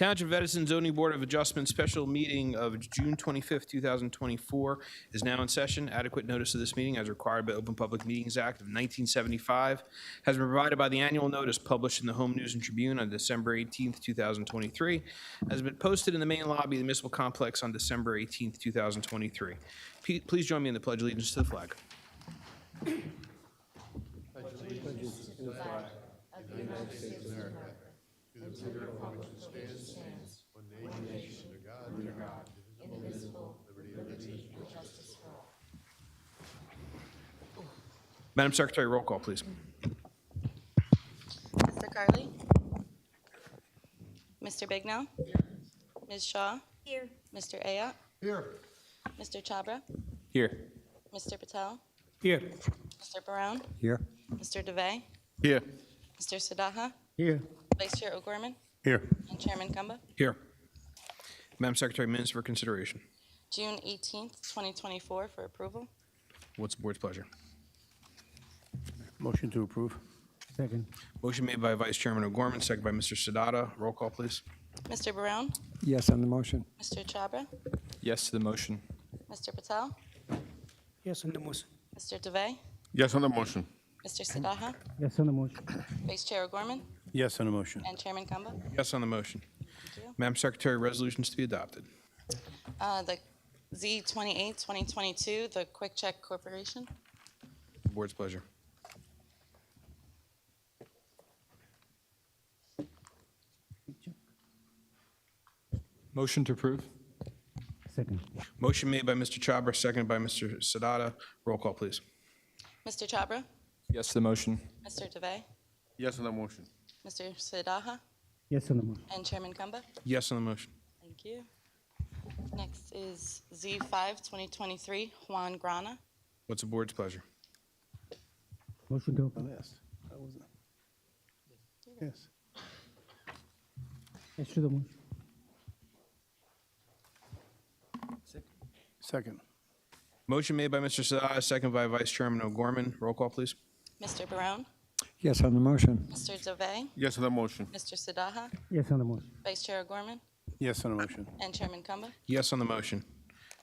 Township of Edison Zoning Board of Adjustment special meeting of June 25th, 2024 is now in session. Adequate notice of this meeting, as required by Open Public Meetings Act of 1975, has been provided by the annual notice published in the Home News and Tribune on December 18th, 2023, has been posted in the main lobby of the municipal complex on December 18th, 2023. Please join me in the Pledge of Allegiance to the flag. Madam Secretary, roll call, please. Mr. Carley? Mr. Bignell? Ms. Shaw? Here. Mr. Ayotte? Here. Mr. Chabra? Here. Mr. Patel? Here. Mr. Brown? Here. Mr. DeVay? Here. Mr. Sadaha? Here. Vice Chair O'Gorman? Here. And Chairman Kumba? Here. Madam Secretary, minutes for consideration. June 18th, 2024 for approval. What's the board's pleasure? Motion to approve. Second. Motion made by Vice Chairman O'Gorman, second by Mr. Sadata. Roll call, please. Mr. Brown? Yes on the motion. Mr. Chabra? Yes to the motion. Mr. Patel? Yes on the motion. Mr. DeVay? Yes on the motion. Mr. Sadaha? Yes on the motion. Vice Chair O'Gorman? Yes on the motion. And Chairman Kumba? Yes on the motion. Thank you. Madam Secretary, resolutions to be adopted. The Z28, 2022, the Quick Check Corporation. The board's pleasure. Motion to approve. Second. Motion made by Mr. Chabra, seconded by Mr. Sadata. Roll call, please. Mr. Chabra? Yes to the motion. Mr. DeVay? Yes on the motion. Mr. Sadaha? Yes on the motion. And Chairman Kumba? Yes on the motion. Thank you. Next is Z5, 2023, Juan Grana. What's the board's pleasure? Motion to open. Yes. Yes. Yes to the motion. Second. Motion made by Mr. Sadata, seconded by Vice Chairman O'Gorman. Roll call, please. Mr. Brown? Yes on the motion. Mr. DeVay? Yes on the motion. Mr. Sadaha? Yes on the motion. Vice Chair O'Gorman? Yes on the motion. And Chairman Kumba? Yes on the motion.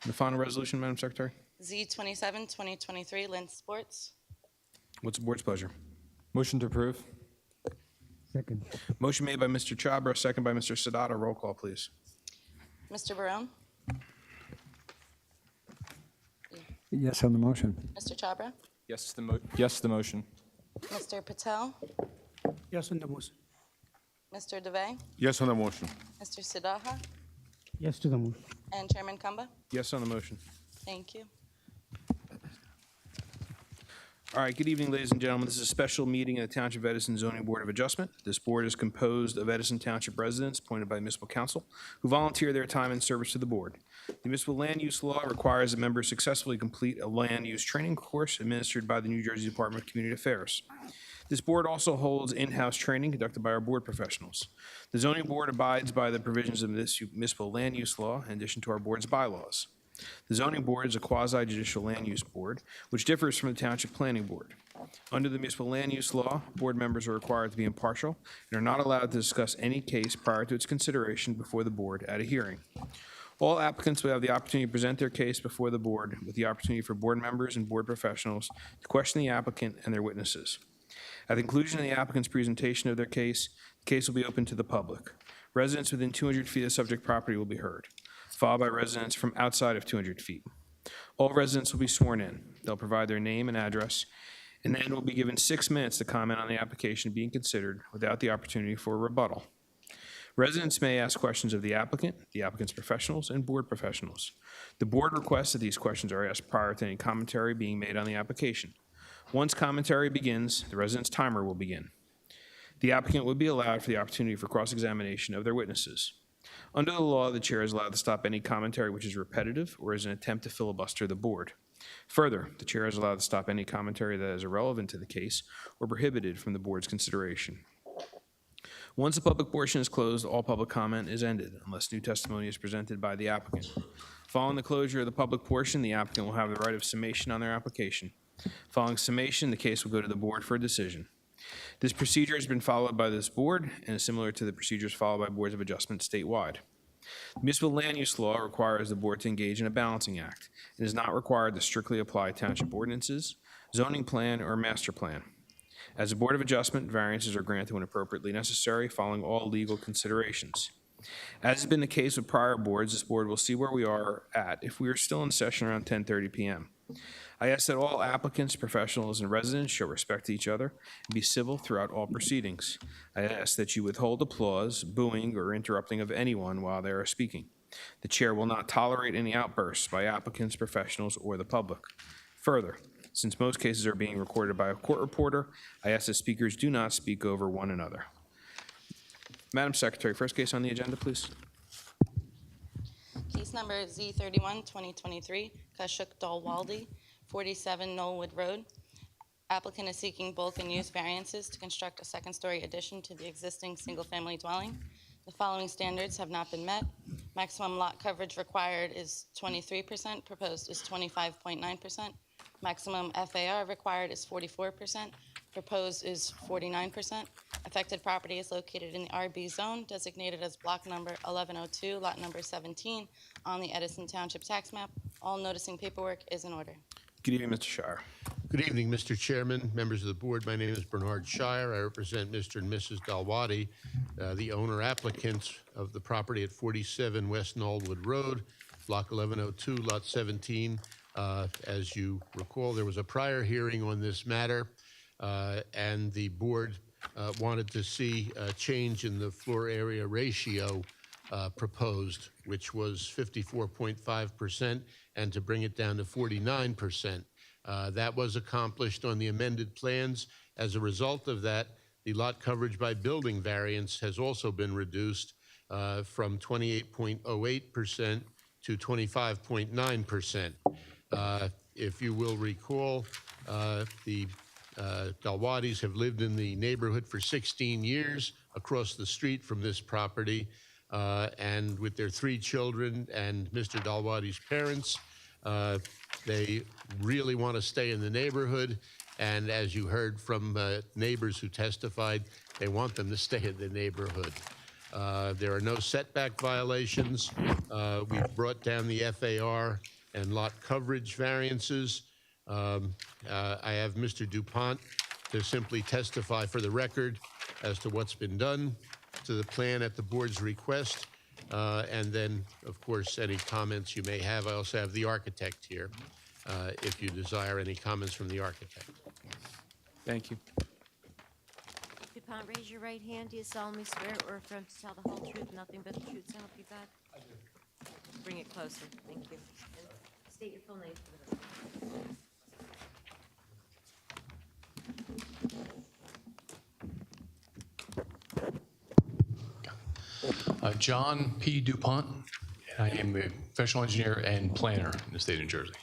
The final resolution, Madam Secretary? Z27, 2023, Lynn Sports. What's the board's pleasure? Motion to approve. Second. Motion made by Mr. Chabra, seconded by Mr. Sadata. Roll call, please. Mr. Brown? Yes on the motion. Mr. Chabra? Yes to the motion. Mr. Patel? Yes on the motion. Mr. DeVay? Yes on the motion. Mr. Sadaha? Yes to the motion. And Chairman Kumba? Yes on the motion. Thank you. All right, good evening, ladies and gentlemen. This is a special meeting of the Township of Edison Zoning Board of Adjustment. This board is composed of Edison Township residents appointed by the municipal council who volunteer their time and service to the board. The municipal land use law requires that members successfully complete a land use training course administered by the New Jersey Department of Community Affairs. This board also holds in-house training conducted by our board professionals. The zoning board abides by the provisions of this municipal land use law in addition to our board's bylaws. The zoning board is a quasi-judicial land use board, which differs from the township planning board. Under the municipal land use law, board members are required to be impartial and are not allowed to discuss any case prior to its consideration before the board at a hearing. All applicants will have the opportunity to present their case before the board with the opportunity for board members and board professionals to question the applicant and their witnesses. At the conclusion of the applicant's presentation of their case, the case will be open to the public. Residents within 200 feet of subject property will be heard, followed by residents from outside of 200 feet. All residents will be sworn in. They'll provide their name and address, and then will be given 6 minutes to comment on the application being considered without the opportunity for a rebuttal. Residents may ask questions of the applicant's professionals, and board professionals. The board requests that these questions are asked prior to any commentary being made on the application. Once commentary begins, the resident's timer will begin. The applicant would be allowed for the opportunity for cross-examination of their witnesses. Under the law, the chair is allowed to stop any commentary which is repetitive or is an attempt to filibuster the board. Further, the chair is allowed to stop any commentary that is irrelevant to the case or prohibited from the board's consideration. Once the public portion is closed, all public comment is ended unless new testimony is presented by the applicant. Following the closure of the public portion, the applicant will have the right of summation on their application. Following summation, the case will go to the board for a decision. This procedure has been followed by this board and is similar to the procedures followed by boards of adjustment statewide. The municipal land use law requires the board to engage in a balancing act and is not required to strictly apply township ordinances, zoning plan, or master plan. As a board of adjustment, variances are granted when appropriately necessary, following all legal considerations. As has been the case with prior boards, this board will see where we are at if we are still in session around 10:30 p.m. I ask that all applicants, professionals, and residents show respect to each other and be civil throughout all proceedings. I ask that you withhold applause, booing, or interrupting of anyone while they are speaking. The chair will not tolerate any outbursts by applicants, professionals, or the public. Further, since most cases are being recorded by a court reporter, I ask that speakers do not speak over one another. Madam Secretary, first case on the agenda, please. Case number Z31, 2023, Kashuk Dalwaldi, 47 Knollwood Road. Applicant is seeking bulk and use variances to construct a second-story addition to the existing single-family dwelling. The following standards have not been met. Maximum lot coverage required is 23%, proposed is 25.9%. Maximum FAR required is 44%, proposed is 49%. Affected property is located in the RB zone, designated as block number 1102, lot number 17, on the Edison Township tax map. All noticing paperwork is in order. Good evening, Mr. Shire. Good evening, Mr. Chairman, members of the board. My name is Bernard Shire. I represent Mr. and Mrs. Dalwadi, the owner applicants of the property at 47 West Knollwood Road, block 1102, lot 17. As you recall, there was a prior hearing on this matter, and the board wanted to see a change in the floor area ratio proposed, which was 54.5%, and to bring it down to 49%. That was accomplished on the amended plans. As a result of that, the lot coverage by building variance has also been reduced from 28.08% to 25.9%. If you will recall, the Dalwadis have lived in the neighborhood for 16 years across the street from this property, and with their 3 children and Mr. Dalwadi's parents, they really want to stay in the neighborhood, and as you heard from neighbors who testified, they want them to stay in the neighborhood. There are no setback violations. We've brought down the FAR and lot coverage variances. I have Mr. DuPont to simply testify for the record as to what's been done to the plan at the board's request. And then, of course, any comments you may have. I also have the architect here, if you desire any comments from the architect. Thank you. DuPont, raise your right hand. Do you solemnly swear or affirm to tell the whole truth, nothing but the truth, so help you God? I do. Bring it closer. Thank you. And state your full name for the record. John P. DuPont, and I am a professional engineer and planner in the state of New Jersey.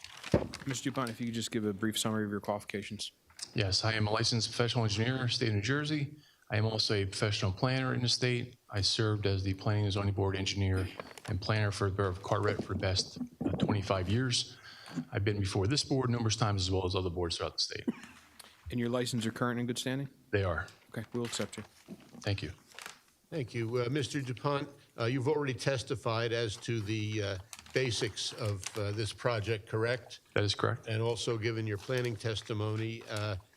Mr. DuPont, if you could just give a brief summary of your qualifications. Yes, I am a licensed professional engineer, state of New Jersey. I am also a professional planner in the state. I served as the Planning and Zoning Board engineer and planner for the Borough of Carteret for the past 25 years. I've been before this board numerous times as well as other boards throughout the state. And your license are current and in good standing? They are. Okay, we'll accept you. Thank you. Thank you. Mr. DuPont, you've already testified as to the basics of this project, correct? That is correct. And also given your planning testimony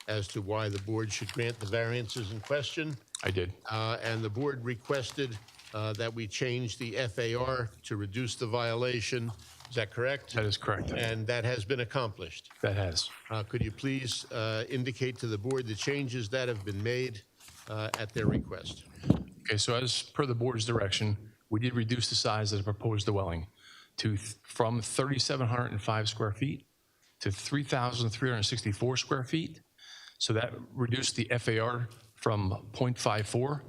as to why the board should grant the variances in question. I did. And the board requested that we change the FAR to reduce the violation. Is that correct? That is correct. And that has been accomplished. That has. Could you please indicate to the board the changes that have been made at their request? Okay, so as per the board's direction, we did reduce the size of the proposed dwelling from 3,705 square feet to 3,364 square feet. So that reduced the FAR from 0.54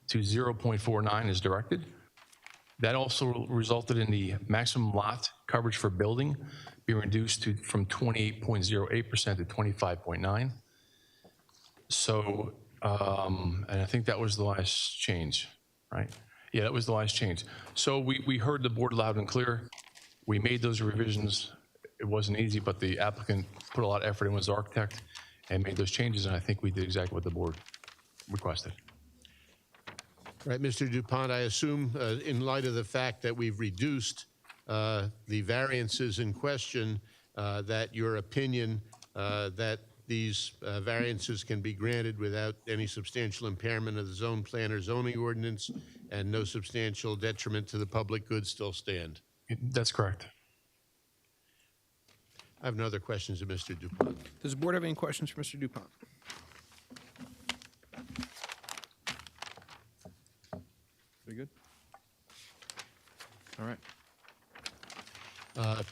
to 0.49 as directed. That also resulted in the maximum lot coverage for building being reduced from 28.08% to 25.9%. So, and I think that was the last change, right? Yeah, that was the last change. So we heard the board loud and clear. We made those revisions. It wasn't easy, but the applicant put a lot of effort in with his architect and made those changes, and I think we did exactly what the board requested. Right, Mr. Dupont, I assume in light of the fact that we've reduced the variances in question, that your opinion that these variances can be granted without any substantial impairment of the zone plan or zoning ordinance and no substantial detriment to the public good still stand. That's correct. I have no other questions of Mr. Dupont. Does the board have any questions for Mr. Dupont? Very good. All right.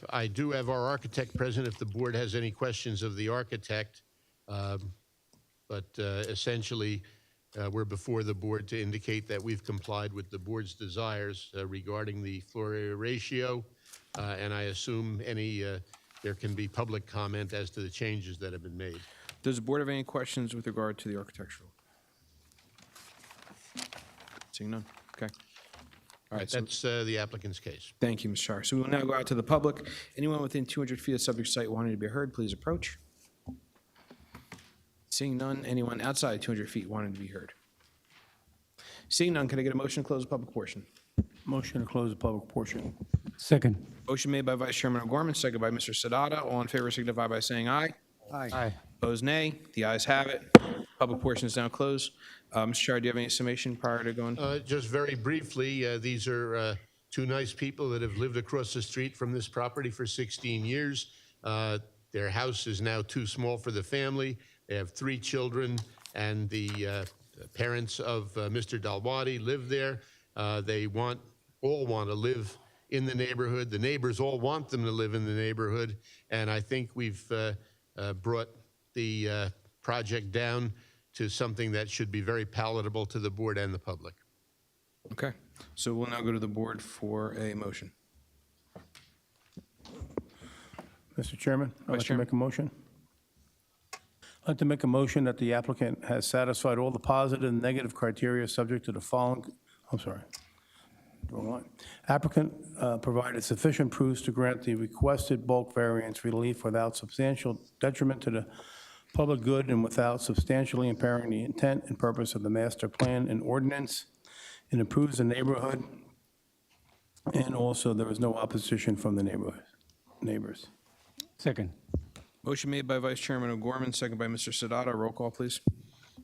I do have our architect present if the board has any questions of the architect. But essentially, we're before the board to indicate that we've complied with the board's desires regarding the floor area ratio. And I assume there can be public comment as to the changes that have been made. Does the board have any questions with regard to the architectural? Seeing none. Okay. All right, so That's the applicant's case. thank you, Ms. Shire. So we will now go out to the public. Anyone within 200 feet of the subject site wanting to be heard, please approach. Seeing none, anyone outside 200 feet wanting to be heard? Seeing none, can I get a motion to close the public portion? Motion to close the public portion. Second. Motion made by Vice Chairman O'Gorman, seconded by Mr. Sadada. All in favor signify by saying aye. Aye. Opposed, nay. The ayes have it. Public portion is now closed. Mr. Shire, do you have any summation prior to going? Just very briefly, these are two nice people that have lived across the street from this property for 16 years. Their house is now too small for the family. They have 3 children, and the parents of Mr. Dalwadi live there. They all want to live in the neighborhood. The neighbors all want them to live in the neighborhood, and I think we've brought the project down to something that should be very palatable to the board and the public. Okay, so we'll now go to the board for a motion. Mr. Chairman, I'd like to Chairman. make a motion. I'd like to make a motion that the applicant has satisfied all the positive and negative criteria subject to the following, I'm sorry, wrong line. Applicant provided sufficient proofs to grant the requested bulk variance relief without substantial detriment to the public good and without substantially impairing the intent and purpose of the master plan and ordinance, and improves the neighborhood, and also there is no opposition from the neighbors. Second. Motion made by Vice Chairman O'Gorman, seconded by Mr. Sadada. Roll call, please.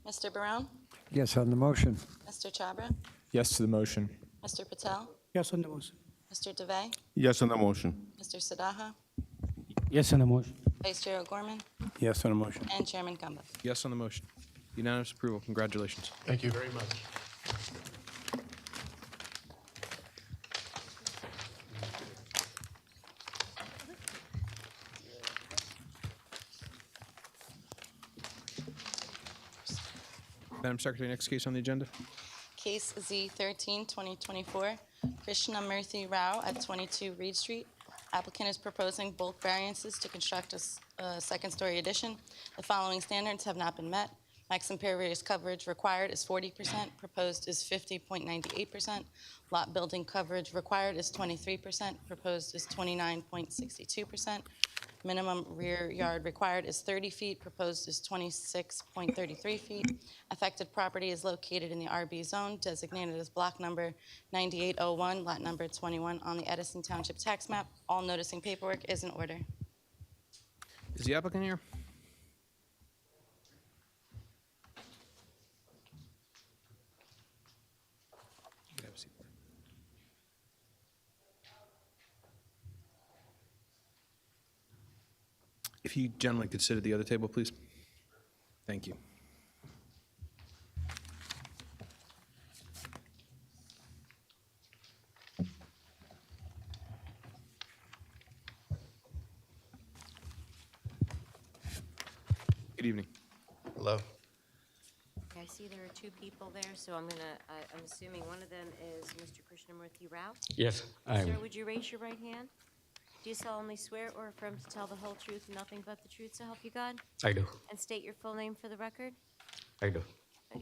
Mr. Barone? Yes on the motion. Mr. Chabra? Yes to the motion. Mr. Patel? Yes on the motion. Mr. DeVay? Yes on the motion. Mr. Sadaha? Yes on the motion. Vice Chair O'Gorman? Yes on the motion. And Chairman Gumbo. Yes on the motion. Unanimous approval. Congratulations. Thank you. Very much. Madam Secretary, next case on the agenda. Case Z13, 2024, Krishna Murthy Rao at 22 Reed Street. Applicant is proposing bulk variances to construct a second-story addition. The following standards have not been met. Max impervious coverage required is 40%, proposed is 50.98%. Lot building coverage required is 23%, proposed is 29.62%. Minimum rear yard required is 30 feet, proposed is 26.33 feet. Affected property is located in the RB zone, designated as block number 9801, lot number 21 on the Edison Township tax map. All noticing paperwork is in order. Is the applicant here? Have a seat. If you gentlemen could sit at the other table, please. Thank you. Good evening. Hello. Okay, I see there are 2 people there, so I'm assuming one of them is Mr. Krishnamurthy Rao. Yes, I Sir, am. would you raise your right hand? Do you solemnly swear or affirm to tell the whole truth and nothing but the truth, so help you God? I do. And state your full name for the record? I do.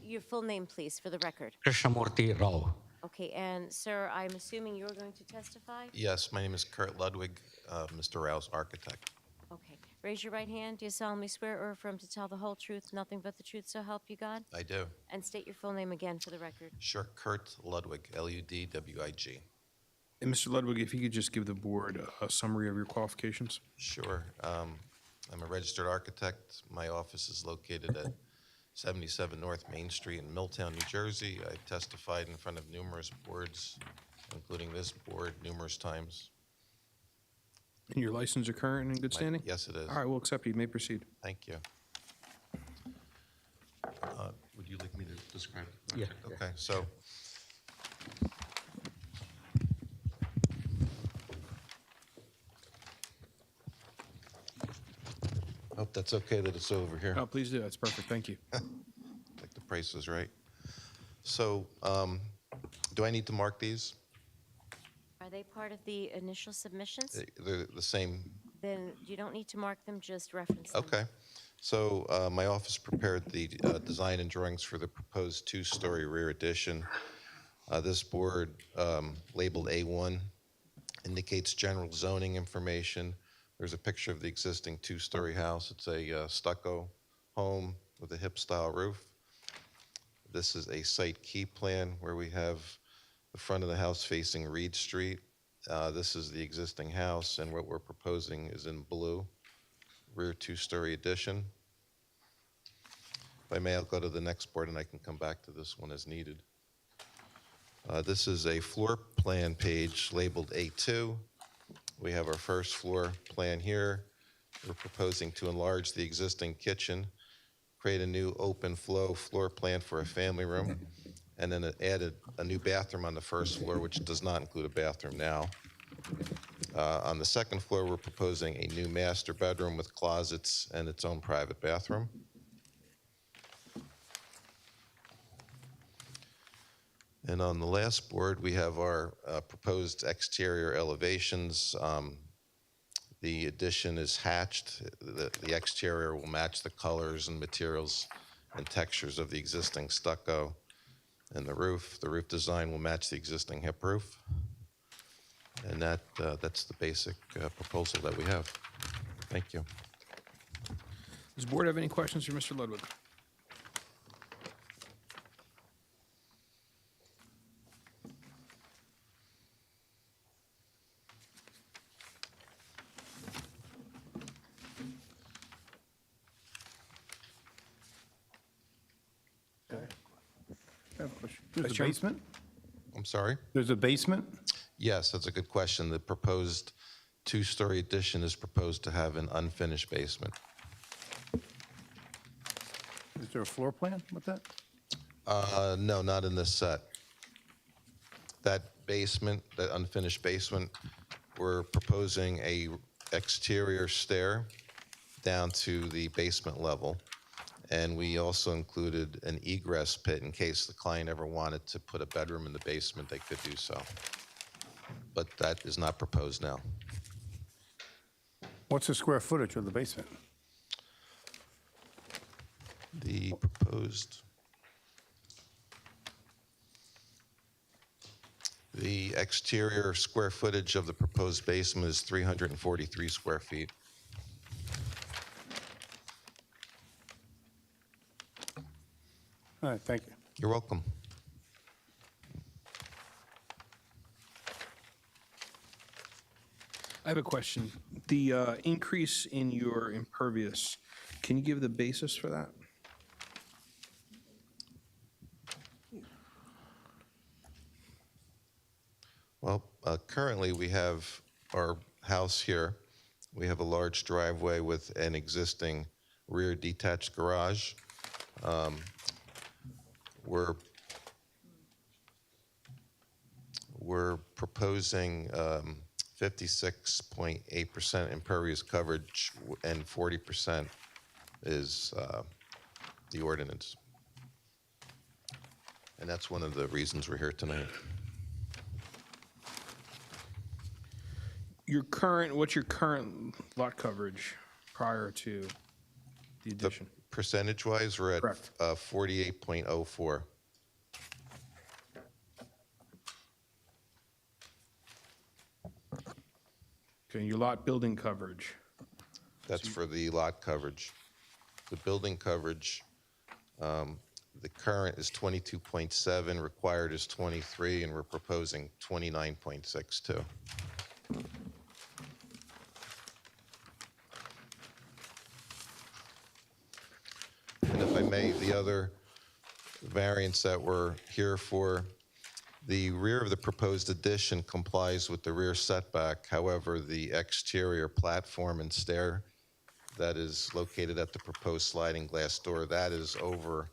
Your full name, please, for the record. Krishnamurthy Rao. Okay, and sir, I'm assuming you're going to testify? Yes, my name is Kurt Ludwig, Mr. Rao's architect. Okay. Raise your right hand. Do you solemnly swear or affirm to tell the whole truth, nothing but the truth, so help you God? I do. And state your full name again for the record. Sure. Kurt Ludwig, Ludwig. And Mr. Ludwig, if you could just give the board a summary of your qualifications? Sure. I'm a registered architect. My office is located at 77 North Main Street in Milltown, New Jersey. I testified in front of numerous boards, including this board, numerous times. And your license are current and in good standing? Yes, it is. All right, we'll accept you. You may proceed. Thank you. Would you like me to describe it? Yeah. Okay, so. Hope that's okay that it's over here. Oh, please do. That's perfect. Thank you. Like the price is right. So, do I need to mark these? Are they part of the initial submissions? They're the same. Then you don't need to mark them, just reference them. Okay. So, my office prepared the design and drawings for the proposed two-story rear addition. This board, labeled A1, indicates general zoning information. There's a picture of the existing two-story house. It's a stucco home with a hip-style roof. This is a site key plan where we have the front of the house facing Reed Street. This is the existing house, and what we're proposing is in blue, rear two-story addition. If I may, I'll go to the next board, and I can come back to this one as needed. This is a floor plan page labeled A2. We have our first floor plan here. We're proposing to enlarge the existing kitchen, create a new open flow floor plan for a family room, and then added a new bathroom on the first floor, which does not include a bathroom now. On the second floor, we're proposing a new master bedroom with closets and its own private bathroom. And on the last board, we have our proposed exterior elevations. The addition is hatched. The exterior will match the colors and materials and textures of the existing stucco and the roof. The roof design will match the existing hip roof. And that's the basic proposal that we have. Thank you. Does the board have any questions for Mr. Ludwig? I have a question. There's a Vice Chairman? basement? I'm sorry? There's a basement? Yes, that's a good question. The proposed two-story addition is proposed to have an unfinished basement. Is there a floor plan with that? No, not in this set. That basement, that unfinished basement, we're proposing a exterior stair down to the basement level. And we also included an egress pit in case the client ever wanted to put a bedroom in the basement, they could do so. But that is not proposed now. What's the square footage of the basement? The proposed, the exterior square footage of the proposed basement is 343 square feet. All right, thank you. You're welcome. I have a question. The increase in your impervious, can you give the basis for that? Well, currently we have our house here. We have a large driveway with an existing rear detached garage. We're proposing 56.8% impervious coverage, and 40% is the ordinance. And that's one of the reasons we're here tonight. What's your current lot coverage prior to the addition? Percentage-wise, we're at Correct. 48.04. Okay, your lot building coverage? That's for the lot coverage. The building coverage, the current is 22.7, required is 23, and we're proposing 29.62. And if I may, the other variance that we're here for, the rear of the proposed addition complies with the rear setback. However, the exterior platform and stair that is located at the proposed sliding glass door, that is over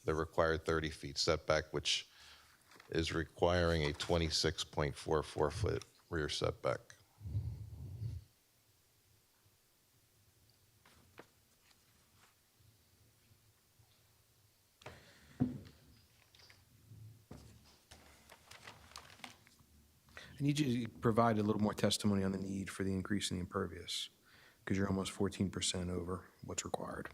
the required 30 feet setback, which is requiring a 26.44 foot rear setback. I need you to provide a little more testimony on the need for the increase in the impervious, because you're almost 14% over what's required.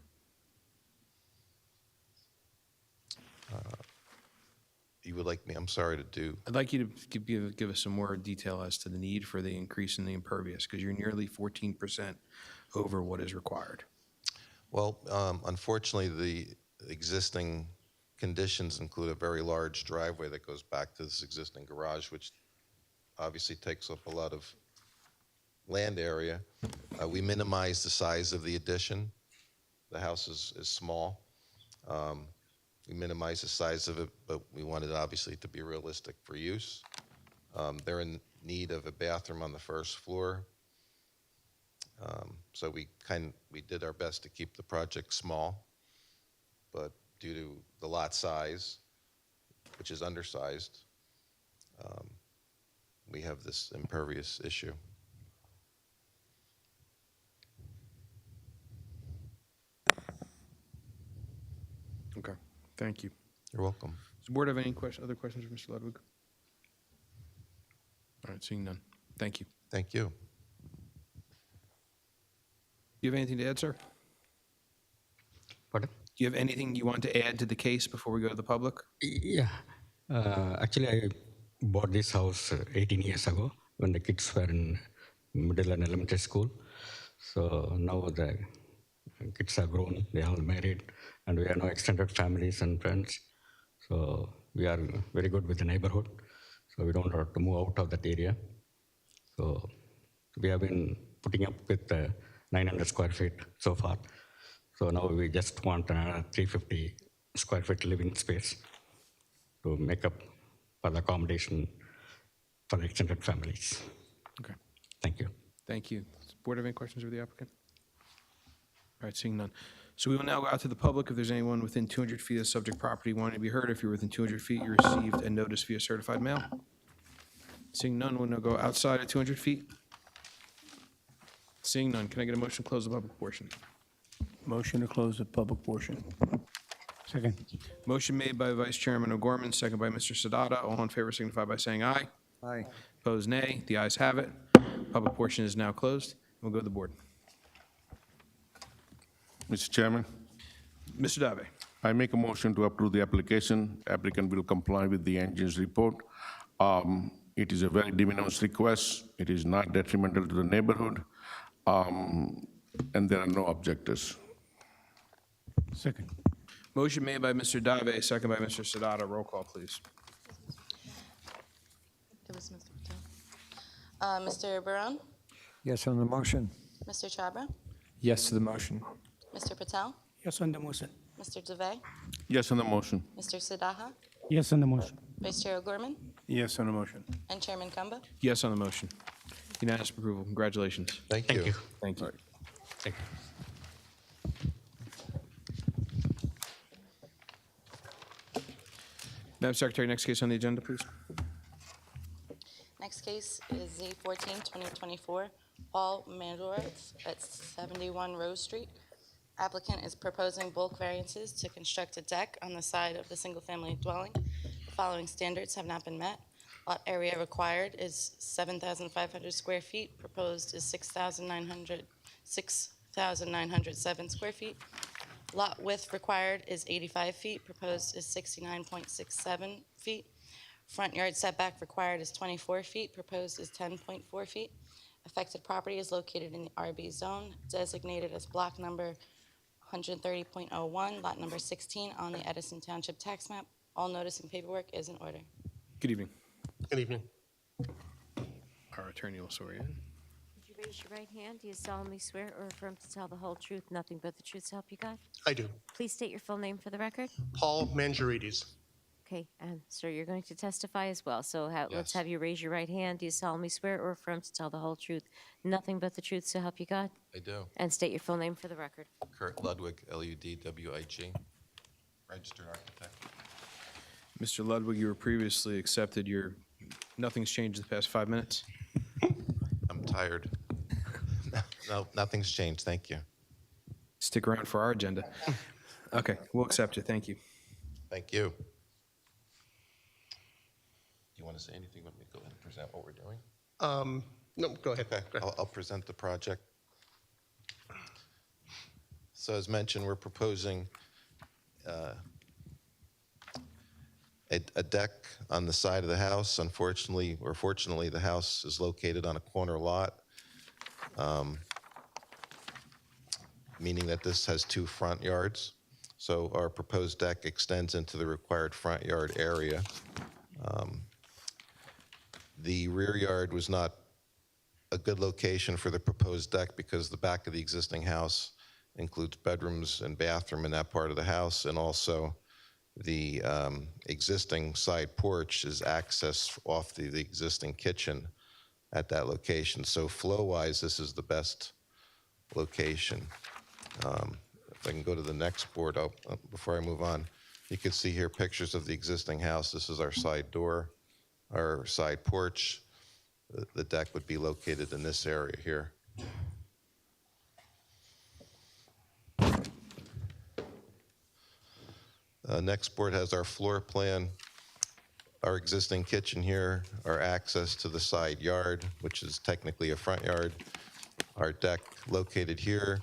You would like me, I'm sorry to do, I'd like you to give us some more detail as to the need for the increase in the impervious, because you're nearly 14% over what is required. well, unfortunately, the existing conditions include a very large driveway that goes back to this existing garage, which obviously takes up a lot of land area. We minimize the size of the addition. The house is small. We minimize the size of it, but we wanted obviously to be realistic for use. They're in need of a bathroom on the first floor. So we did our best to keep the project small, but due to the lot size, which is undersized, we have this impervious issue. Okay, thank you. You're welcome. Does the board have any other questions for Mr. Ludwig? All right, seeing none. Thank you. Thank you. Do you have anything to add, sir? Pardon? Do you have anything you want to add to the case before we go to the public? Yeah. Actually, I bought this house 18 years ago when the kids were in middle and elementary school. So now the kids are grown, they are all married, and we are now extended families and friends. So we are very good with the neighborhood. So we don't have to move out of that area. So we have been putting up with 900 square feet so far. So now we just want another 350 square feet living space to make up for the accommodation for the extended families. Okay, Thank you. thank you. Does the board have any questions for the applicant? All right, seeing none. So we will now go out to the public. If there's anyone within 200 feet of the subject property wanting to be heard, if you're within 200 feet, you received a notice via certified mail. Seeing none, we'll now go outside of 200 feet. Seeing none, can I get a motion to close the public portion? Motion to close the public portion. Second. Motion made by Vice Chairman O'Gorman, second by Mr. Sadata. All in favor signify by saying aye. Aye. Opposed, nay. The ayes have it. Public portion is now closed. We'll go to the board. Mr. Chairman, Mr. Dave. I make a motion to approve the application. Applicant will comply with the engineer's report. It is a very de minimis request. It is not detrimental to the neighborhood, and there are no objectors. Second. Motion made by Mr. Dave, second by Mr. Sadata. Roll call, please. Give us Mr. Patel. Mr. Barone? Yes on the motion. Mr. Chabra? Yes to the motion. Mr. Patel? Yes on the motion. Mr. Deve? Yes on the motion. Mr. Sidaha? Yes on the motion. Vice Chair O'Gorman? Yes on the motion. And Chairman Kamba? Yes on the motion. Unanimous approval. Congratulations. Thank you. Thank you. Thank you. Madam Secretary, next case on the agenda, please. Next case is Z14, 2024, Paul Mandorf at 71 Rose Street. Applicant is proposing bulk variances to construct a deck on the side of the single-family dwelling. The following standards have not been met. Lot area required is 7,500 square feet, proposed is 6,907 square feet. Lot width required is 85 feet, proposed is 69.67 feet. Front yard setback required is 24 feet, proposed is 10.4 feet. A Affected property is located in the RB zone, designated as block number 130.01, lot number 16 on the Edison Township tax map. All notice and paperwork is in order. Good evening. Good evening. Our attorney will swear you in. Would you raise your right hand? Do you solemnly swear or affirm to tell the whole truth, nothing but the truth, so help you God? I do. Please state your full name for the record. Paul Mangiarides. Okay, and sir, you're going to testify as well, so let's Yes. have you raise your right hand. Do you solemnly swear or affirm to tell the whole truth, nothing but the truth, so help you God? I do. And state your full name for the record. Kurt Ludwig, Ludwig, registered architect. Mr. Ludwig, you were previously accepted. Nothing's changed in the past 5 minutes? I'm tired. No, nothing's changed. Thank you. Stick around for our agenda. Okay, we'll accept you. Thank you. Thank you. Do you want to say anything? Let me go ahead and present what we're doing. No, go ahead. Okay, Go ahead. I'll present the project. So as mentioned, we're proposing a deck on the side of the house. Unfortunately, or fortunately, the house is located on a corner lot, meaning that this has 2 front yards. So our proposed deck extends into the required front yard area. The rear yard was not a good location for the proposed deck because the back of the existing house includes bedrooms and bathroom in that part of the house, and also the existing side porch is accessed off the existing kitchen at that location. So flow-wise, this is the best location. If I can go to the next board, before I move on, you can see here pictures of the existing house. This is our side door, our side porch. The deck would be located in this area here. Next board has our floor plan, our existing kitchen here, our access to the side yard, which is technically a front yard, our deck located here.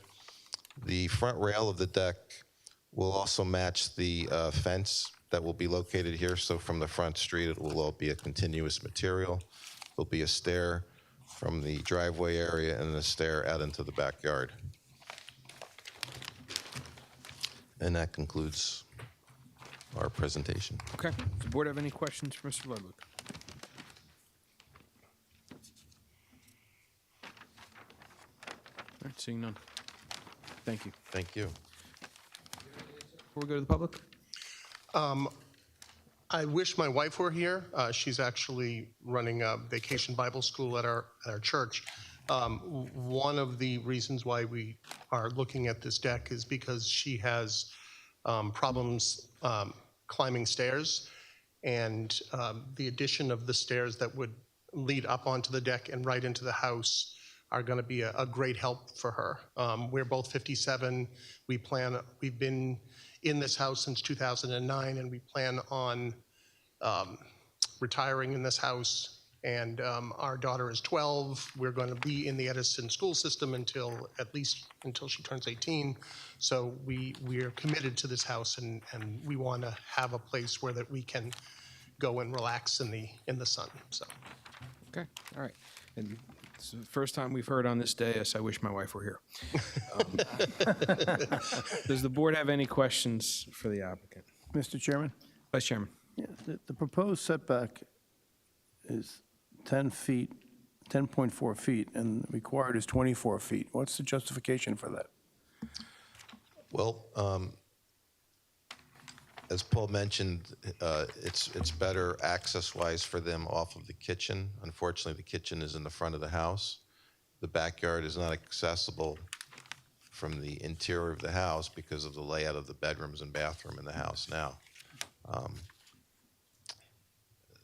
The front rail of the deck will also match the fence that will be located here. So from the front street, it will all be a continuous material. There'll be a stair from the driveway area and a stair out into the backyard. And that concludes our presentation. Okay. Does the board have any questions for Mr. Ludwig? All right, seeing none. Thank you. Thank you. Before we go to the public? I wish my wife were here. She's actually running a vacation Bible school at our church. One of the reasons why we are looking at this deck is because she has problems climbing stairs, and the addition of the stairs that would lead up onto the deck and right into the house are going to be a great help for her. We're both 57. We've been in this house since 2009, and we plan on retiring in this house. And our daughter is 12. We're going to be in the Edison school system until she turns 18. So we are committed to this house, and we want to have a place where that we can go and relax in the sun. So. Okay, all right. And it's the first time we've heard on this day, yes, I wish my wife were here. Does the board have any questions for the applicant? Mr. Chairman? Vice Chairman? Yeah, the proposed setback is 10 feet, 10.4 feet, and required is 24 feet. What's the justification for that? Well, as Paul mentioned, it's better access-wise for them off of the kitchen. Unfortunately, the kitchen is in the front of the house. The backyard is not accessible from the interior of the house because of the layout of the bedrooms and bathroom in the house now.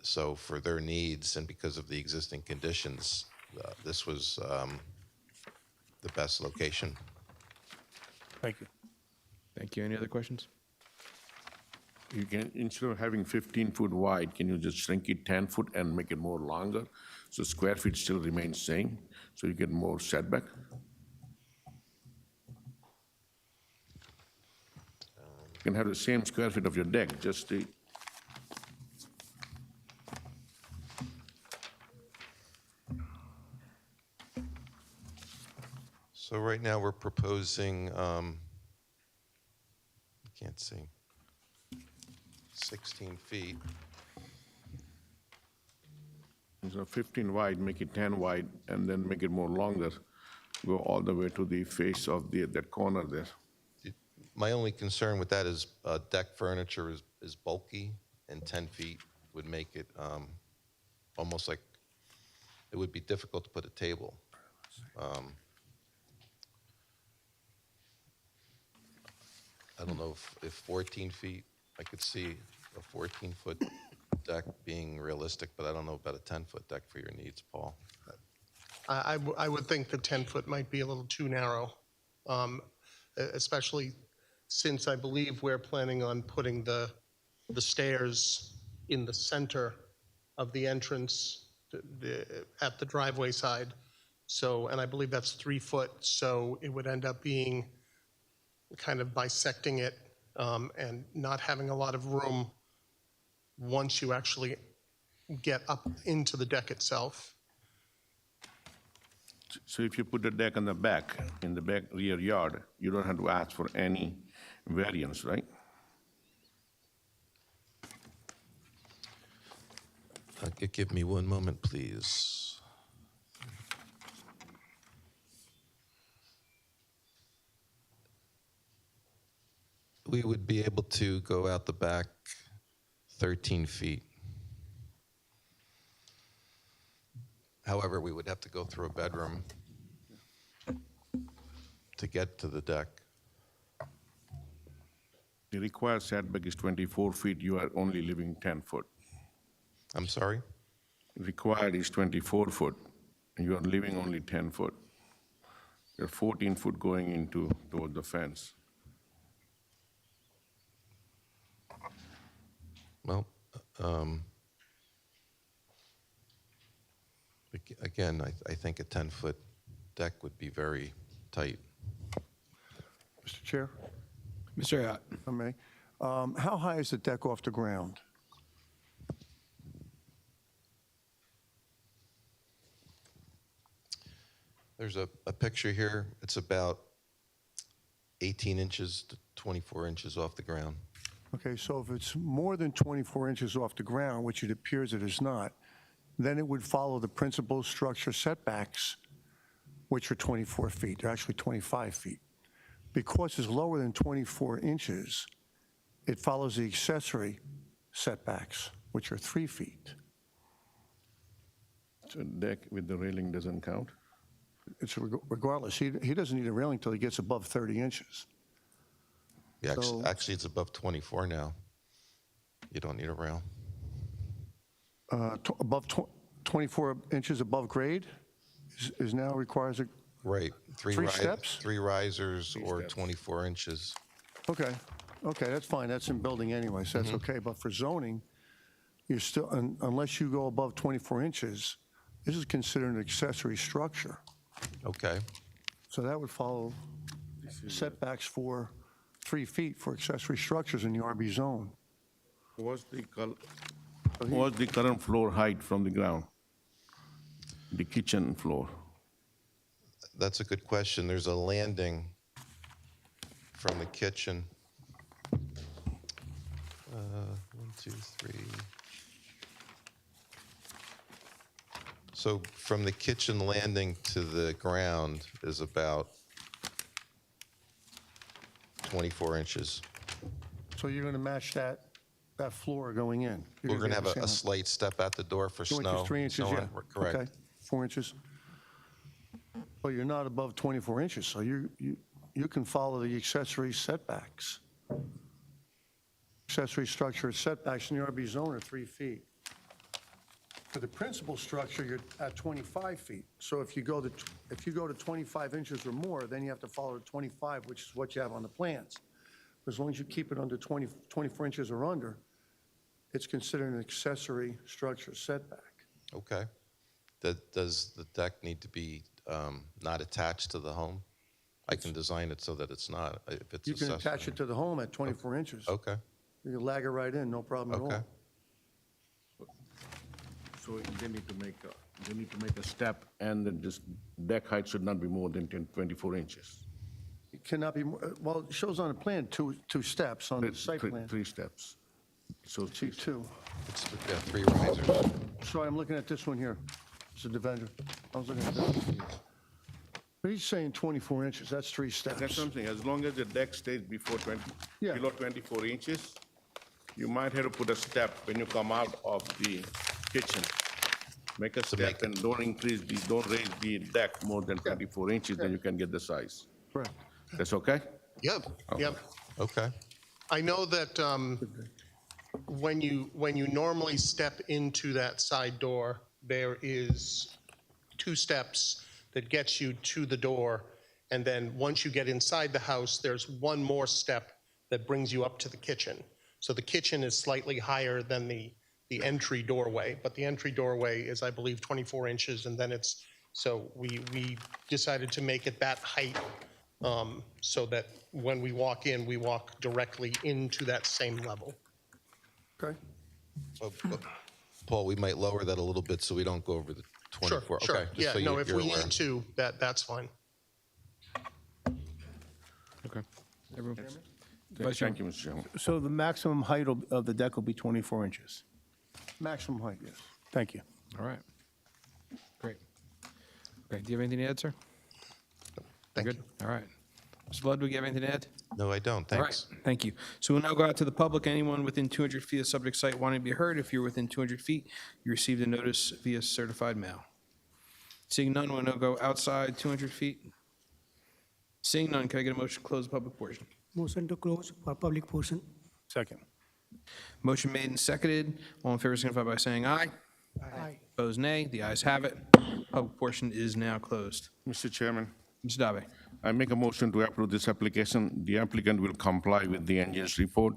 So for their needs and because of the existing conditions, this was the best location. Thank you. Thank you. Any other questions? You can, instead of having 15 foot wide, can you just shrink it 10 foot and make it more longer? So square feet still remains same, so you get more setback? You can have the same square feet of your deck, just the, So right now, we're proposing, I can't see, 16 feet. So 15 wide, make it 10 wide, and then make it more longer, go all the way to the face of that corner there. My only concern with that is deck furniture is bulky, and 10 feet would make it almost like, it would be difficult to put a table. I don't know if 14 feet, I could see a 14-foot deck being realistic, but I don't know about a 10-foot deck for your needs, Paul. I would think the 10-foot might be a little too narrow, especially since I believe we're planning on putting the stairs in the center of the entrance at the driveway side. So, and I believe that's 3 foot, so it would end up being kind of bisecting it and not having a lot of room once you actually get up into the deck itself. So if you put the deck on the back, in the back rear yard, you don't have to ask for any variance, right? Give me one moment, please. We would be able to go out the back 13 feet. However, we would have to go through a bedroom to get to the deck. The required setback is 24 feet, you are only leaving 10 foot. I'm sorry? Required is 24 foot, and you are leaving only 10 foot. You're 14 foot going toward the fence. Well, again, I think a 10-foot deck would be very tight. Mr. Chair, Mr. Ayotte. if I may. How high is the deck off the ground? There's a picture here. It's about 18 inches to 24 inches off the ground. Okay, so if it's more than 24 inches off the ground, which it appears it is not, then it would follow the principal structure setbacks, which are 24 feet. They're actually 25 feet. Because it's lower than 24 inches, it follows the accessory setbacks, which are 3 feet. So deck with the railing doesn't count? It's regardless. He doesn't need a railing until he gets above 30 inches. Yeah, So- actually, it's above 24 now. You don't need a rail. Above 24 inches above grade is now requires a, Right. Three steps? 3 risers or 24 inches. okay, that's fine. That's in building anyway, so that's okay. But for zoning, you're still, unless you go above 24 inches, this is considered an accessory structure. Okay. So that would follow setbacks for 3 feet for accessory structures in the RB zone. What's the current floor height from the ground? The kitchen floor? That's a good question. There's a landing from the kitchen. 1, 2, 3. So from the kitchen landing to the ground is about 24 inches. So you're going to match that floor going in. We're going to have get the a same- slight step at the door for 2 snow. inches, 3 inches, so yeah. on. Correct. Okay, 4 inches. Well, you're not above 24 inches, so you can follow the accessory setbacks. Accessory structure setbacks in the RB zone are 3 feet. For the principal structure, you're at 25 feet. So if you go to 25 inches or more, then you have to follow 25, which is what you have on the plans. As long as you keep it under 24 inches or under, it's considered an accessory structure setback. Okay. Does the deck need to be not attached to the home? I can design it so that it's not, if it's You can accessory. attach it to the home at 24 inches. Okay, You can lag it right in, no problem at okay. all. So they need to make They need to make a step, and then this deck height should not be more than 24 inches. It cannot be, well, it shows on the plan two steps on the site plan. Three steps. So Two. It's, yeah, 3 risers. Sorry, I'm looking at this one here. Mr. DeVendra. I was looking at this. But he's saying 24 inches, that's 3 steps. that's something, as long as the deck stays Yeah. below 24 inches, you might have to put a step when you come out of the kitchen. Make a step and don't raise the deck more than 24 inches, then you can get the size. Correct. That's okay? Yep, yep. Okay. I know that when you normally step into that side door, there is 2 steps that gets you to the door, and then once you get inside the house, there's 1 more step that brings you up to the kitchen. So the kitchen is slightly higher than the entry doorway, but the entry doorway is, I believe, 24 inches, and then it's, so we decided to make it that height so that when we walk in, we walk directly into that same level. Okay. Paul, we might lower that a little bit so we don't go over the 24. Sure. Okay, just Yeah, so no, if you're we aware. need to, that's fine. Okay. Everyone? Thank you, Mr. Chairman. So the maximum height of the deck will be 24 inches. Maximum height, yes. Thank you. All right. Great. Okay, do you have anything to add, sir? Thank Good? All right. Mr. Flood, do you have anything to add? No, I don't. All Thanks. right, thank you. So we'll now go out to the public. Anyone within 200 feet of subject site wanting to be heard, if you're within 200 feet, you received a notice via certified mail. Seeing none, we'll now go outside 200 feet. Seeing none, can I get a motion to close the public portion? Motion to close for public portion. Second. Motion made and seconded. All in favor signify by saying aye. Aye. Opposed, nay. The ayes have it. Public portion is now closed. Mr. Chairman, Mr. Dabe. I make a motion to approve this application. The applicant will comply with the engineer's report.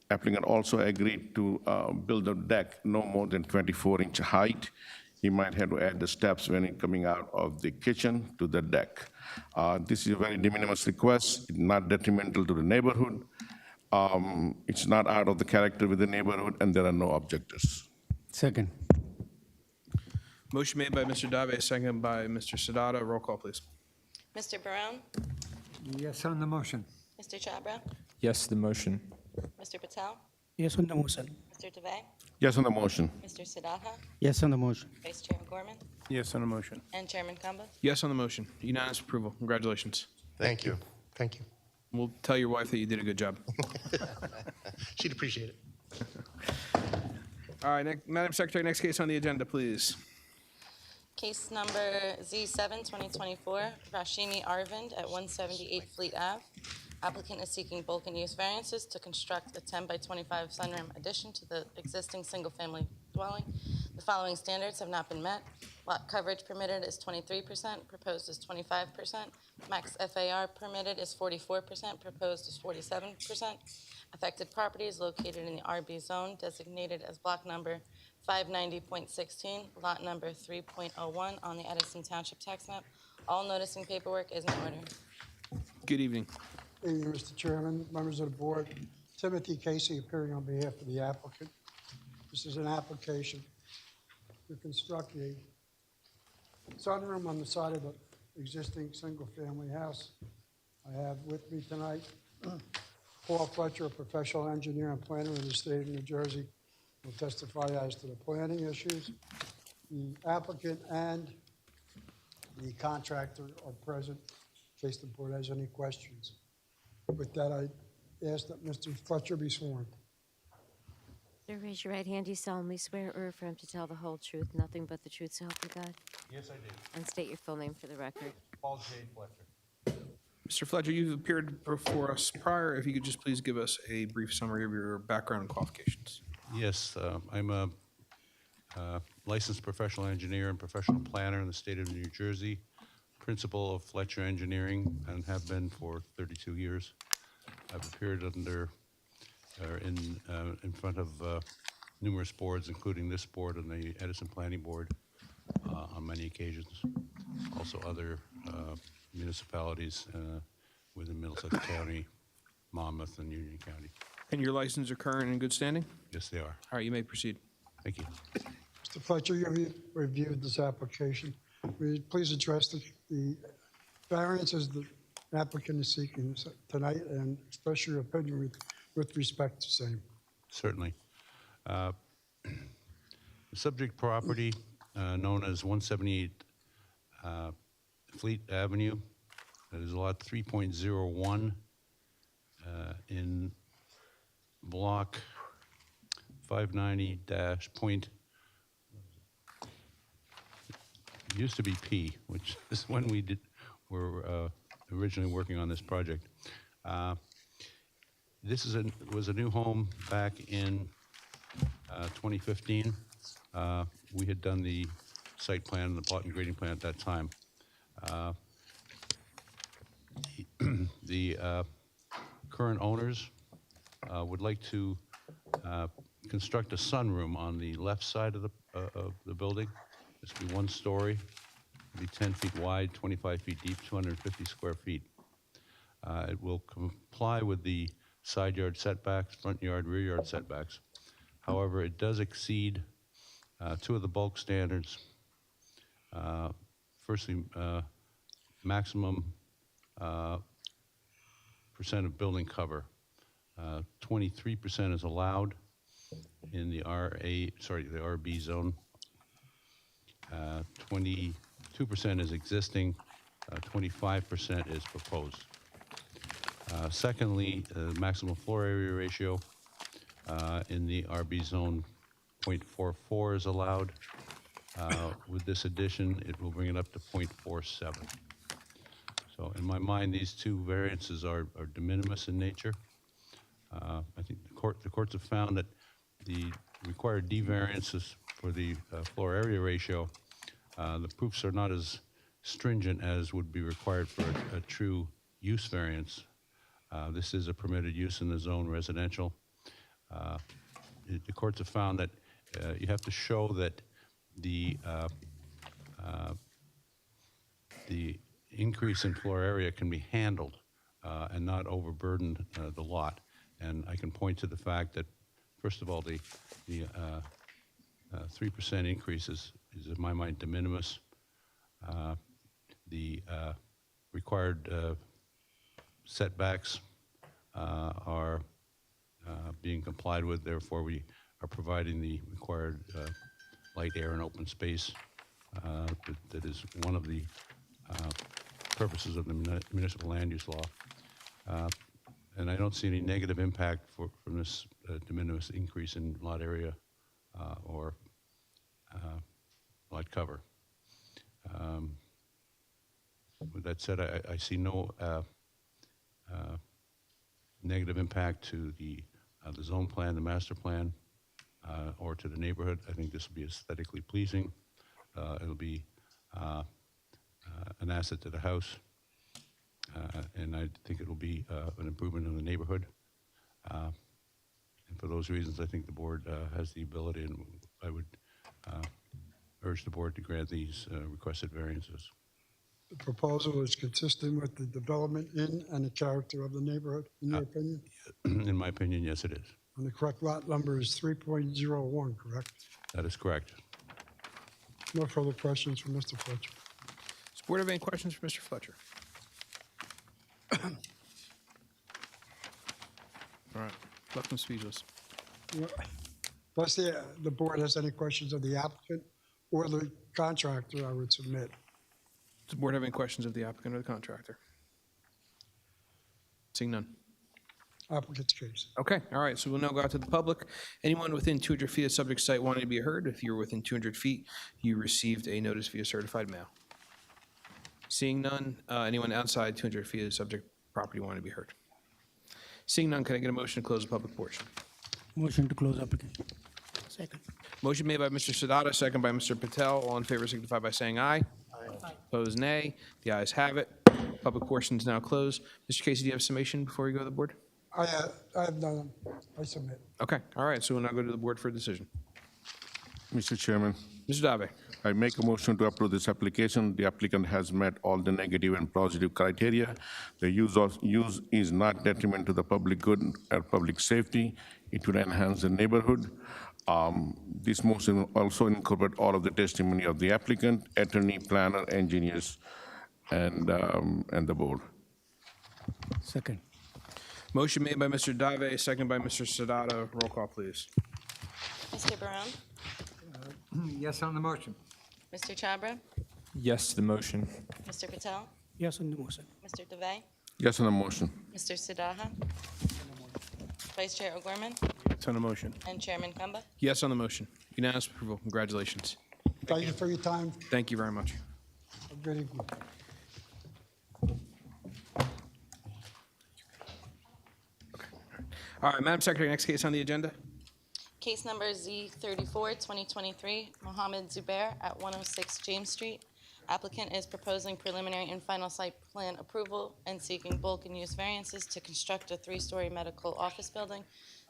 Applicant also agreed to build a deck no more than 24-inch height. He might have to add the steps when he's coming out of the kitchen to the deck. This is a very de minimis request, not detrimental to the neighborhood. It's not out of the character with the neighborhood, and there are no objectors. Second. Motion made by Mr. Dabe, seconded by Mr. Sadata. Roll call, please. Mr. Barone? Yes on the motion. Mr. Chabra? Yes to the motion. Mr. Patel? Yes on the motion. Mr. DeVay? Yes on the motion. Mr. Siddhartha? Yes on the motion. Vice Chair Gorman? Yes on the motion. And Chairman Kamba? Yes on the motion. Unanimous approval. Congratulations. Thank you. Thank you. We'll tell your wife that you did a good job. She'd appreciate it. All right, Madam Secretary, next case on the agenda, please. Case number Z7, 2024, Rashimi Arvind at 178 Fleet Ave. Applicant is seeking bulk and use variances to construct a 10 by 25 sunroom addition to the existing single-family dwelling. The following standards have not been met. Lot coverage permitted is 23%, proposed is 25%. Max FAR permitted is 44%, proposed is 47%. Affected property is located in the RB zone designated as block number 590.16, lot number 3.01 on the Edison Township tax map. All noticing paperwork is in order. Good evening. Thank you, Mr. Chairman, members of the board. Timothy Casey appearing on behalf of the applicant. This is an application to construct a sunroom on the side of the existing single-family house. I have with me tonight Paul Fletcher, a professional engineer and planner in the state of New Jersey, will testify as to the planning issues. The applicant and the contractor are present in case the board has any questions. With that, I ask that Mr. Fletcher be sworn. Sir, raise your right hand. Do you solemnly swear or affirm to tell the whole truth, nothing but the truth, so help you God? Yes, I do. And state your full name for the record. Paul J. Fletcher. Mr. Fletcher, you've appeared before us prior. If you could just please give us a brief summary of your background and qualifications. Yes, I'm a licensed professional engineer and professional planner in the state of New Jersey, principal of Fletcher Engineering, and have been for 32 years. I've appeared in front of numerous boards, including this board and the Edison Planning Board on many occasions. Also other municipalities within Middlesex County, Monmouth, and Union County. And your licenses are current and in good standing? Yes, they are. All right, you may proceed. Thank you. Mr. Mr. Fletcher, you reviewed this application. Will you please address the variances the applicant is seeking tonight and express your opinion with respect to same? Certainly. The subject property, known as 178 Fleet Avenue, that is lot 3.01 in block 590 point, it used to be P, which is when we were originally working on this project. This was a new home back in 2015. We had done the site plan, the plot and grading plan at that time. The current owners would like to construct a sunroom on the left side of the building. This will be 1 story, it'll be 10 feet wide, 25 feet deep, 250 square feet. It will comply with the side yard setbacks, front yard, rear yard setbacks. However, it does exceed 2 of the bulk standards. Firstly, maximum percent of building cover. 23% is allowed in the the RB zone. 22% is existing, 25% is proposed. Secondly, maximum floor area ratio in the RB zone, 0.44 is allowed. With this addition, it will bring it up to 0.47. So in my mind, these 2 variances are de minimis in nature. I think the courts have found that the required D variances for the floor area ratio, the proofs are not as stringent as would be required for a true use variance. This is a permitted use in the zone residential. The courts have found that you have to show that the increase in floor area can be handled and not overburden the lot. And I can point to the fact that, first of all, the 3% increase is, in my mind, de minimis. The required setbacks are being complied with. Therefore, we are providing the required light, air, and open space. That is one of the purposes of the municipal land use law. And I don't see any negative impact from this de minimis increase in lot area or lot cover. With that said, I see no negative impact to the zone plan, the master plan, or to the neighborhood. I think this will be aesthetically pleasing. It'll be an asset to the house, and I think it'll be an improvement in the neighborhood. And for those reasons, I think the board has the ability, and I would urge the board to grant these requested variances. The proposal is consistent with the development in and the character of the neighborhood, in your opinion? In my opinion, yes, it is. And the correct lot number is 3.01, correct? That is correct. No further questions from Mr. Fletcher. Does the board have any questions for Mr. Fletcher? All right, left him speechless. Unless the board has any questions of the applicant or the contractor, I would submit. Does the board have any questions of the applicant or the contractor? Seeing none. Applicant's case. Okay, all right, so we'll now go out to the public. Anyone within 200 feet of subject site wanting to be heard? If you're within 200 feet, you received a notice via certified mail. Seeing none, anyone outside 200 feet of subject property wanting to be heard? Seeing none, can I get a motion to close the public portion? Motion to close application. Second. Motion made by Mr. Sadata, second by Mr. Patel. All in favor signify by saying aye. Aye. Opposed, nay. The ayes have it. Public portion is now closed. Mr. Casey, do you have a summation before we go to the board? I have none. I submit. Okay, all right, so we'll now go to the board for a decision. Mr. Chairman, Mr. Dave. I make a motion to approve this application. The applicant has met all the negative and positive criteria. The use is not detriment to the public good or public safety. It will enhance the neighborhood. This motion will also incorporate all of the testimony of the applicant, attorney, planner, engineers, and the board. Second. Motion made by Mr. Dave, second by Mr. Sadato. Roll call, please. Mr. Barone? Yes on the motion. Mr. Chabra? Yes to the motion. Mr. Patel? Yes on the motion. Mr. DeVay? Yes on the motion. Mr. Sidaha? Vice Chair O'Gorman? It's on the motion. And Chairman Kamba? Yes on the motion. Unanimous approval. Congratulations. Thank you for your time. Thank you very much. Have a good evening. All right, Madam Secretary, next case on the agenda. Case number Z34, 2023, Mohammed Zubair at 106 James Street. Applicant is proposing preliminary and final site plan approval and seeking bulk and use variances to construct a 3-story medical office building.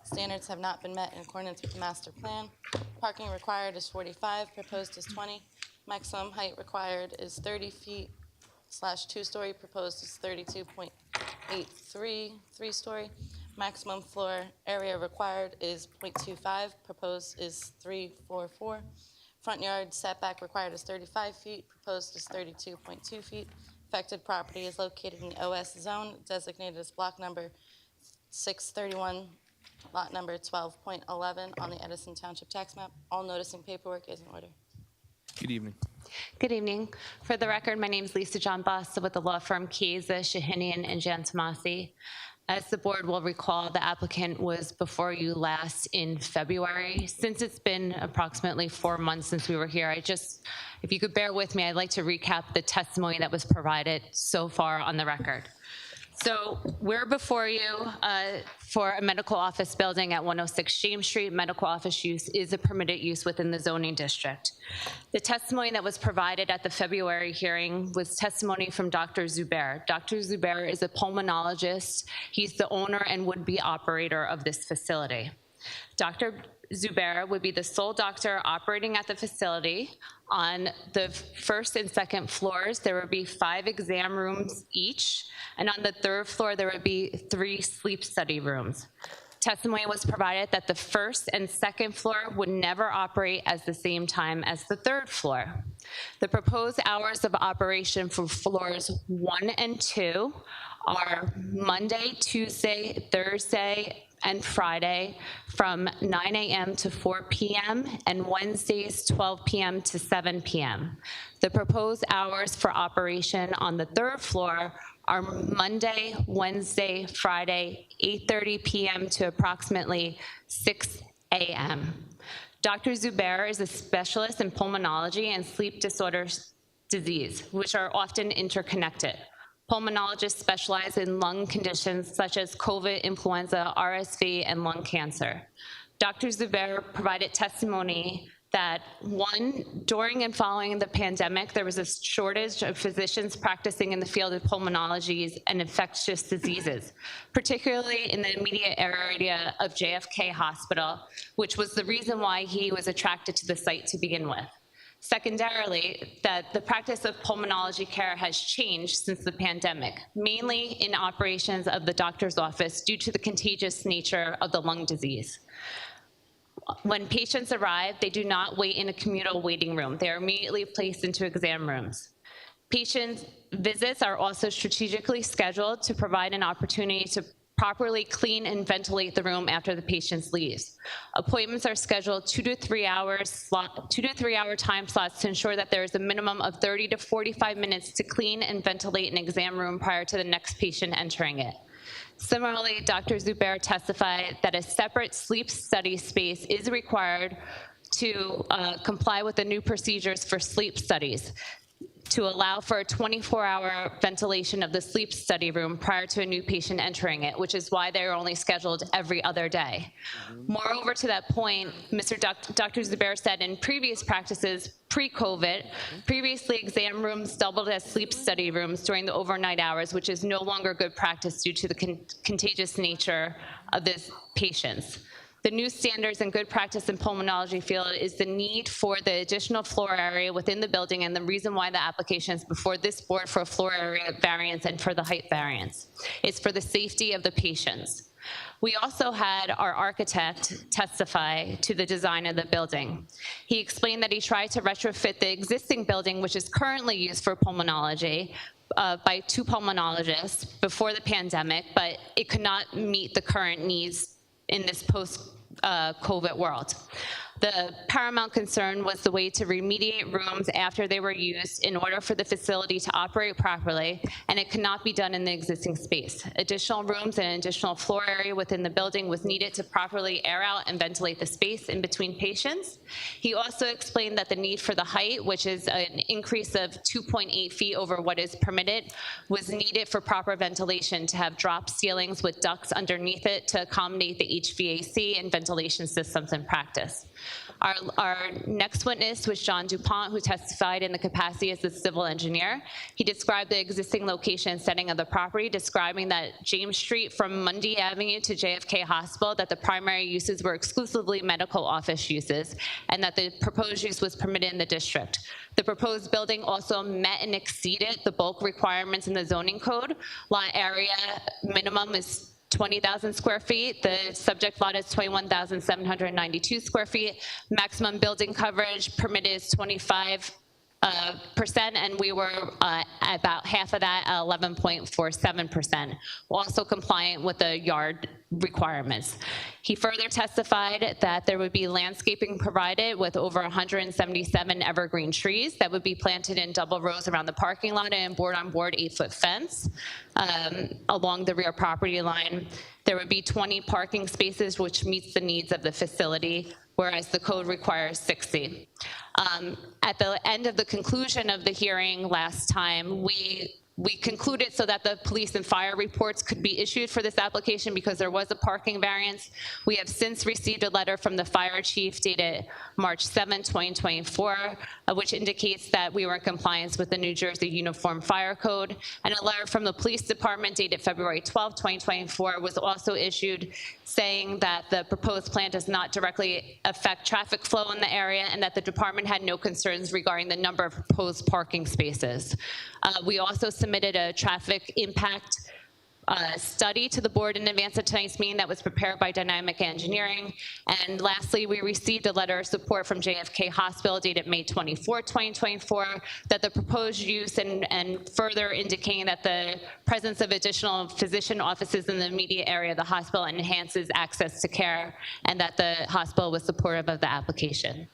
Standards have not been met in accordance with the master plan. Parking required is 45, proposed is 20. Maximum height required is 30 feet / 2-story, proposed is 32.83 3-story. Maximum floor area required is 0.25, proposed is 344. Front yard setback required is 35 feet, proposed is 32.2 feet. Affected property is located in the OS zone, designated as block number 631, lot number 12.11 on the Edison Township tax map. All noticing paperwork is in order. Good evening. Good evening. For the record, my name is Lisa John Bassa with the law firm Chiesa, Shahinian, and Jan Tomasi. As the board will recall, the applicant was before you last in February. Since it's been approximately 4 months since we were here, if you could bear with me, I'd like to recap the testimony that was provided so far on the record. So we're before you for a medical office building at 106 James Street. Medical office use is a permitted use within the zoning district. The testimony that was provided at the February hearing was testimony from Dr. Zubair. Dr. Zubair is a pulmonologist. He's the owner and would-be operator of this facility. Dr. Zubair would be the sole doctor operating at the facility. On the first and second floors, there would be 5 exam rooms each, and on the 3rd floor, there would be 3 sleep study rooms. Testimony was provided that the 1st and 2nd floor would never operate at the same time as the 3rd floor. The proposed hours of operation for floors 1 and 2 are Monday, Tuesday, Thursday, and Friday from 9 a.m. to 4 p.m. and Wednesdays 12 p.m. to 7 p.m. The proposed hours for operation on the 3rd floor are Monday, Wednesday, Friday, 8:30 p.m. to approximately 6 a.m. Dr. Zubair is a specialist in pulmonology and sleep disorders disease, which are often interconnected. Pulmonologists specialize in lung conditions such as COVID, influenza, RSV, and lung cancer. Dr. Zubair provided testimony that, 1, during and following the pandemic, there was a shortage of physicians practicing in the field of pulmonology and infectious diseases, particularly in the immediate area of JFK Hospital, which was the reason why he was attracted to the site to begin with. Secondarily, that the practice of pulmonology care has changed since the pandemic, mainly in operations of the doctor's office due to the contagious nature of the lung disease. When patients arrive, they do not wait in a communal waiting room. They are immediately placed into exam rooms. Patient visits are also strategically scheduled to provide an opportunity to properly clean and ventilate the room after the patient leaves. Appointments are scheduled 2 to 3 hour time slots to ensure that there is a minimum of 30 to 45 minutes to clean and ventilate an exam room prior to the next patient entering it. Similarly, Dr. Zubair testified that a separate sleep study space is required to comply with the new procedures for sleep studies, to allow for a 24-hour ventilation of the sleep study room prior to a new patient entering it, which is why they're only scheduled every other day. Moreover, to that point, Dr. Zubair said in previous practices, pre-COVID, previously exam rooms doubled as sleep study rooms during the overnight hours, which is no longer good practice due to the contagious nature of these patients. The new standards and good practice in pulmonology field is the need for the additional floor area within the building, and the reason why the application is before this board for a floor area variance and for the height variance. It's for the safety of the patients. We also had our architect testify to the design of the building. He explained that he tried to retrofit the existing building, which is currently used for pulmonology, by 2 pulmonologists before the pandemic, but it could not meet the current needs in this post-COVID world. The paramount concern was the way to remediate rooms after they were used in order for the facility to operate properly, and it could not be done in the existing space. Additional rooms and an additional floor area within the building was needed to properly air out and ventilate the space in between patients. He also explained that the need for the height, which is an increase of 2.8 feet over what is permitted, was needed for proper ventilation, to have drop ceilings with ducts underneath it to accommodate the HVAC and ventilation systems in practice. Our next witness was John DuPont, who testified in the capacity as the civil engineer. He described the existing location and setting of the property, describing that James Street from Mundy Avenue to JFK Hospital, that the primary uses were exclusively medical office uses, and that the proposed use was permitted in the district. The proposed building also met and exceeded the bulk requirements in the zoning code. Lot area minimum is 20,000 square feet. The subject lot is 21,792 square feet. Maximum building coverage permitted is 25%, and we were about half of that, 11.47%, also compliant with the yard requirements. He further testified that there would be landscaping provided with over 177 evergreen trees that would be planted in double rows around the parking lot and board-on-board 8-foot fence along the rear property line. There would be 20 parking spaces, which meets the needs of the facility, whereas the code requires 60. At the end of the conclusion of the hearing last time, we concluded so that the police and fire reports could be issued for this application because there was a parking variance. We have since received a letter from the fire chief dated March 7, 2024, which indicates that we were in compliance with the New Jersey Uniform Fire Code, and a letter from the police department dated February 12, 2024 was also issued saying that the proposed plan does not directly affect traffic flow in the area and that the department had no concerns regarding the number of proposed parking spaces. We also submitted a traffic impact study to the board in advance of tonight's meeting that was prepared by Dynamic Engineering. And lastly, we received a letter of support from JFK Hospital dated May 24, 2024, that the proposed use and further indicating that the presence of additional physician offices in the immediate area of the hospital enhances access to care, and that the hospital was supportive of the application.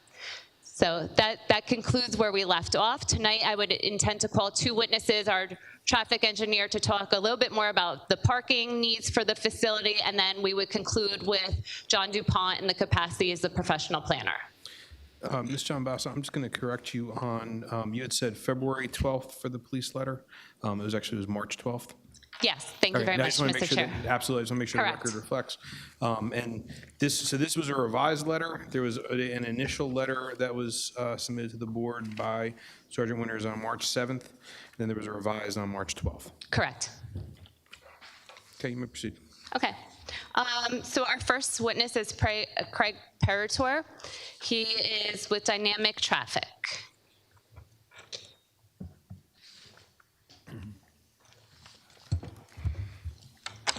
So that concludes where we left off. Tonight, I would intend to call 2 witnesses, our traffic engineer to talk a little bit more about the parking needs for the facility, and then we would conclude with John DuPont in the capacity as the professional planner. Ms. John Bass, I'm just going to correct you on, you had said February 12th for the police letter. It was March 12th. Yes, thank you very much, Mr. Chair. Absolutely, I just want to make sure Correct. the record reflects. And this was a revised letter. There was an initial letter that was submitted to the board by Sergeant Winters on March 7th. Then there was a revised on March 12th. Correct. Okay, you may proceed. Okay. So our first witness is Craig Peritor. He is with Dynamic Traffic.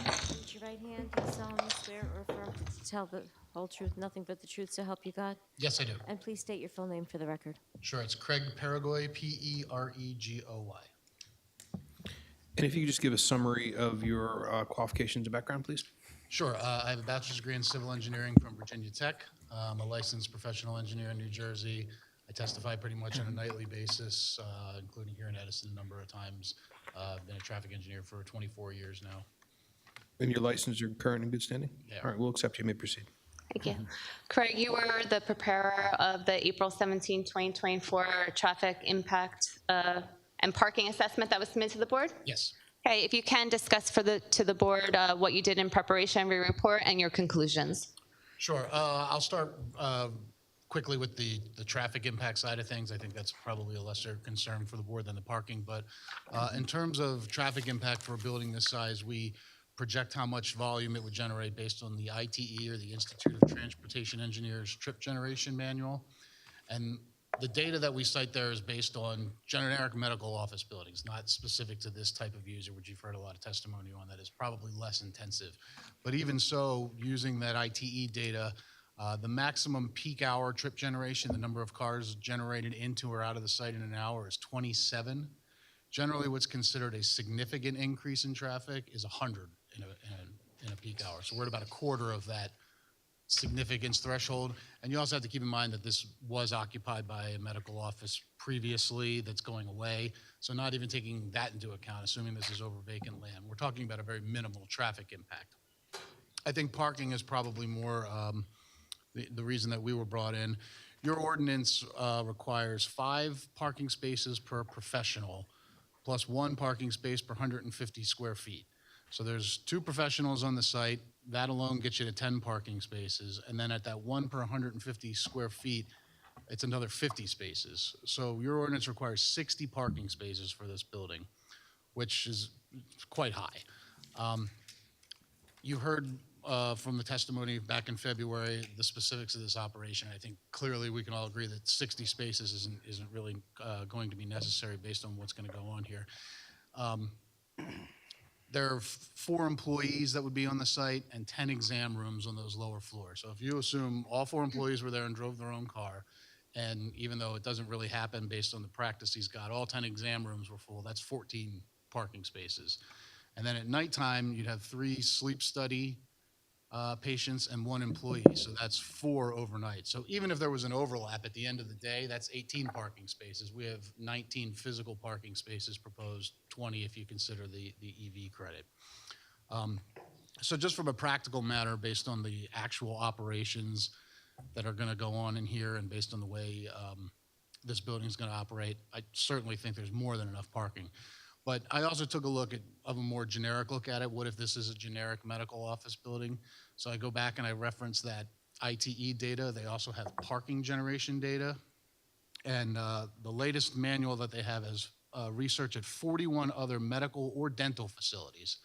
Raise your right hand. Do you solemnly swear or affirm to tell the whole truth, nothing but the truth, so help you God? Yes, I do. And please state your full name for the record. Sure, it's Craig Perigoy, Peregoy. And if you could just give a summary of your qualifications and background, please. Sure, I have a bachelor's degree in civil engineering from Virginia Tech. I'm a licensed professional engineer in New Jersey. I testify pretty much on a nightly basis, including here in Edison a number of times. I've been a traffic engineer for 24 years now. And your license are current and good standing? Yeah. All right, we'll accept you. You may proceed. Thank you. Craig, you were the preparer of the April 17, 2024 traffic impact and parking assessment that was submitted to the board? Yes. Okay, if you can discuss to the board what you did in preparation of your report and your conclusions. Sure, I'll start quickly with the traffic impact side of things. I think that's probably a lesser concern for the board than the parking, but in terms of traffic impact for a building this size, we project how much volume it would generate based on the ITE, or the Institute of Transportation Engineers trip generation manual. And the data that we cite there is based on generic medical office buildings, not specific to this type of user, which you've heard a lot of testimony on, that is probably less intensive. But even so, using that ITE data, the maximum peak hour trip generation, the number of cars generated into or out of the site in an hour, is 27. Generally, what's considered a significant increase in traffic is 100 in a peak hour. So we're at about a quarter of that significance threshold. And you also have to keep in mind that this was occupied by a medical office previously that's going away. So not even taking that into account, assuming this is over vacant land, we're talking about a very minimal traffic impact. I think parking is probably more the reason that we were brought in. Your ordinance requires 5 parking spaces per professional, plus 1 parking space per 150 square feet. So there's 2 professionals on the site. That alone gets you to 10 parking spaces. And then at that 1 per 150 square feet, it's another 50 spaces. So your ordinance requires 60 parking spaces for this building, which is quite high. You heard from the testimony back in February the specifics of this operation. I think clearly we can all agree that 60 spaces isn't really going to be necessary based on what's going to go on here. There are 4 employees that would be on the site and 10 exam rooms on those lower floors. So if you assume all 4 employees were there and drove their own car, and even though it doesn't really happen based on the practice he's got, all 10 exam rooms were full, that's 14 parking spaces. And then at nighttime, you'd have 3 sleep study patients and 1 employee, so that's 4 overnight. So even if there was an overlap at the end of the day, that's 18 parking spaces. We have 19 physical parking spaces proposed, 20 if you consider the EV credit. So just from a practical matter, based on the actual operations that are going to go on in here and based on the way this building is going to operate, I certainly think there's more than enough parking. But I also took a look at a more generic look at it. What if this is a generic medical office building? So I go back and I reference that ITE data. They also have parking generation data. And the latest manual that they have is research at 41 other medical or dental facilities.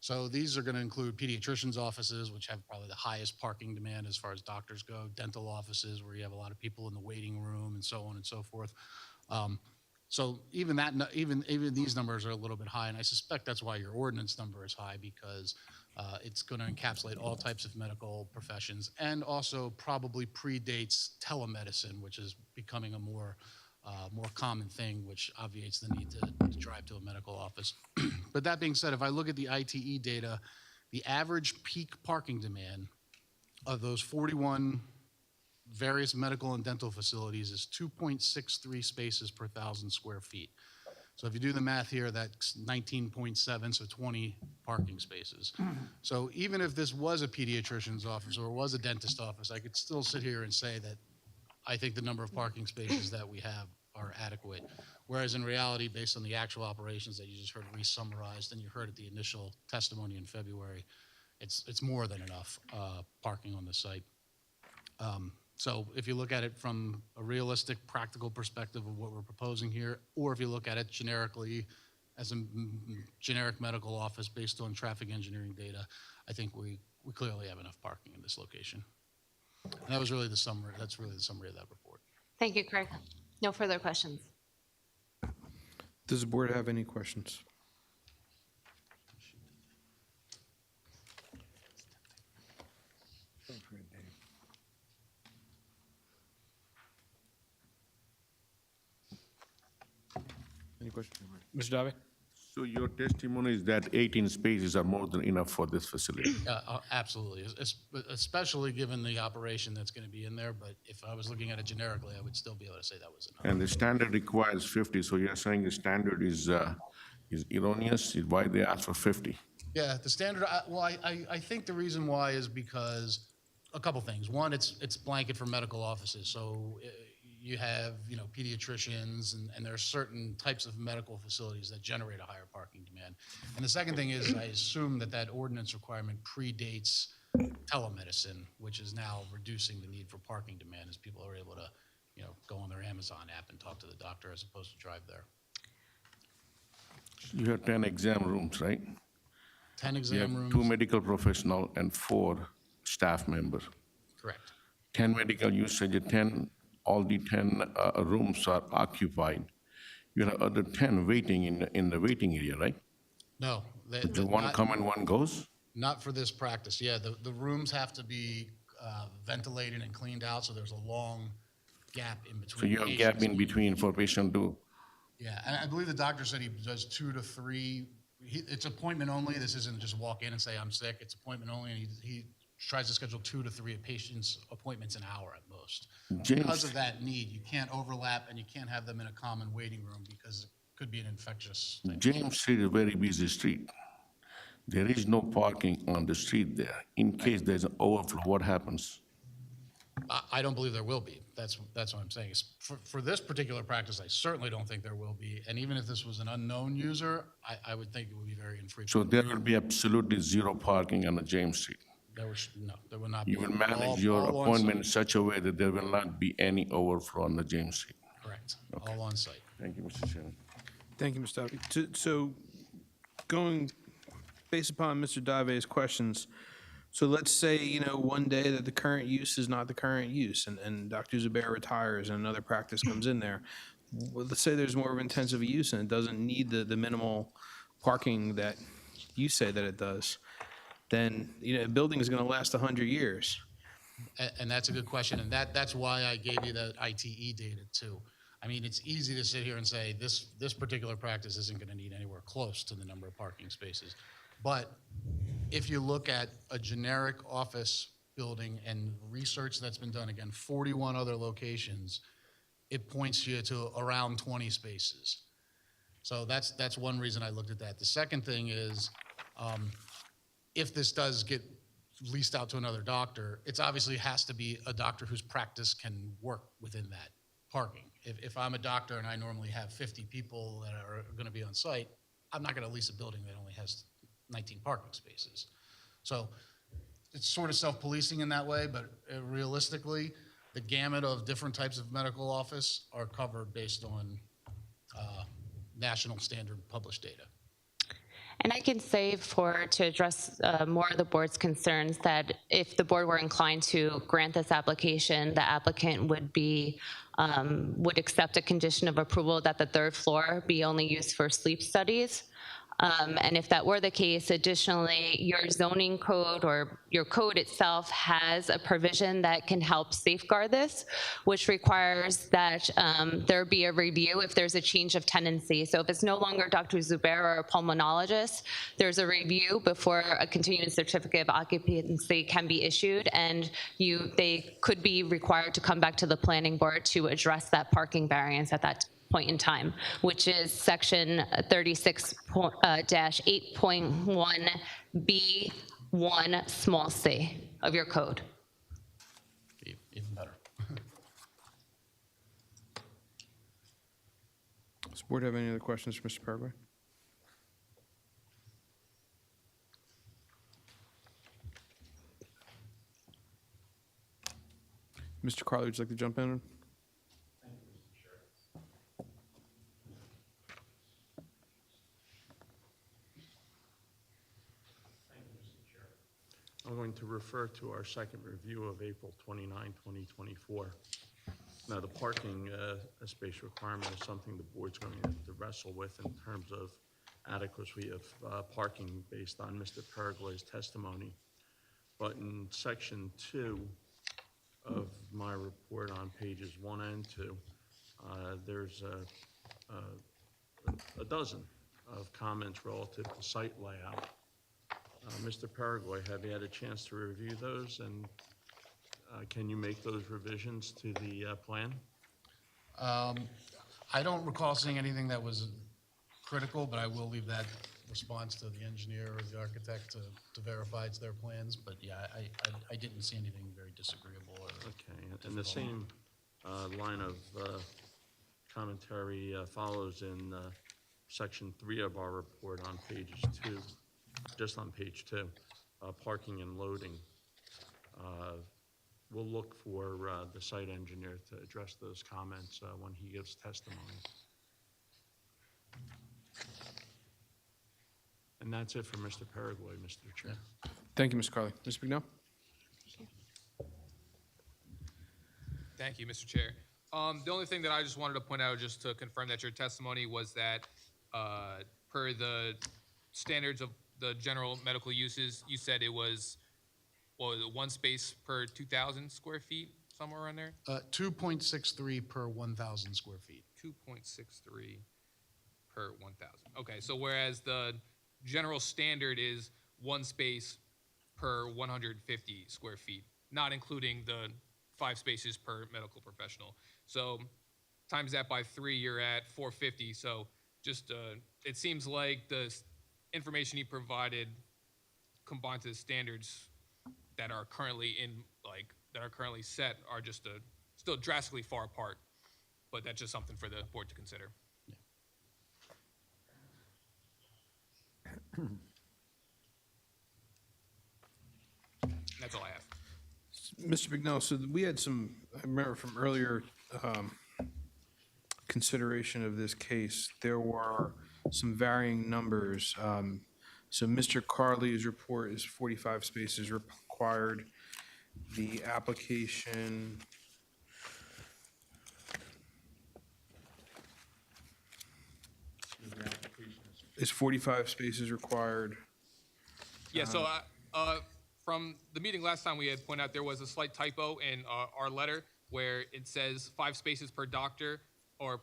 So these are going to include pediatricians' offices, which have probably the highest parking demand as far as doctors go, dental offices where you have a lot of people in the waiting room and so on and so forth. So even these numbers are a little bit high, and I suspect that's why your ordinance number is high, because it's going to encapsulate all types of medical professions, and also probably predates telemedicine, which is becoming a more common thing, which obviates the need to drive to a medical office. But that being said, if I look at the ITE data, the average peak parking demand of those 41 various medical and dental facilities is 2.63 spaces per 1,000 square feet. So if you do the math here, that's 19.7, so 20 parking spaces. So even if this was a pediatrician's office or was a dentist office, I could still sit here and say that I think the number of parking spaces that we have are adequate. Whereas in reality, based on the actual operations that you just heard re-summarized and you heard at the initial testimony in February, it's more than enough parking on the site. So if you look at it from a realistic, practical perspective of what we're proposing here, or if you look at it generically as a generic medical office based on traffic engineering data, I think we clearly have enough parking in this location. And that was really the summary. That's really the summary of that report. Thank you, Craig. No further questions. Does the board have any questions? Any questions? Mr. Dave? So your testimony is that 18 spaces are more than enough for this facility? Absolutely, especially given the operation that's going to be in there. But if I was looking at it generically, I would still be able to say that was enough. And the standard requires 50, so you're saying the standard is erroneous? Why they ask for 50? Yeah, the standard, I think the reason why is because a couple things. One, it's blanket for medical offices. So you have, pediatricians, and there are certain types of medical facilities that generate a higher parking demand. And the second thing is, I assume that ordinance requirement predates telemedicine, which is now reducing the need for parking demand as people are able to, go on their Amazon app and talk to the doctor as opposed to drive there. You have 10 exam rooms, right? 10 You exam have rooms. 2 medical professional and 4 staff members. Correct. 10 medical usage, all the 10 rooms are occupied. You have other 10 waiting in the waiting area, right? No. The one come and one goes? Not for this practice, yeah. The rooms have to be ventilated and cleaned out, so there's a long gap in between. So you have gap in between for patient to, Yeah, and I believe the doctor said he does 2 to 3. It's appointment only. This isn't just walk in and say, I'm sick. It's appointment only, and he tries to schedule 2 to 3 patients' appointments an hour at most. James- Because of that need, you can't overlap, and you can't have them in a common waiting room because it could be an infectious thing. James Street is a very busy street. There is no parking on the street there. In case there's an overflow, what happens? I don't believe there will be. That's what I'm saying. For this particular practice, I certainly don't think there will be. And even if this was an unknown user, I would think it would be very infrequent. So there will be absolutely zero parking on the James Street. No, there will not be. You will manage your All on appointment in site. such a way that there will not be any overflow on the James Street. Correct. All on site. Thank you, Mr. Chairman. Thank you, Mr. Duffy. So based upon Mr. Dave's questions, so let's say, one day that the current use is not the current use, and Dr. Zubair retires and another practice comes in there. Well, let's say there's more of intensive use and it doesn't need the minimal parking that you say that it does. Then, a building is going to last 100 years. And that's a good question, and that's why I gave you that ITE data too. I mean, it's easy to sit here and say this particular practice isn't going to need anywhere close to the number of parking spaces. But if you look at a generic office building and research that's been done, again, 41 other locations, it points you to around 20 spaces. So that's one reason I looked at that. The second thing is, if this does get leased out to another doctor, it's obviously has to be a doctor whose practice can work within that parking. If I'm a doctor and I normally have 50 people that are going to be on site, I'm not going to lease a building that only has 19 parking spaces. So it's sort of self-policing in that way, but realistically, the gamut of different types of medical office are covered based on national standard published data. And I can say to address more of the board's concerns, that if the board were inclined to grant this application, the applicant would accept a condition of approval that the 3rd floor be only used for sleep studies. And if that were the case, additionally, your zoning code or your code itself has a provision that can help safeguard this, which requires that there be a review if there's a change of tenancy. So if it's no longer Dr. Zubair or a pulmonologist, there's a review before a continuing certificate of occupancy can be issued, and they could be required to come back to the planning board to address that parking variance at that point in time, which is section 36-8.1B1 small c of your code. Even better. Does the board have any other questions for Mr. Paraguay? Mr. Carly, would you like to jump in? I'm going to refer to our second review of April 29, 2024. Now, the parking space requirement is something the board's going to have to wrestle with in terms of adequacy of parking based on Mr. Paraguay's testimony. But in section 2 of my report on pages 1 and 2, there's a dozen of comments relative to site layout. Mr. Paraguay, have you had a chance to review those, and can you make those revisions to the plan? I don't recall seeing anything that was critical, but I will leave that response to the engineer or the architect to verify it's their plans. But yeah, I didn't see anything very disagreeable. Okay, and the same line of commentary follows in section 3 of our report on pages 2. Just on page 2, parking and loading. We'll look for the site engineer to address those comments when he gives testimony. And that's it for Mr. Paraguay, Mr. Chair. Thank you, Mr. Carley. Ms. McNeil? Thank you, Mr. Chair. The only thing that I just wanted to point out, just to confirm that your testimony was that per the standards of the general medical uses, you said it was, what was it, one space per 2,000 square feet, somewhere around there? 2.63 per 1,000 square feet. 2.63 per 1,000. Okay, so whereas the general standard is one space per 150 square feet, not including the 5 spaces per medical professional. So times that by 3, you're at 450. So just, it seems like the information you provided combined to the standards that are currently that are currently set are just still drastically far apart. But that's just something for the board to consider. That's all I have. Mr. McNeil, so we had some, I remember from earlier consideration of this case, there were some varying numbers. So Mr. Carley's report is 45 spaces required. The application is 45 spaces required. Yeah, so from the meeting last time, we had pointed out there was a slight typo in our letter where it says 5 spaces per doctor or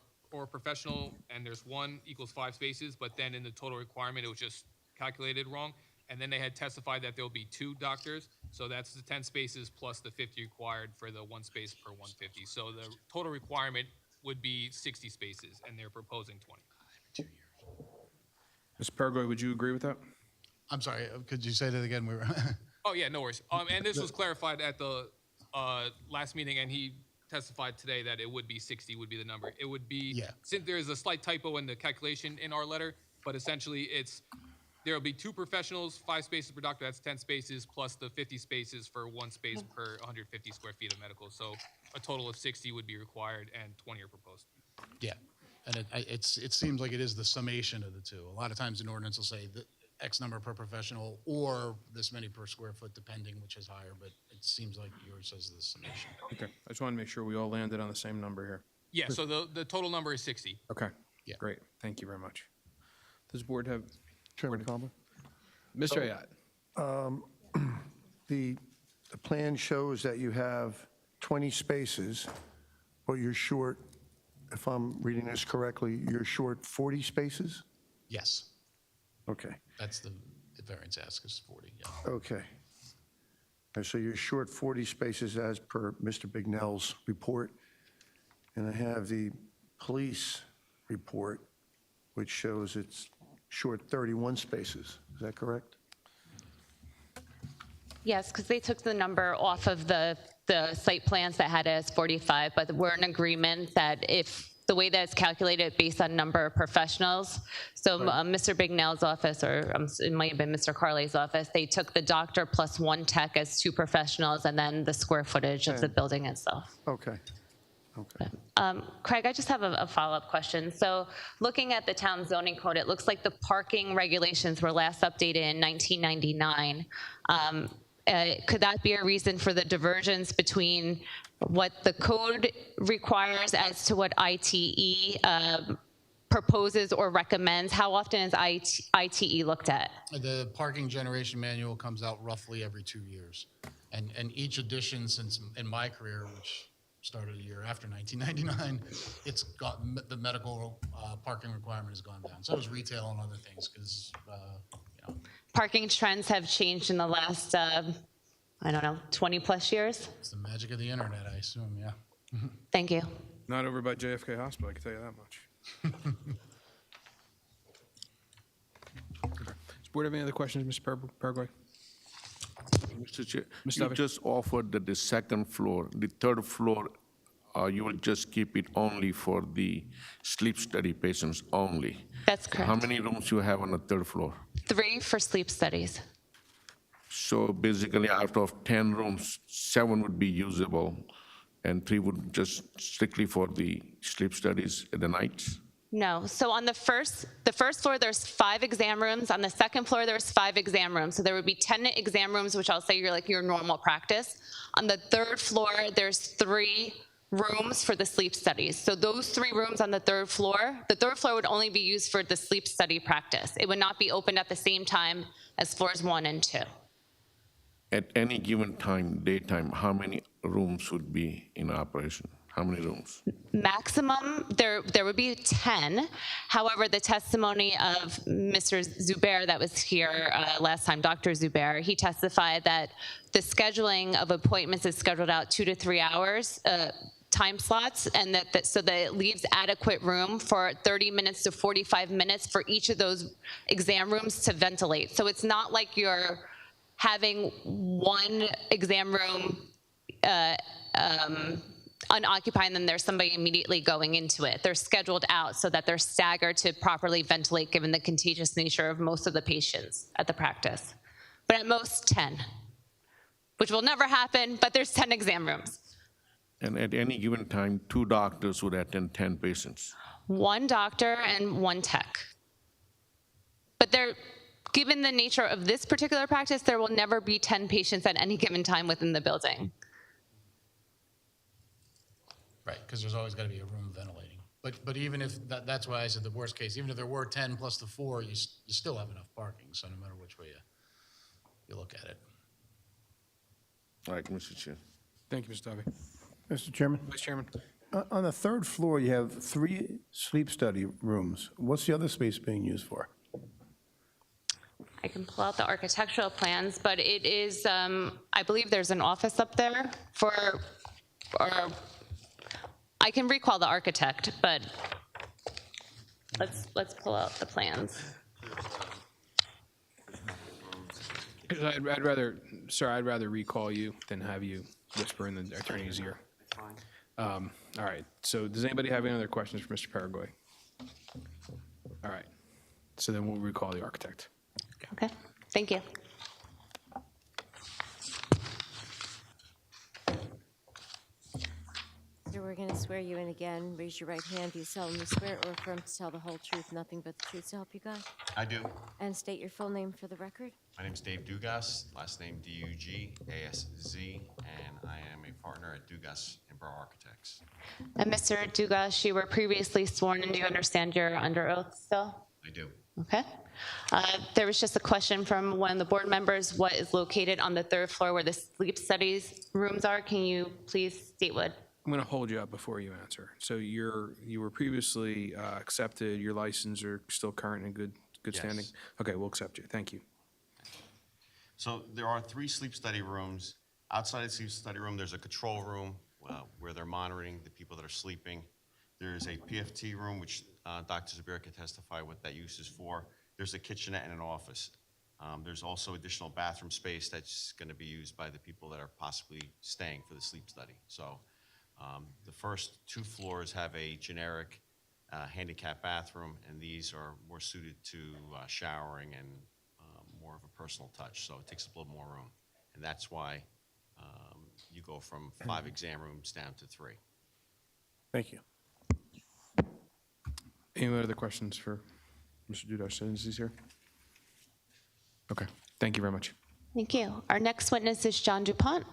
professional, and there's 1 equals 5 spaces, but then in the total requirement, it was just calculated wrong. And then they had testified that there will be 2 doctors, so that's the 10 spaces plus the 50 required for the 1 space per 150. So the total requirement would be 60 spaces, and they're proposing 20. Mr. Paraguay, would you agree with that? I'm sorry, could you say that again? We were Oh, yeah, no worries. And this was clarified at the last meeting, and he testified today that it would be 60 would be the number. It would be, since there is a slight typo in the calculation in our letter, but essentially there will be 2 professionals, 5 spaces per doctor, that's 10 spaces, plus the 50 spaces for 1 space per 150 square feet of medical. So a total of 60 would be required, and 20 are proposed. Yeah, and it seems like it is the summation of the 2. A lot of times an ordinance will say the X number per professional or this many per square foot, depending which is higher, but it seems like yours says the summation. Okay, I just want to make sure we all landed on the same number here. Yeah, so the total number is 60. Okay, Yeah. great, thank you very much. Does the board have? Chairman comment? Mr. Ayotte. The plan shows that you have 20 spaces, but you're short, if I'm reading this correctly, you're short 40 spaces? Yes, Okay, that's the variance ask is 40, yeah. okay. And so you're short 40 spaces as per Mr. Bignell's report. And I have the police report, which shows it's short 31 spaces. Is that correct? Yes, because they took the number off of the site plans that had it as 45, but we're in agreement that if the way that it's calculated based on number of professionals, so Mr. Bignell's office, or it might have been Mr. Carley's office, they took the doctor plus 1 tech as 2 professionals, and then the square footage of the building itself. Okay. Okay. Craig, I just have a follow-up question. So looking at the town zoning code, it looks like the parking regulations were last updated in 1999. Could that be a reason for the divergence between what the code requires as to what ITE proposes or recommends? How often is ITE looked at? The parking generation manual comes out roughly every 2 years. And each edition since in my career, which started a year after 1999, it's got the medical parking requirement has gone down. So is retail and other things because, Parking trends have changed in the last, I don't know, 20 plus years? It's the magic of the internet, I assume, yeah. Thank you. Not over by JFK Hospital, I can tell you that much. Okay. Does the board have any other questions, Mr. Paraguay? Mr. Chair, Mr. you Davi. just offered that the 2nd floor, the 3rd floor, you will just keep it only for the sleep study patients only. That's correct. How many rooms you have on the 3rd floor? 3 for sleep studies. So basically, out of 10 rooms, 7 would be usable, and 3 would just strictly for the sleep studies at the nights? No, so on the first floor, there's 5 exam rooms. On the second floor, there's 5 exam rooms. So there would be 10 exam rooms, which I'll say you're like your normal practice. On the third floor, there's 3 rooms for the sleep studies. So those 3 rooms on the third floor would only be used for the sleep study practice. It would not be opened at the same time as floors 1 and 2. At any given time, daytime, how many rooms would be in operation? How many rooms? Maximum, there would be 10. However, the testimony of Mr. Zubair that was here last time, Dr. Zubair, he testified that the scheduling of appointments is scheduled out 2 to 3 hours, time slots, and so that it leaves adequate room for 30 minutes to 45 minutes for each of those exam rooms to ventilate. So it's not like you're having one exam room unoccupied and then there's somebody immediately going into it. They're scheduled out so that they're staggered to properly ventilate given the contagious nature of most of the patients at the practice. But at most 10, which will never happen, but there's 10 exam rooms. And at any given time, 2 doctors would attend 10 patients. 1 doctor and 1 tech. But given the nature of this particular practice, there will never be 10 patients at any given time within the building. Right, because there's always got to be a room ventilating. But even if, that's why I said the worst case, even if there were 10 plus the 4, you still have enough parking, so no matter which way you look at it. All right, Mr. Chair. Thank you, Mr. Davey. Mr. Chairman? Vice Chairman? On the third floor, you have 3 sleep study rooms. What's the other space being used for? I can pull out the architectural plans, but it is, I believe there's an office up there I can recall the architect, but let's pull out the plans. I'd rather recall you than have you whisper in the attorney's ear. All right, so does anybody have any other questions for Mr. Paraguay? All right, so then we'll recall the architect. Okay, thank you. Sir, we're going to swear you in again. Raise your right hand. Do you solemnly swear or affirm to tell the whole truth, nothing but the truth, so help you God? I do. And state your full name for the record. My name's Dave Dugas, last name D-U-G-A-S-Z, and I am a partner at Dugas and Borough Architects. And Mr. Dugas, you were previously sworn, and do you understand you're under oath still? I do. Okay. There was just a question from one of the board members. What is located on the third floor where the sleep studies rooms are? Can you please state what? I'm going to hold you up before you answer. So you were previously accepted. Your license are still current and good standing? Yes. Okay, we'll accept you. Thank you. So there are 3 sleep study rooms. Outside the sleep study room, there's a control room where they're monitoring the people that are sleeping. There's a PFT room, which Dr. Zubair can testify what that use is for. There's a kitchenette and an office. There's also additional bathroom space that's going to be used by the people that are possibly staying for the sleep study. So the first 2 floors have a generic handicap bathroom, and these are more suited to showering and more of a personal touch. So it takes up a little more room. And that's why you go from 5 exam rooms down to 3. Thank you. Any other questions for Mr. Dudas, since he's here? Okay, thank you very much. Thank you. Our next witness is John DuPont.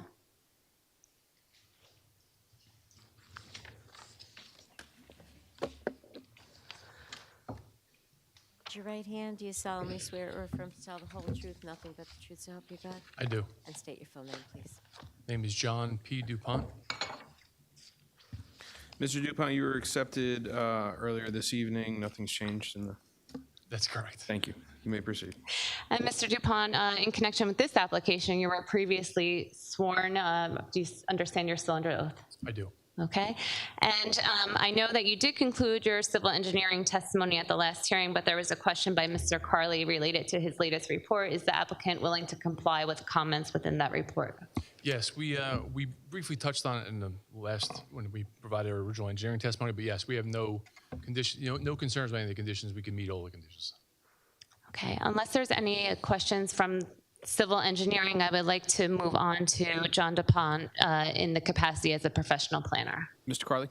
Raise your right hand. Do you solemnly swear or affirm to tell the whole truth, nothing but the truth, so help you God? I do. And state your full name, please. Name is John P. DuPont. Mr. DuPont, you were accepted earlier this evening. Nothing's changed in the... That's correct. Thank you. You may proceed. And Mr. DuPont, in connection with this application, you were previously sworn. Do you understand you're still under oath? I do. Okay. And I know that you did conclude your civil engineering testimony at the last hearing, but there was a question by Mr. Carley related to his latest report. Is the applicant willing to comply with comments within that report? Yes, we briefly touched on it in the last, when we provided our original engineering testimony, but yes, we have no condition, no concerns about any of the conditions. We can meet all the conditions. Okay, unless there's any questions from civil engineering, I would like to move on to John DuPont in the capacity as a professional planner. Mr. Carley?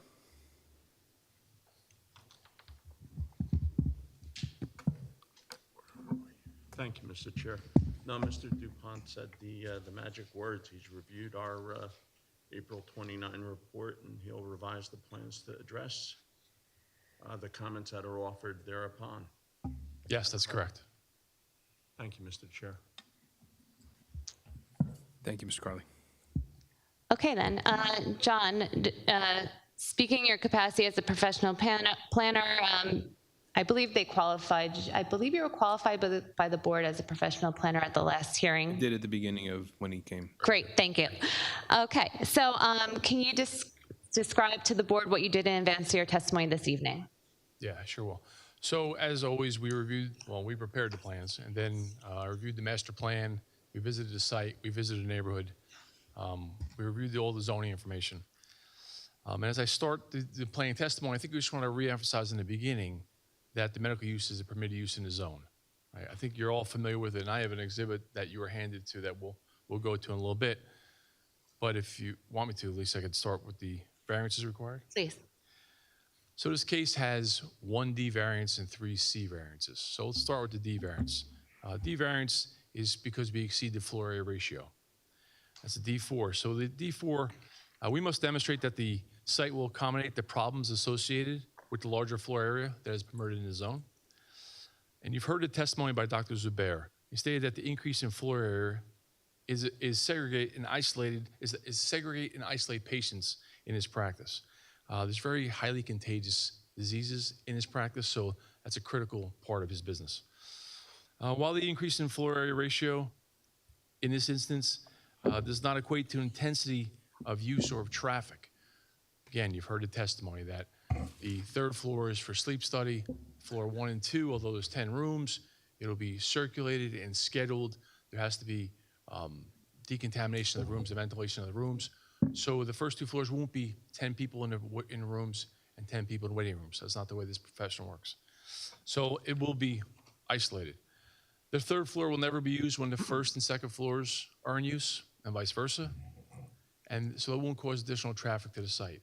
Thank you, Mr. Chair. No, Mr. Dupont said the magic words. He's reviewed our April 29 report, and he'll revise the plans to address the comments that are offered thereupon. Yes, that's correct. Thank you, Mr. Chair. Thank you, Mr. Carly. Okay, then. John, speaking in your capacity as a professional planner, I believe they qualified. I believe you were qualified by the board as a professional planner at the last hearing. Did at the beginning of when he came. Great, thank you. Okay, so can you describe to the board what you did in advance to your testimony this evening? Yeah, sure will. So as always, we prepared the plans, and then reviewed the master plan. We visited the site. We visited the neighborhood. We reviewed all the zoning information. And as I start the planning testimony, I think we just want to reemphasize in the beginning that the medical use is a permitted use in the zone. Right? I think you're all familiar with it, and I have an exhibit that you were handed to that we'll go to in a little bit. But if you want me to, at least I could start with the variances required. Please. So this case has 1 D variance and 3 C variances. So let's start with the D variance. D variance is because we exceed the floor area ratio. That's a D4. So the D4, we must demonstrate that the site will accommodate the problems associated with the larger floor area that is permitted in the zone. And you've heard the testimony by Dr. Zubair. He stated that the increase in floor area is segregate and isolate patients in his practice. There's very highly contagious diseases in his practice, so that's a critical part of his business. While the increase in floor area ratio in this instance does not equate to intensity of use or of traffic. Again, you've heard the testimony that the 3rd floor is for sleep study. Floor 1 and 2, although there's 10 rooms, it'll be circulated and scheduled. There has to be decontamination of the rooms, the ventilation of the rooms. So the first 2 floors won't be 10 people in rooms and 10 people in waiting rooms. That's not the way this profession works. So it will be isolated. The 3rd floor will never be used when the 1st and 2nd floors are in use, and vice versa. And so it won't cause additional traffic to the site.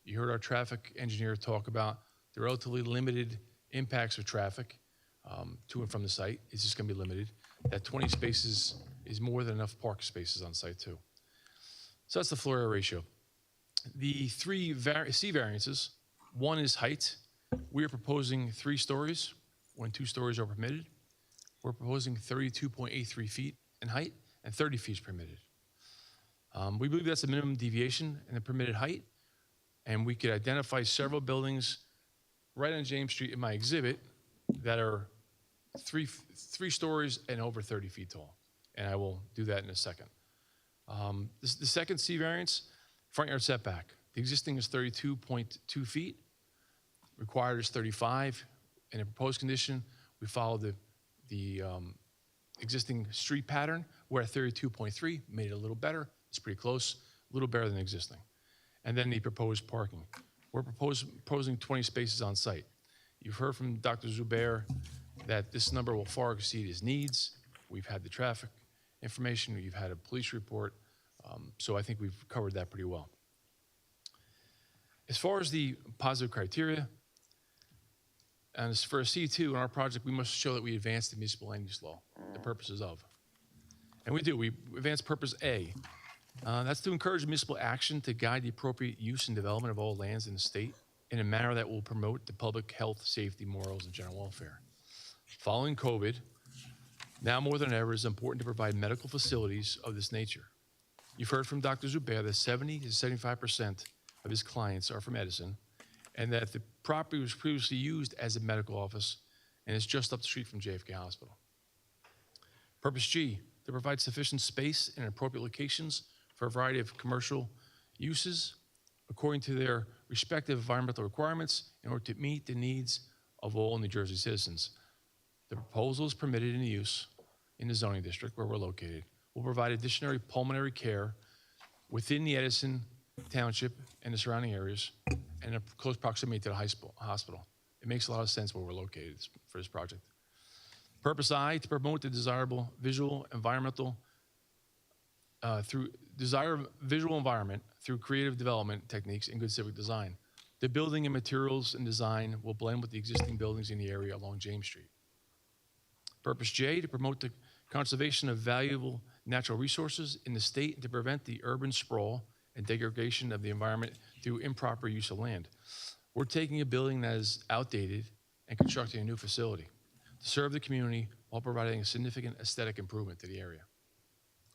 You heard our traffic engineer talk about the relatively limited impacts of traffic to and from the site. It's just going to be limited. That 20 spaces is more than enough park spaces on site too. So that's the floor area ratio. The 3 C variances, 1 is height. We are proposing 3 stories when 2 stories are permitted. We're proposing 32.83 feet in height, and 30 feet is permitted. We believe that's a minimum deviation in the permitted height, and we could identify several buildings right on James Street in my exhibit that are 3 stories and over 30 feet tall, and I will do that in a second. The second C variance, front yard setback. The existing is 32.2 feet. Required is 35. In a proposed condition, we follow the existing street pattern. We're at 32.3, made it a little better. It's pretty close, a little better than existing. And then the proposed parking. We're proposing 20 spaces on site. You've heard from Dr. Zubair that this number will far exceed his needs. We've had the traffic information, you've had a police report, so I think we've covered that pretty well. As far as the positive criteria, and as for a C2 in our project, we must show that we advance the municipal land use law, the purposes of. And we do, we advance purpose A. That's to encourage municipal action to guide the appropriate use and development of all lands in the state in a manner that will promote the public health, safety, morals, and general welfare. Following COVID, now more than ever, it's important to provide medical facilities of this nature. You've heard from Dr. Zubair that 70 to 75% of his clients are from Edison, and that the property was previously used as a medical office, and it's just up the street from JFK Hospital. Purpose G, to provide sufficient space in appropriate locations for a variety of commercial uses according to their respective environmental requirements in order to meet the needs of all New Jersey citizens. The proposal is permitted in use in the zoning district where we're located. We'll provide additional pulmonary care within the Edison Township and the surrounding areas and in close proximity to the hospital. It makes a lot of sense where we're located for this project. Purpose I, to promote the desirable visual environment through creative development techniques and good civic design. The building and materials and design will blend with the existing buildings in the area along James Street. Purpose J, to promote the conservation of valuable natural resources in the state and to prevent the urban sprawl and degradation of the environment through improper use of land. We're taking a building that is outdated and constructing a new facility to serve the community while providing a significant aesthetic improvement to the area.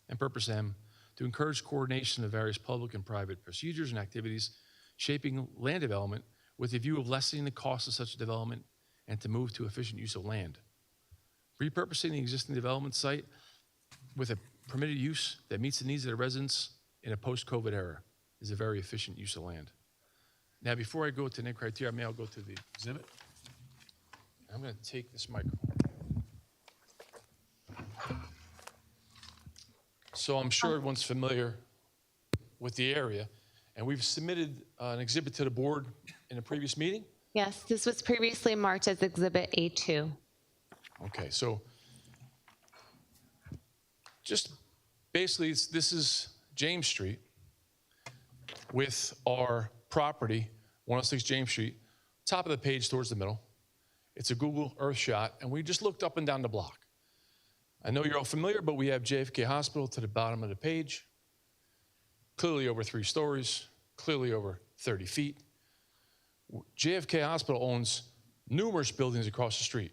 And Purpose M, to encourage coordination of various public and private procedures and activities shaping land development with a view of lessening the cost of such development and to move to efficient use of land. Repurposing the existing development site with a permitted use that meets the needs of the residents in a post-COVID era is a very efficient use of land. Now, before I go to the criteria, I'll go to the exhibit. I'm going to take this microphone. So I'm sure everyone's familiar with the area, and we've submitted an exhibit to the board in a previous meeting. Yes, this was previously marked as Exhibit A2. Okay, so just basically, this is James Street with our property, 106 James Street, top of the page towards the middle. It's a Google Earth shot, and we just looked up and down the block. I know you're all familiar, but we have JFK Hospital to the bottom of the page, clearly over 3 stories, clearly over 30 feet. JFK Hospital owns numerous buildings across the street,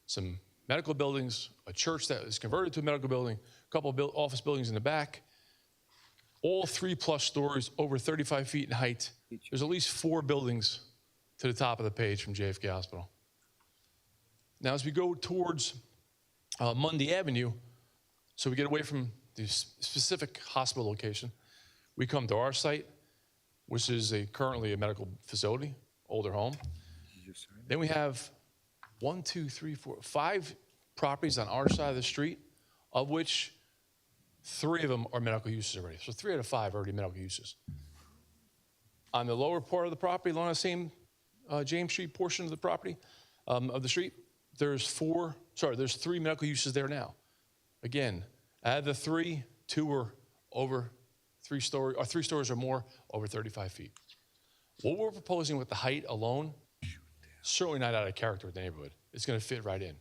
some medical buildings, a church that is converted to a medical building, a couple of office buildings in the back, all 3+ stories, over 35 feet in height. There's at least 4 buildings to the top of the page from JFK Hospital. Now, as we go towards Mundy Avenue, so we get away from the specific hospital location, we come to our site, which is currently a medical facility, older home. Then we have 1, 2, 3, 4, 5 properties on our side of the street, of which 3 of them are medical uses already. So 3 out of 5 are already medical uses. On the lower part of the property, along the same James Street portion of the property, of the street, there's 3 medical uses there now. Again, out of the 3, 2 are over 3 stories, or 3 stories or more, over 35 feet. What we're proposing with the height alone, certainly not out of character with the neighborhood. It's going to fit right in.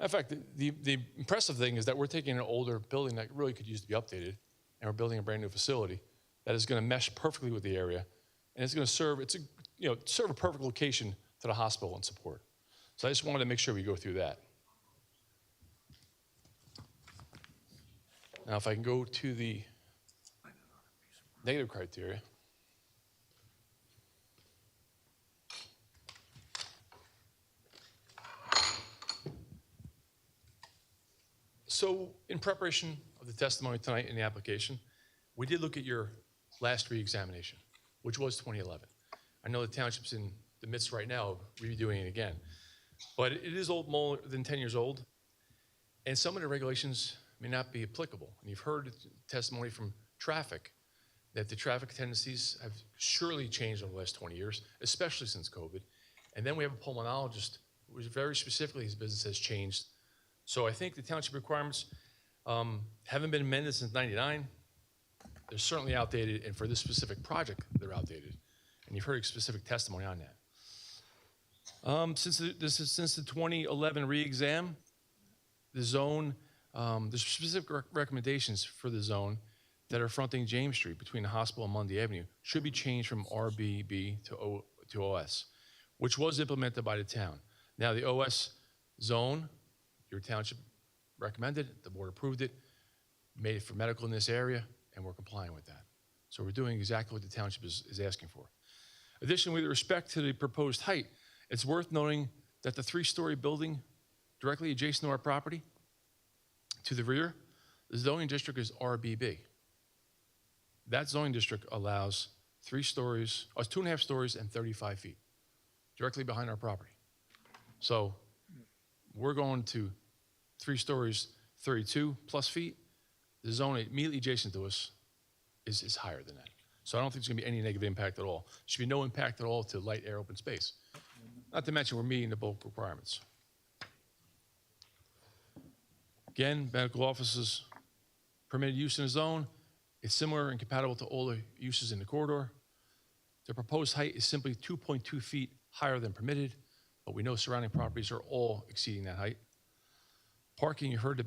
In fact, the impressive thing is that we're taking an older building that really could use to be updated, and we're building a brand new facility that is going to mesh perfectly with the area, and it's going to serve a perfect location to the hospital and support. So I just wanted to make sure we go through that. Now, if I can go to the negative criteria. So in preparation of the testimony tonight in the application, we did look at your last re-examination, which was 2011. I know the township's in the midst right now of redoing it again, but it is more than 10 years old, and some of the regulations may not be applicable. And you've heard testimony from traffic that the traffic tendencies have surely changed over the last 20 years, especially since COVID. And then we have a pulmonologist who is very specifically, his business has changed. So I think the township requirements haven't been amended since '99. They're certainly outdated, and for this specific project, they're outdated. And you've heard specific testimony on that. Since the 2011 re-exam, the zone, there's specific recommendations for the zone that are fronting James Street between the hospital and Mundy Avenue should be changed from RBB to OS, which was implemented by the town. Now the OS zone, your township recommended it, the board approved it, made it for medical in this area, and we're complying with that. So we're doing exactly what the township is asking for. Additionally, with respect to the proposed height, it's worth noting that the 3-story building directly adjacent to our property, to the rear, the zoning district is RBB. That zoning district allows 3 stories, 2.5 stories and 35 feet, directly behind our property. So we're going to 3 stories, 32 plus feet. The zone immediately adjacent to us is higher than that. So I don't think there's gonna be any negative impact at all. There should be no impact at all to light, air, open space. Not to mention we're meeting the bulk requirements. Again, medical offices permitted use in the zone. It's similar and compatible to all the uses in the corridor. The proposed height is simply 2.2 feet higher than permitted, but we know surrounding properties are all exceeding that height. parking, you heard the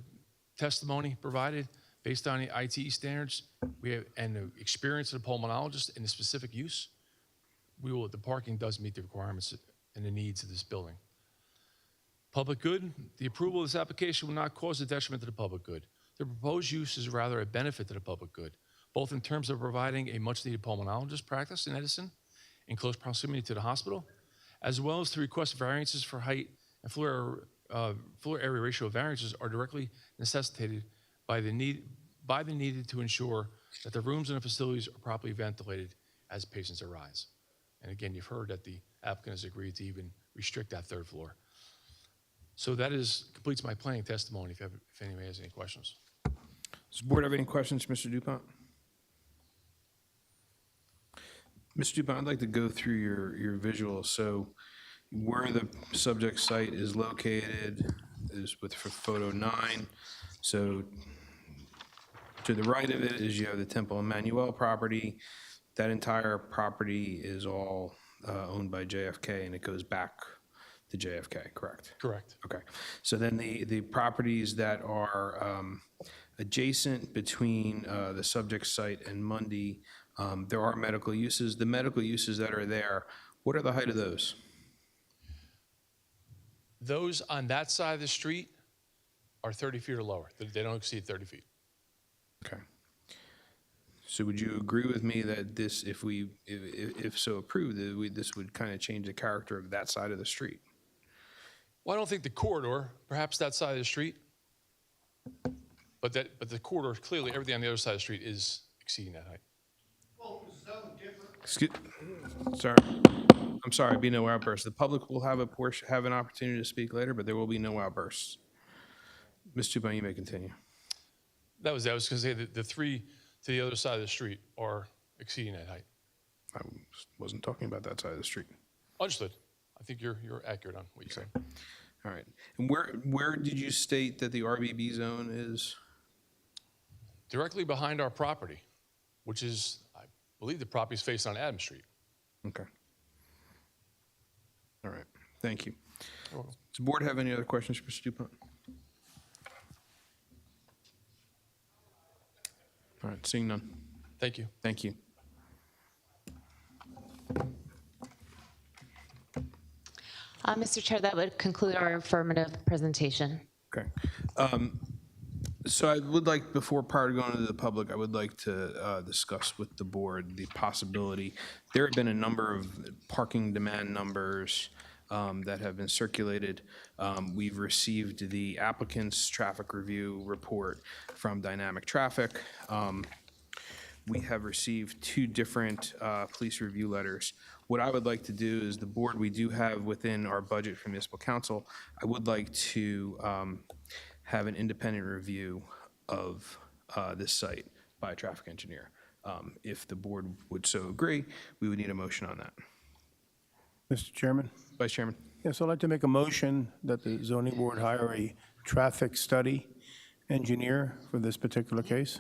testimony provided based on the ITE standards and the experience of the pulmonologist in the specific use. The parking does meet the requirements and the needs of this building. Public good, the approval of this application will not cause a detriment to the public good. The proposed use is rather a benefit to the public good, both in terms of providing a much-needed pulmonologist practice in Edison in close proximity to the hospital, as well as to request variances for height and floor area ratio variances are directly necessitated by the need to ensure that the rooms in the facilities are properly ventilated as patients arise. And again, you've heard that the applicant has agreed to even restrict that third floor. So that completes my planning testimony, if anybody has any questions. Does the board have any questions for Mr. Dupont? Mr. Dupont, I'd like to go through your visuals. So where the subject site is located is for photo 9. So to the right of it is you have the Temple Emmanuel property. That entire property is all owned by JFK, and it goes back to JFK, correct? Correct. Okay. So then the properties that are adjacent between the subject site and Mundy, there are medical uses. The medical uses that are there, what are the height of those? Those on that side of the street are 30 feet or lower. They don't exceed 30 feet. Okay. So would you agree with me that this, if so approved, that this would kind of change the character of that side of the street? Well, I don't think the corridor, perhaps that side of the street, but the corridor, clearly everything on the other side of the street is exceeding that height. Sorry. I'm sorry, be no outbursts. The public will have an opportunity to speak later, but there will be no outbursts. Ms. Dupont, you may continue. I was going to say that the three to the other side of the street are exceeding that height. I wasn't talking about that side of the street. Understood. I think you're accurate on what you said. All right. And where did you state that the RBB zone is? Directly behind our property, which is, I believe the property is facing on Adams Street. Okay. All right. Thank you. Does the board have any other questions for Mr. Dupont? All right. Seeing none. Thank you. Thank you. Mr. Chair, that would conclude our affirmative presentation. Okay. So I would like, prior to going to the public, I would like to discuss with the board the possibility. There have been a number of parking demand numbers that have been circulated. We've received the applicant's traffic review report from Dynamic Traffic. We have received 2 different police review letters. What I would like to do is the board, we do have within our budget for municipal council, I would like to have an independent review of this site by a traffic engineer. If the board would so agree, we would need a motion on that. Mr. Chairman? Vice Chairman? Yes, I'd like to make a motion that the zoning board hire a traffic study engineer for this particular case.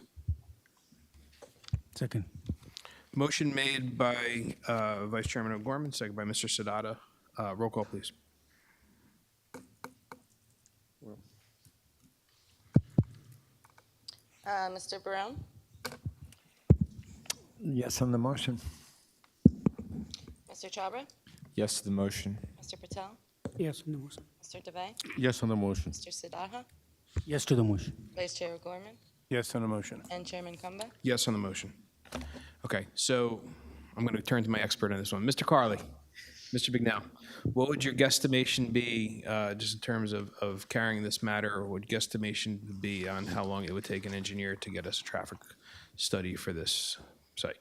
Second. Motion made by Vice Chairman O'Gorman, second by Mr. Sadata. Roll call, please. Mr. Barone? Yes on the motion. Mr. Chabra? Yes to the motion. Mr. Patel? Yes on the motion. Mr. DeVay? Yes on the motion. Mr. Siddhartha? Yes to the motion. Vice Chair O'Gorman? Yes on the motion. And Chairman Kumba? Yes on the motion. Okay, so I'm going to turn to my expert on this one. Mr. Carley, Mr. Bignell, what would your guesstimation be, just in terms of carrying this matter, or would guesstimation be on how long it would take an engineer to get us a traffic study for this site?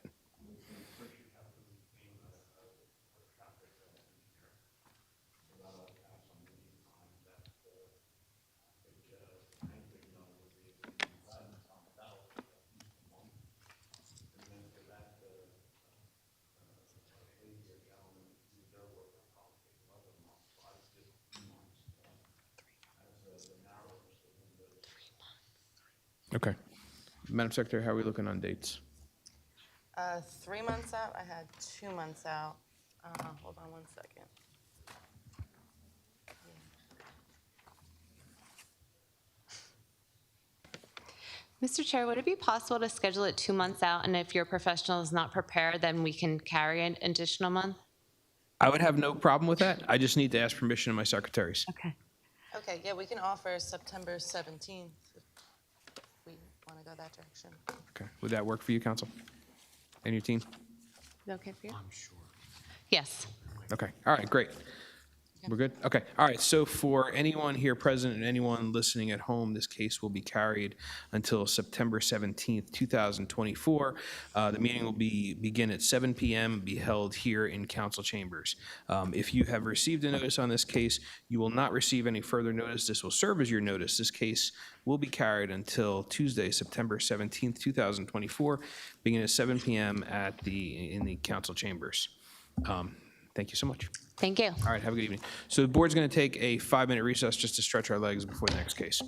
Okay. Madam Secretary, how are we looking on dates? 3 months out, I had 2 months out. Hold on one second. Mr. Chair, would it be possible to schedule it 2 months out, and if your professional is not prepared, then we can carry an additional month? I would have no problem with that. I just need to ask permission of my secretaries. Okay. Okay, yeah, we can offer September 17th if we want to go that direction. Okay, would that work for you, council? And your team? Is that okay for you? I'm sure. Yes. Okay, all right, great. We're good? Okay, all right, so for anyone here present and anyone listening at home, this case will be carried until September 17th, 2024. The meeting will begin at 7 p.m. and be held here in council chambers. If you have received a notice on this case, you will not receive any further notice. This will serve as your notice. This case will be carried until Tuesday, September 17th, 2024, beginning at 7 p.m. in the council chambers. Thank you so much. Thank you. All right, have a good evening. So the board's going to take a 5-minute recess just to stretch our legs before the next case.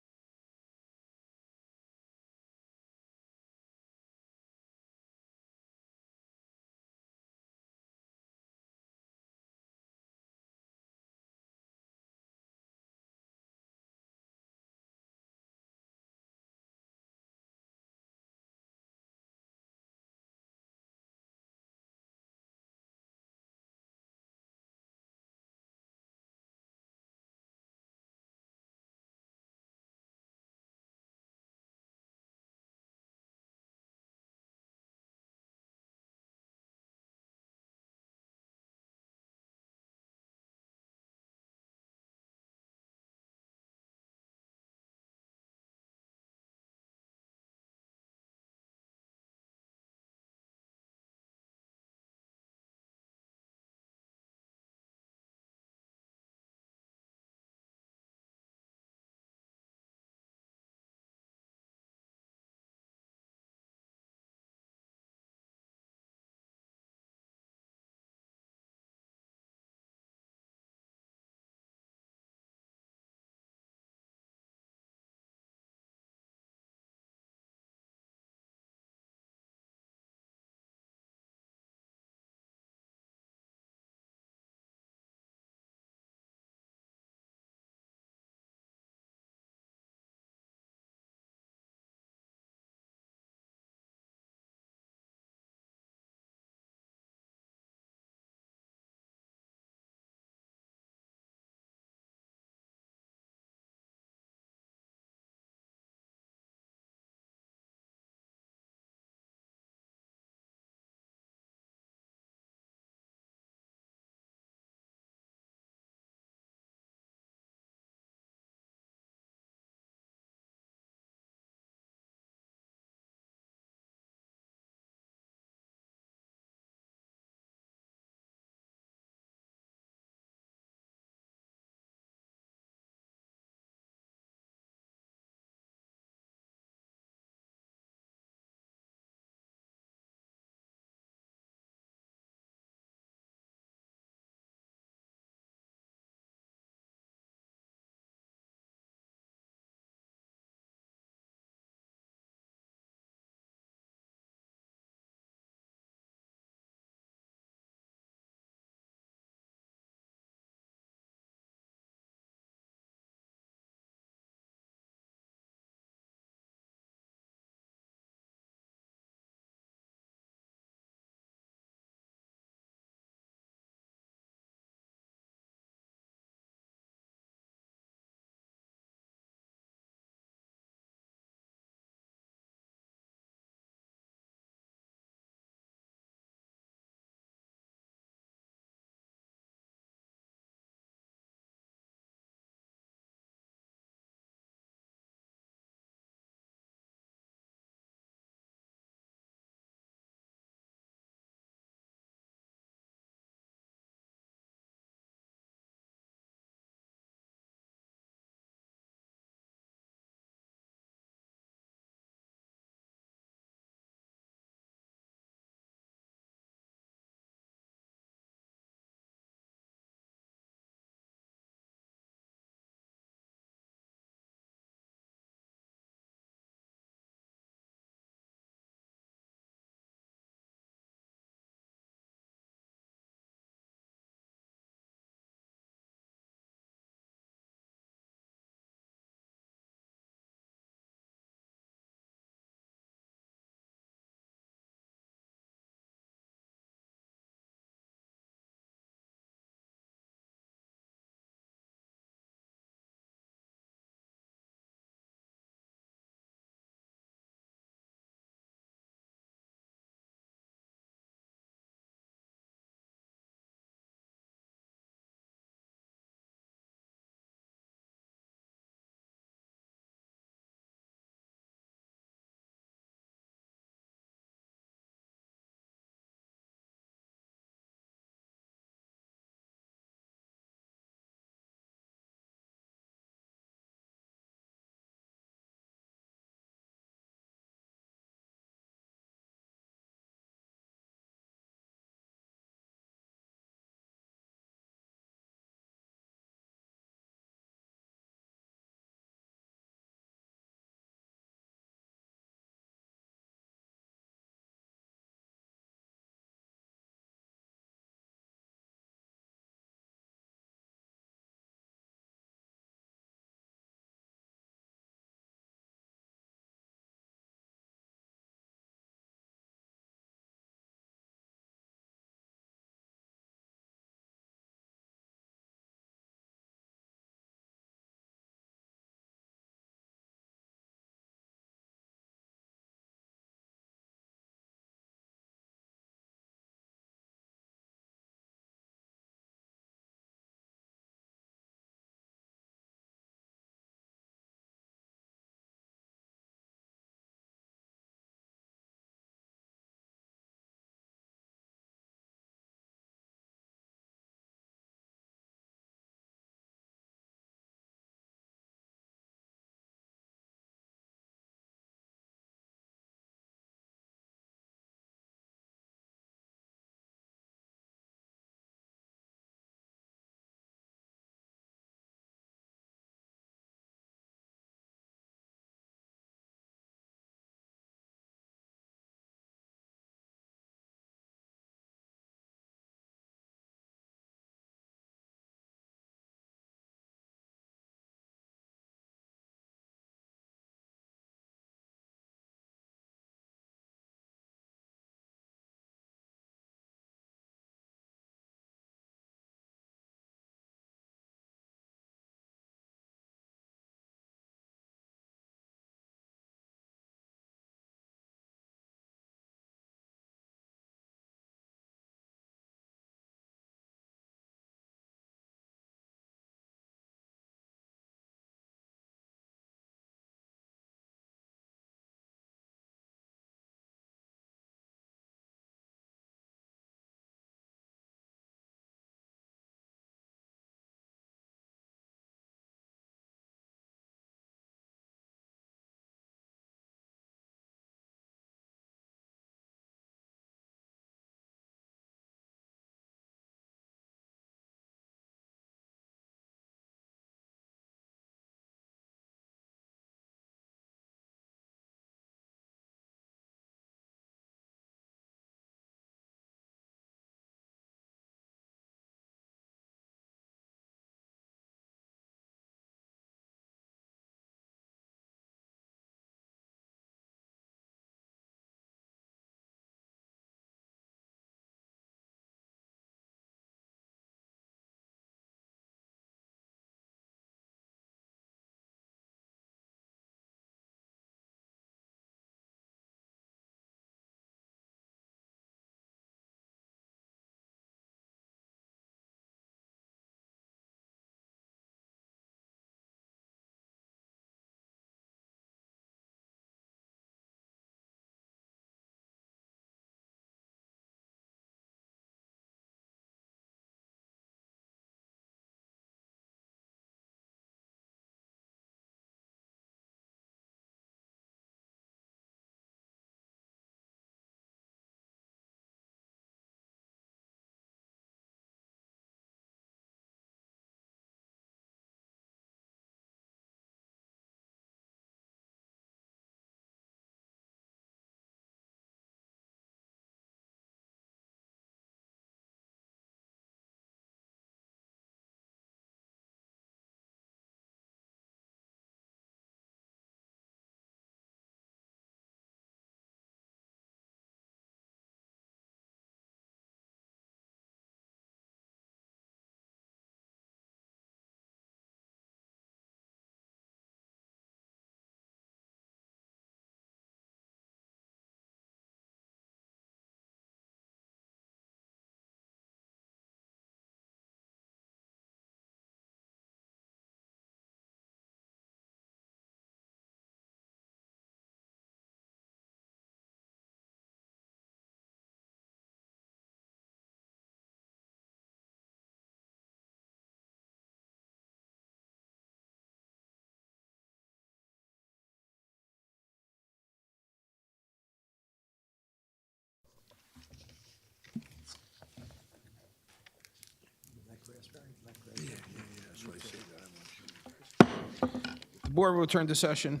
The board will return to session.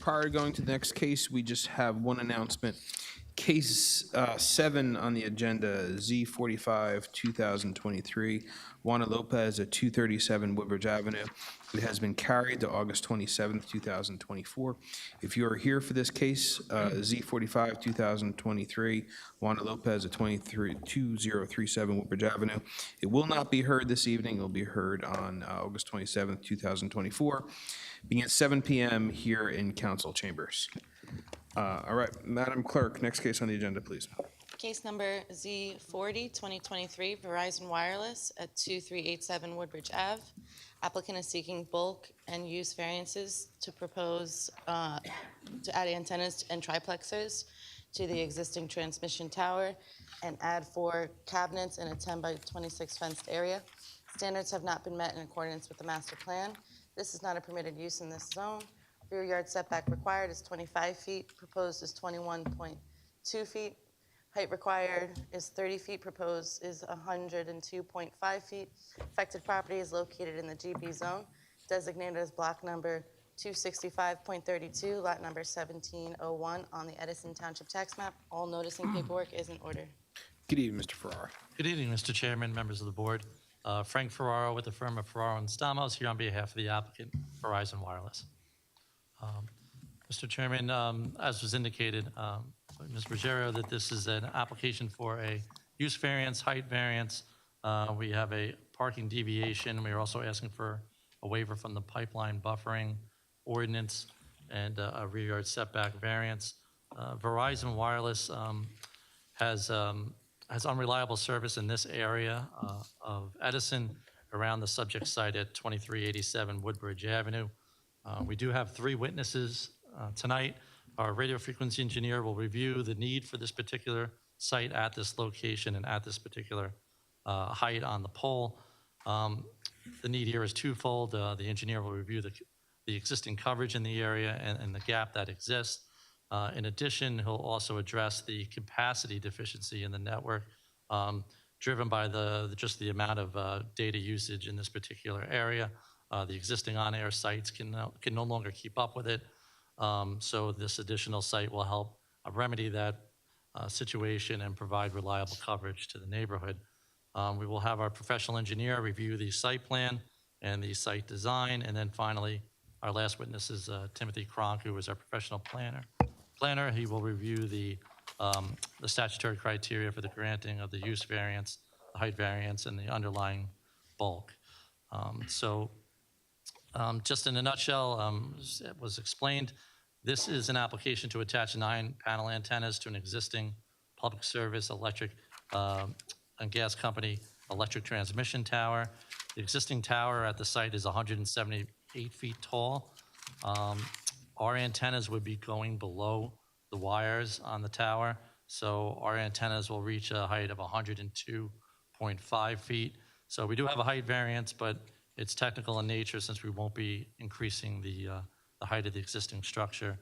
Prior to going to the next case, we just have one announcement. Case 7 on the agenda, Z45, 2023, Juana Lopez at 237 Woodbridge Avenue. It has been carried to August 27th, 2024. If you are here for this case, Z45, 2023, Juana Lopez at 2037 Woodbridge Avenue, it will not be heard this evening. It will be heard on August 27th, 2024, beginning at 7 p.m. here in council chambers. All right, Madam Clerk, next case on the agenda, please. Case number Z40, 2023, Verizon Wireless at 2387 Woodbridge Ave. Applicant is seeking bulk and use variances to propose to add antennas and triplexers to the existing transmission tower and add 4 cabinets in a 10 by 26 fenced area. Standards have not been met in accordance with the master plan. This is not a permitted use in this zone. Rear yard setback required is 25 feet, proposed is 21.2 feet. Height required is 30 feet, proposed is 102.5 feet. Affected property is located in the GB zone, designated as block number 265.32, lot number 1701 on the Edison Township tax map. All noticing paperwork is in order. Good evening, Mr. Ferrara. Good evening, Mr. Chairman, members of the board. Frank Ferraro with the firm of Ferraro and Stamos here on behalf of the applicant, Verizon Wireless. Mr. Chairman, as was indicated by Ms. Ruggiero, that this is an application for a use variance, height variance. We have a parking deviation. We are also asking for a waiver from the pipeline buffering ordinance and a rear yard setback variance. Verizon Wireless has unreliable service in this area of Edison around the subject site at 2387 Woodbridge Avenue. We do have 3 witnesses tonight. Our radio frequency engineer will review the need for this particular site at this location and at this particular height on the pole. The need here is twofold. The engineer will review the existing coverage in the area and the gap that exists. In addition, he'll also address the capacity deficiency in the network driven by just the amount of data usage in this particular area. The existing on-air sites can no longer keep up with it. So this additional site will help remedy that situation and provide reliable coverage to the neighborhood. We will have our professional engineer review the site plan and the site design. And then finally, our last witness is Timothy Cronk, who is our professional planner. He will review the statutory criteria for the granting of the use variance, the height variance, and the underlying bulk. Just in a nutshell, as it was explained, this is an application to attach 9 panel antennas to an existing public service electric and gas company electric transmission tower. The existing tower at the site is 178 feet tall. Our antennas would be going below the wires on the tower, so our antennas will reach a height of 102.5 feet. So we do have a height variance, but it's technical in nature since we won't be increasing the height of the existing structure.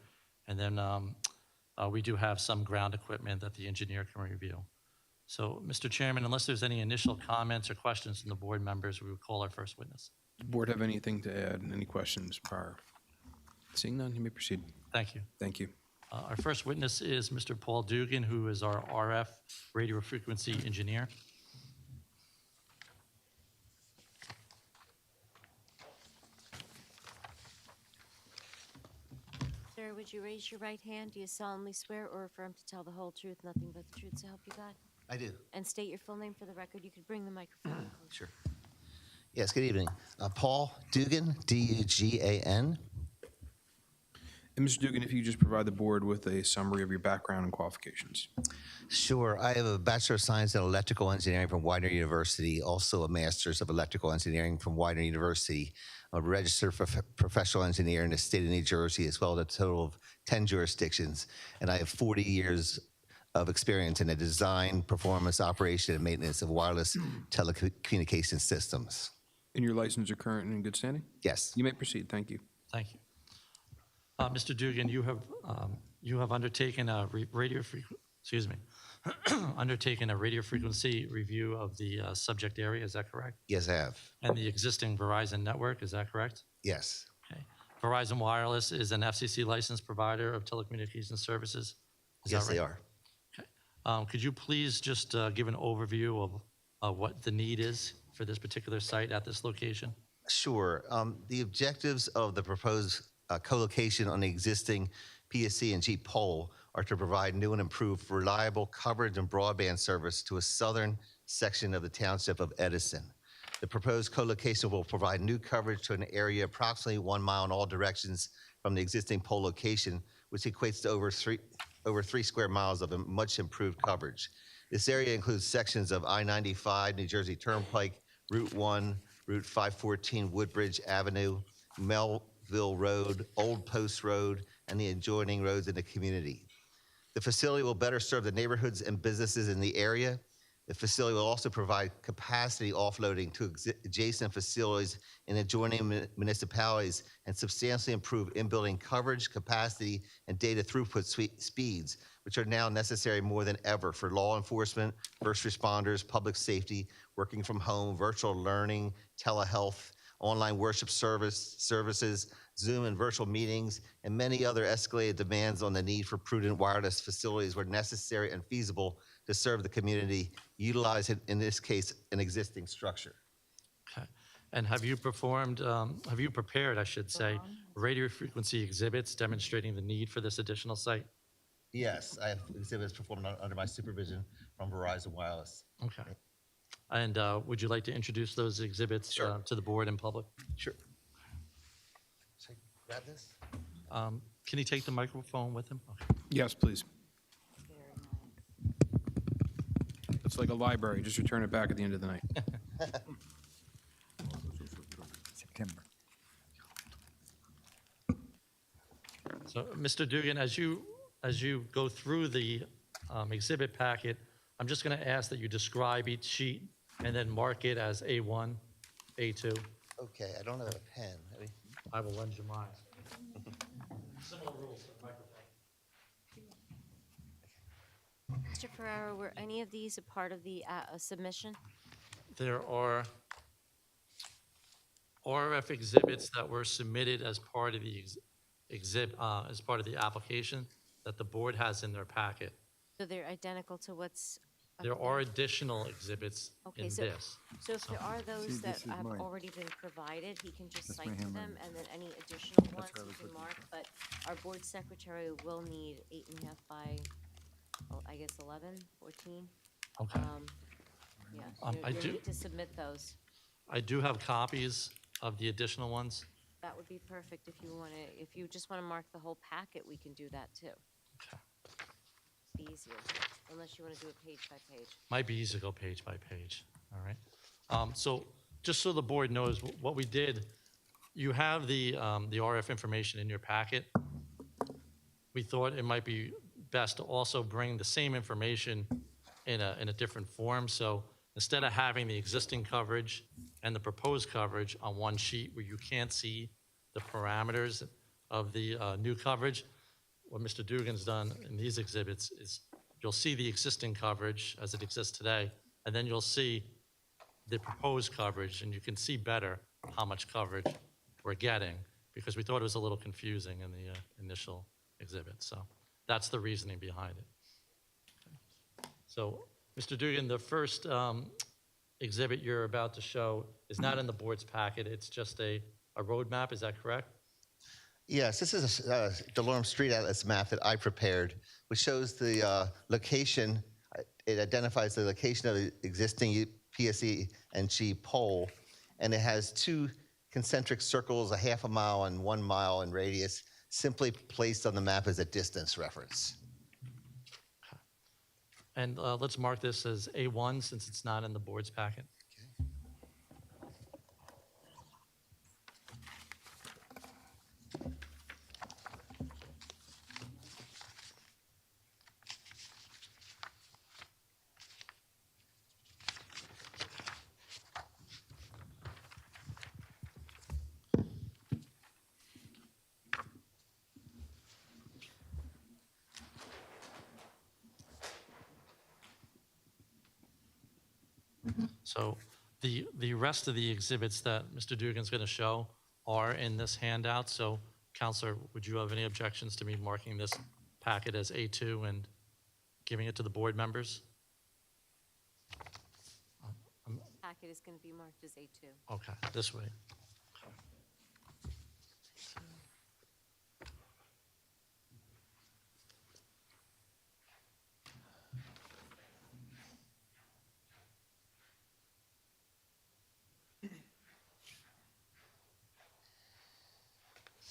And then we do have some ground equipment that the engineer can review. So, Mr. Chairman, unless there's any initial comments or questions from the board members, we would call our first witness. Does the board have anything to add? Any questions prior? Seeing none, you may proceed. Thank you. Thank you. Our first witness is Mr. Paul Dugan, who is our RF radio frequency engineer. Sir, would you raise your right hand? Do you solemnly swear or affirm to tell the whole truth, nothing but the truth, so help you God? I do. And state your full name for the record. You could bring the microphone closer. Sure. Yes, good evening. Paul Dugan, D-U-G-A-N. And Mr. Dugan, if you just provide the board with a summary of your background and qualifications. Sure. I have a Bachelor of Science in Electrical Engineering from Widener University, also a Master's of Electrical Engineering from Widener University. I'm a registered professional engineer in the state of New Jersey, as well as a total of 10 jurisdictions. And I have 40 years of experience in the design, performance, operation, and maintenance of wireless telecommunication systems. And your license are current and in good standing? Yes. You may proceed. Thank you. Thank you. Mr. Dugan, you have undertaken a radio frequency undertaken a radio frequency review of the subject area, is that correct? Yes, I have. And the existing Verizon network, is that correct? Yes. Okay. Verizon Wireless is an FCC licensed provider of telecommunications services? Is that Yes, they right? are. Could you please just give an overview of what the need is for this particular site at this location? Sure. The objectives of the proposed co-location on the existing PSC and G pole are to provide new and improved reliable coverage and broadband service to a southern section of the township of Edison. The proposed co-location will provide new coverage to an area approximately 1 mile in all directions from the existing pole location, which equates to over 3 square miles of much improved coverage. This area includes sections of I-95, New Jersey Turnpike, Route 1, Route 514, Woodbridge Avenue, Melville Road, Old Post Road, and the adjoining roads in the community. The facility will better serve the neighborhoods and businesses in the area. The facility will also provide capacity offloading to adjacent facilities in adjoining municipalities and substantially improve in-building coverage, capacity, and data throughput speeds, which are now necessary more than ever for law enforcement, first responders, public safety, working from home, virtual learning, telehealth, online worship services, Zoom and virtual meetings, and many other escalated demands on the need for prudent wireless facilities where necessary and feasible to serve the community, utilize, in this case, an existing structure. Okay. And have you prepared, I should say, radio frequency exhibits demonstrating the need for this additional site? Yes, I have exhibits performed under my supervision from Verizon Wireless. Okay. And would you like to introduce those exhibits to the board and public? Sure. Should I grab this? Can you take the microphone with him? Okay. Yes, please. It's like a library. Just return it back at the end of the night. September. So, Mr. Dugan, as you go through the exhibit packet, I'm just going to ask that you describe each sheet and then mark it as A1, A2. Okay, I don't have a pen. I will lend you mine. Similar rules to the microphone. Mr. Ferraro, were any of these a part of the submission? There are RF exhibits that were submitted as part of the as part of the application that the board has in their packet. So they're identical to what's? up There there? are additional exhibits Okay, in so, this. so if there are those See, that this is have mine. already been provided, he can just That's my cite to them, handwriting. and then any additional ones where I he was can looking. mark, but our board secretary will need 8.5 by, I guess, 11, 14. Okay. Yeah, I you do- need to submit those. I do have copies of the additional ones. That would be perfect if you want to, if you just want to mark the whole packet, we can do that too. Okay. Be easier, unless you want to do it page by page. Might be easy to go page by page, all right? So just so the board knows what we did, you have the RF information in your packet. We thought it might be best to also bring the same information in a different form. So instead of having the existing coverage and the proposed coverage on one sheet where you can't see the parameters of the new coverage, what Mr. Dugan's done in these exhibits is you'll see the existing coverage as it exists today, and then you'll see the proposed coverage, and you can see better how much coverage we're getting, because we thought it was a little confusing in the initial exhibit. So that's the reasoning behind it. Okay. So, Mr. Dugan, the first exhibit you're about to show is not in the board's packet. It's just a roadmap. Is that correct? Yes, this is a DeLorme Street Atlas map that I prepared, which shows the location. It identifies the location of the existing PSE and G pole, and it has two concentric circles, a half a mile and 1 mile in radius, simply placed on the map as a distance reference. And let's mark this as A1 since it's not in the board's packet. So the rest of the exhibits that Mr. Dugan's going to show are in this handout. So Counselor, would you have any objections to me marking this packet as A2 and giving it to the board members? Packet is going to be marked as A2. Okay, this way.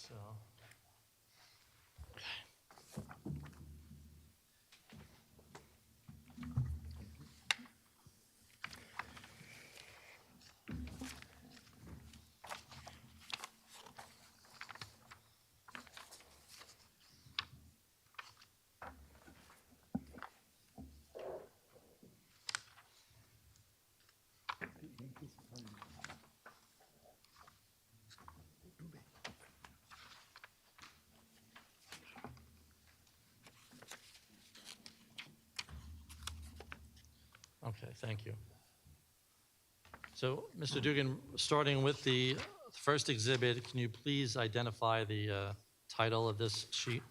So, okay, thank you. So, Mr. Dugan, starting with the first exhibit, can you please identify the title of this sheet?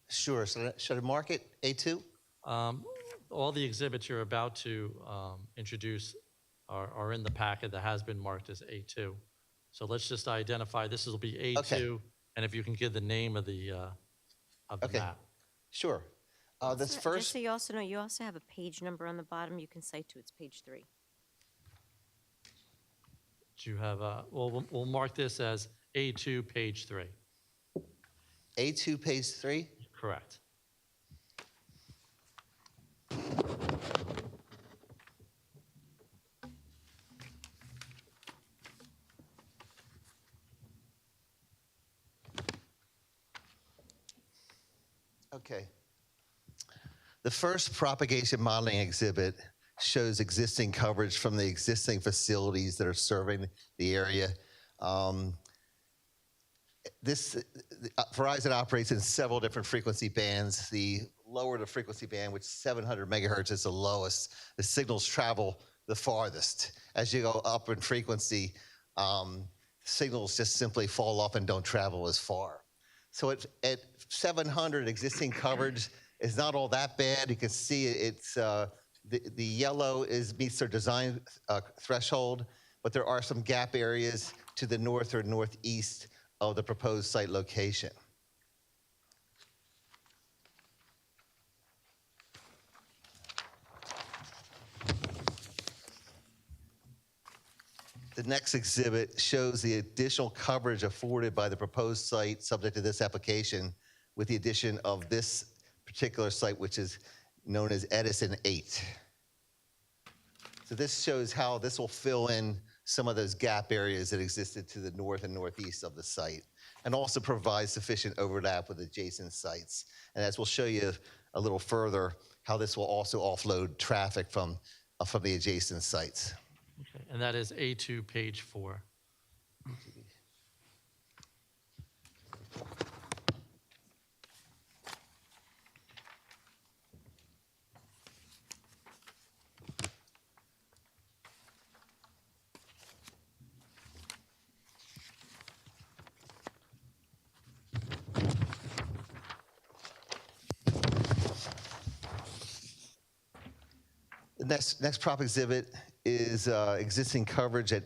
Sure. So should I mark it A2? All the exhibits you're about to introduce are in the packet that has been marked as A2. So let's just identify, this will be A2, Okay. and if you can give the name of the Okay. map. Sure. This Just first, so you also know, you also have a page number on the bottom you can cite to. It's page 3. Do you have, we'll mark this as A2, page 3. A2, page 3? Correct. Okay. The first propagation modeling exhibit shows existing coverage from the existing facilities that are serving the area. Verizon operates in several different frequency bands. The lower the frequency band, which is 700 megahertz, is the lowest. The signals travel the farthest. As you go up in frequency, signals just simply fall off and don't travel as far. So at 700, existing coverage is not all that bad. You can see it's the yellow meets their design threshold, but there are some gap areas to the north or northeast of the proposed site location. The next exhibit shows the additional coverage afforded by the proposed site subject to this application with the addition of this particular site, which is known as Edison 8. So this shows how this will fill in some of those gap areas that existed to the north and northeast of the site, and also provide sufficient overlap with adjacent sites. And as we'll show you a little further, how this will also offload traffic from the adjacent sites. Okay, and that is A2, page 4. The next prop exhibit is existing coverage at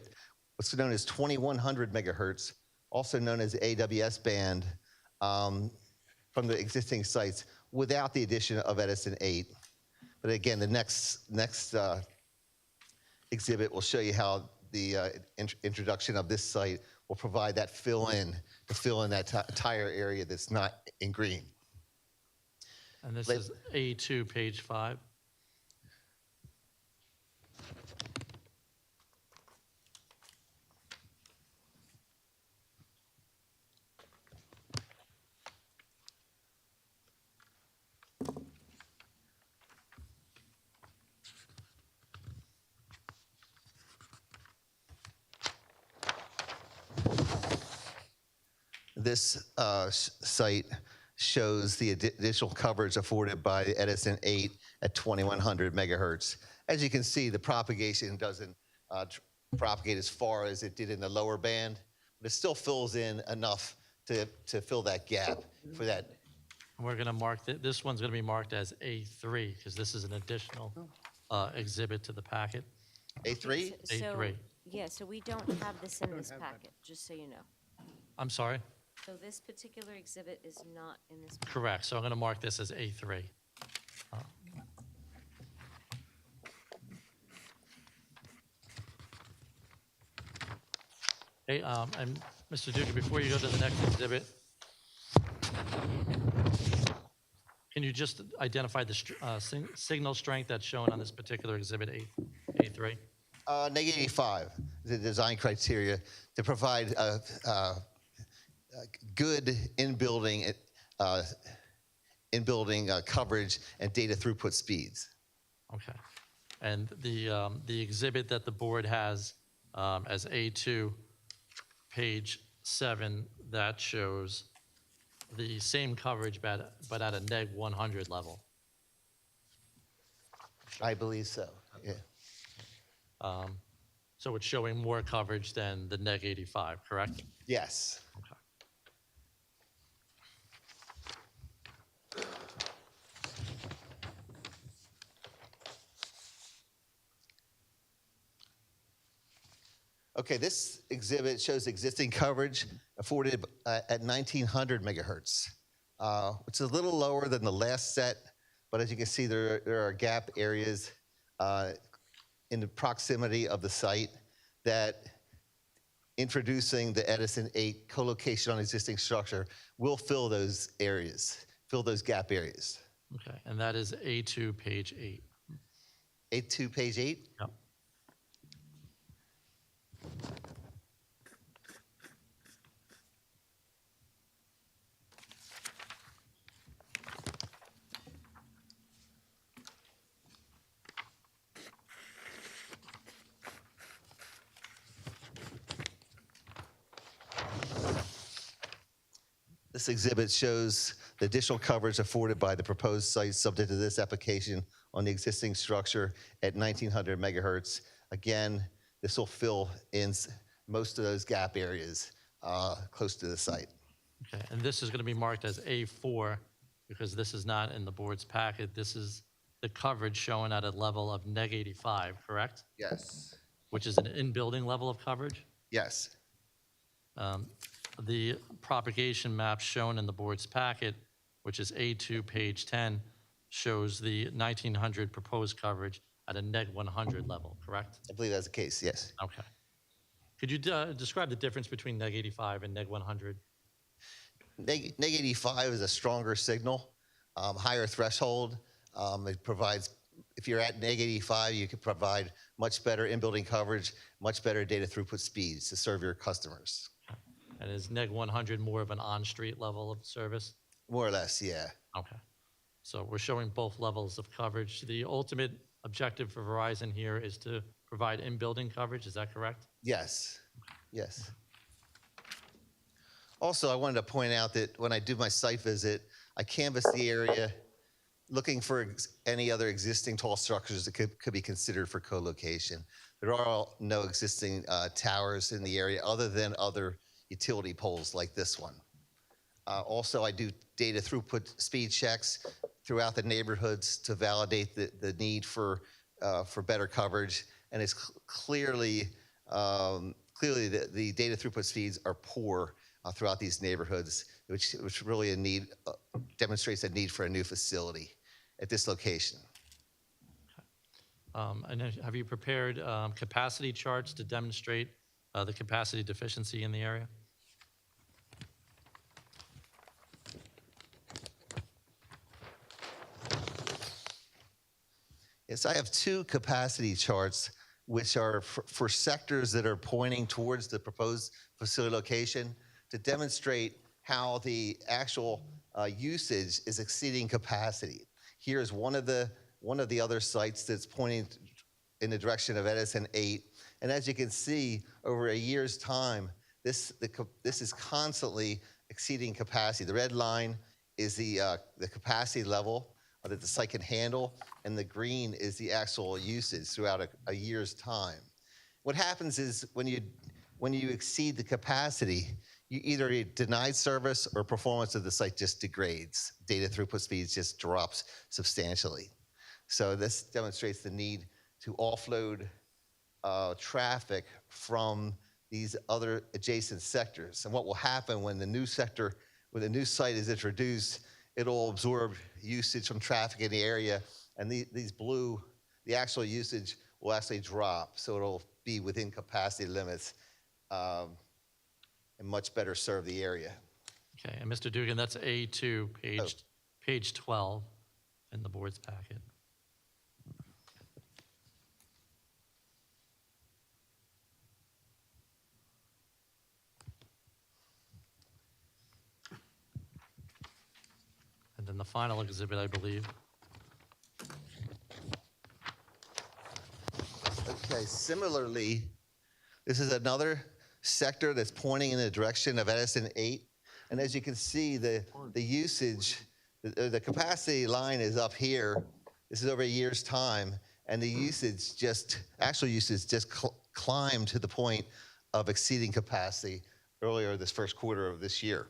what's known as 2100 megahertz, also known as AWS band, from the existing sites without the addition of Edison 8. But again, the next exhibit will show you how the introduction of this site will provide that fill in that entire area that's not in green. And this is A2, page 5. This site shows the additional coverage afforded by the Edison 8 at 2100 megahertz. As you can see, the propagation doesn't propagate as far as it did in the lower band, but it still fills in enough to fill that gap for that. We're going to mark, this one's going to be marked as A3 because this is an additional exhibit to the packet. A3? A3. Yeah, so we don't have this in this packet, just so you know. I'm sorry? So this particular exhibit is not in this. Correct. So I'm going to mark this as A3. Hey, and Mr. Duca, before you go to the next exhibit, can you just identify the signal strength that's shown on this particular exhibit A3? -85, the design criteria to provide good in-building coverage and data throughput speeds. Okay. And the exhibit that the board has as A2, page 7, that shows the same coverage but at a neg 100 level. I believe so, yeah. So it's showing more coverage than the neg 85, correct? Yes. Okay. Okay, this exhibit shows existing coverage afforded at 1900 megahertz, which is a little lower than the last set, but as you can see, there are gap areas in the proximity of the site that introducing the Edison 8 co-location on existing structure will fill those areas, fill those gap areas. Okay, and that is A2, page 8. A2, page 8? Yep. This exhibit shows the additional coverage afforded by the proposed site subject to this application on the existing structure at 1900 megahertz. Again, this will fill in most of those gap areas close to the site. Okay, and this is going to be marked as A4 because this is not in the board's packet. This is the coverage shown at a level of neg 85, correct? Yes. Which is an in-building level of coverage? Yes. The propagation map shown in the board's packet, which is A2, page 10, shows the 1900 proposed coverage at a neg 100 level, correct? I believe that's the case, yes. Okay. Could you describe the difference between neg 85 and neg 100? Neg 85 is a stronger signal, higher threshold. It provides, if you're at neg 85, you can provide much better in-building coverage, much better data throughput speeds to serve your customers. And is neg 100 more of an on-street level of service? More or less, yeah. Okay. So we're showing both levels of coverage. The ultimate objective for Verizon here is to provide in-building coverage, is that correct? Yes, yes. Also, I wanted to point out that when I do my site visit, I canvass the area looking for any other existing tall structures that could be considered for co-location. There are no existing towers in the area other than other utility poles like this one. Also, I do data throughput speed checks throughout the neighborhoods to validate the need for better coverage. And it's clearly the data throughput speeds are poor throughout these neighborhoods, which really demonstrates a need for a new facility at this location. And have you prepared capacity charts to demonstrate the capacity deficiency in the area? Yes, I have two capacity charts, which are for sectors that are pointing towards the proposed facility location to demonstrate how the actual usage is exceeding capacity. Here's one of the other sites that's pointing in the direction of Edison 8. And as you can see, over a year's time, this is constantly exceeding capacity. The red line is the capacity level that the site can handle. and the green is the actual usage throughout a year's time. What happens is when you exceed the capacity, you either deny service or performance of the site just degrades. Data throughput speeds just drops substantially. So this demonstrates the need to offload traffic from these other adjacent sectors. And what will happen when the new site is introduced, it'll absorb usage from traffic in the area, and these blue, the actual usage will actually drop. So it'll be within capacity limits and much better serve the area. Okay, and Mr. Dugan, that's A2, page 12 in the board's packet. And then the final exhibit, I believe. Okay, similarly, this is another sector that's pointing in the direction of Edison 8. And as you can see, the usage, the capacity line is up here. This is over a year's time. And the usage actual usage just climbed to the point of exceeding capacity earlier this first quarter of this year.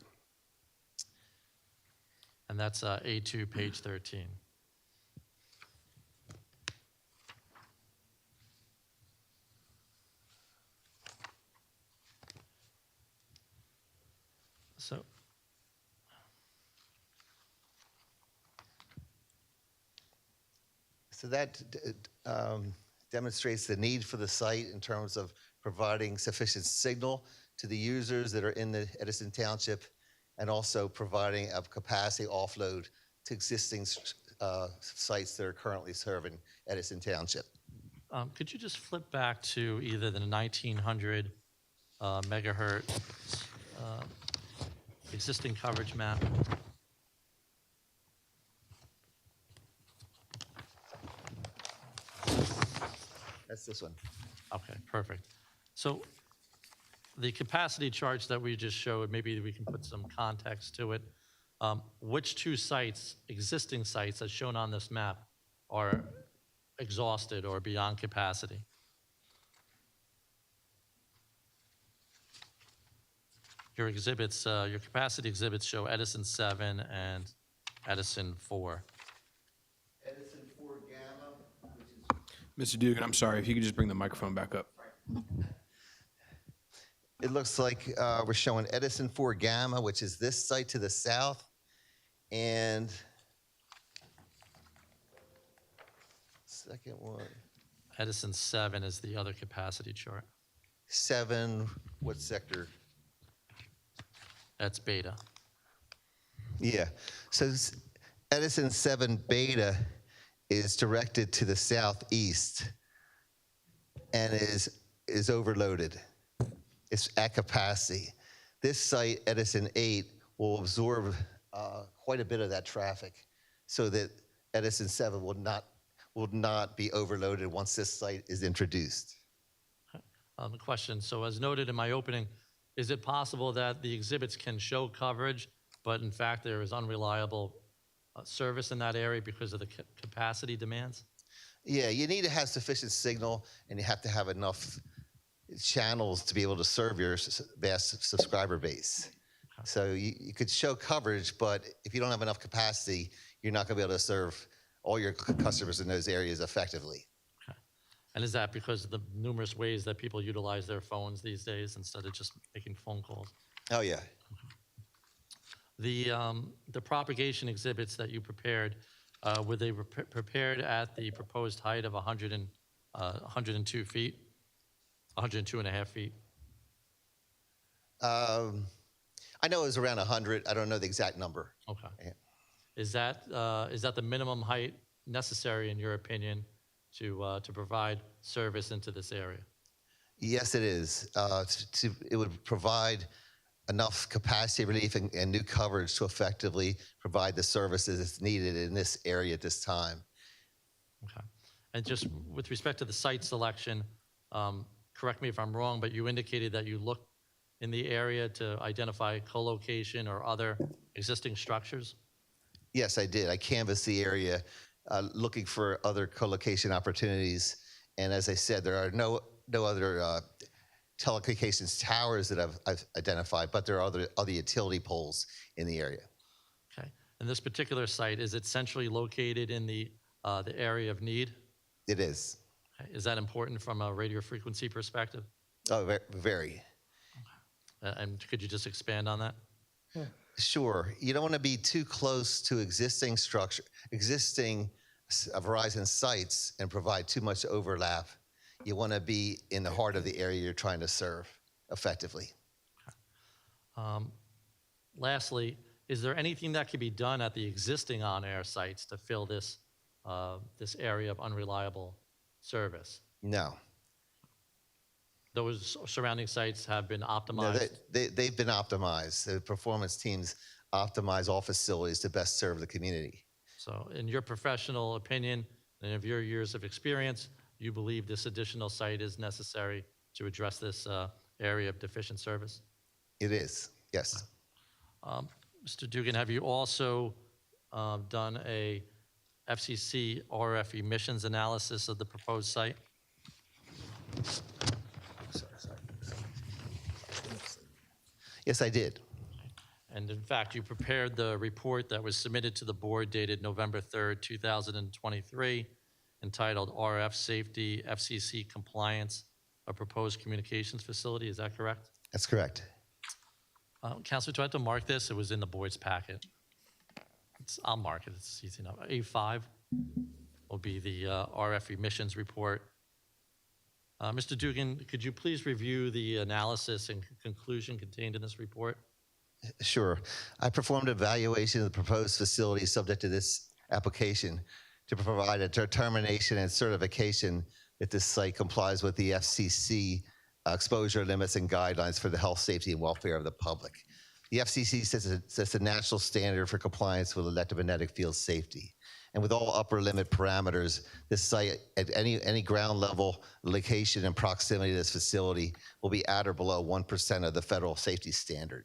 And that's A2, page 13. So that demonstrates the need for the site in terms of providing sufficient signal to the users that are in the Edison Township, and also providing a capacity offload to existing sites that are currently serving Edison Township. Could you just flip back to either the 1900 megahertz existing coverage map? That's this one. Okay, perfect. So the capacity charts that we just showed, maybe we can put some context to it. Which two sites, existing sites as shown on this map, are exhausted or beyond capacity? Your exhibits, your capacity exhibits show Edison 7 and Edison 4. Edison 4 Gamma, Mr. Dugan, I'm sorry, if you could just bring the microphone back up. It looks like we're showing Edison 4 Gamma, which is this site to the south, and second one. Edison 7 is the other capacity chart. 7, what sector? That's beta. Yeah, so Edison 7 Beta is directed to the southeast and is overloaded. It's at capacity. This site, Edison 8, will absorb quite a bit of that traffic so that Edison 7 will not be overloaded once this site is introduced. Question, so as noted in my opening, is it possible that the exhibits can show coverage, but in fact there is unreliable service in that area because of the capacity demands? Yeah, you need to have sufficient signal, and you have to have enough channels to be able to serve your vast subscriber base. So you could show coverage, but if you don't have enough capacity, you're not going to be able to serve all your customers in those areas effectively. Okay. And is that because of the numerous ways that people utilize their phones these days instead of just making phone calls? Oh, yeah. The propagation exhibits that you prepared, were they prepared at the proposed height of 102 feet, 102 and a half feet? I know it was around 100. I don't know the exact number. Okay. Yeah. Is that the minimum height necessary, in your opinion, to provide service into this area? Yes, it is. It would provide enough capacity relief and new coverage to effectively provide the services that's needed in this area at this time. Okay. And just with respect to the site selection, correct me if I'm wrong, but you indicated that you looked in the area to identify co-location or other existing structures? Yes, I did. I canvassed the area looking for other co-location opportunities. And as I said, there are no other telecommunications towers that I've identified, but there are other utility poles in the area. Okay. And this particular site, is it centrally located in the area of need? It is. Okay. Is that important from a radio frequency perspective? Oh, very. And could you just expand on that? Sure. You don't want to be too close to existing Verizon sites and provide too much overlap. You want to be in the heart of the area you're trying to serve effectively. Lastly, is there anything that can be done at the existing on-air sites to fill this area of unreliable service? No. Those surrounding sites have been No, optimized? they've been optimized. The performance teams optimize all facilities to best serve the community. So in your professional opinion and of your years of experience, you believe this additional site is necessary to address this area of deficient service? It is, yes. Mr. Dugan, have you also done a FCC RF emissions analysis of the proposed site? Yes, I did. And in fact, you prepared the report that was submitted to the board dated November 3rd, 2023, entitled RF Safety FCC Compliance, a Proposed Communications Facility. Is that correct? That's correct. Councilor, do I have to mark this? It was in the board's packet. I'll mark it. It's easy enough. A5 will be the RF emissions report. Mr. Dugan, could you please review the analysis and conclusion contained in this report? Sure. I performed an evaluation of the proposed facility subject to this application to provide a determination and certification that this site complies with the FCC exposure limits and guidelines for the health, safety, and welfare of the public. The FCC sets a national standard for compliance with electromagnetic field safety. And with all upper limit parameters, this site at any ground level location and proximity to this facility will be at or below 1% of the federal safety standard.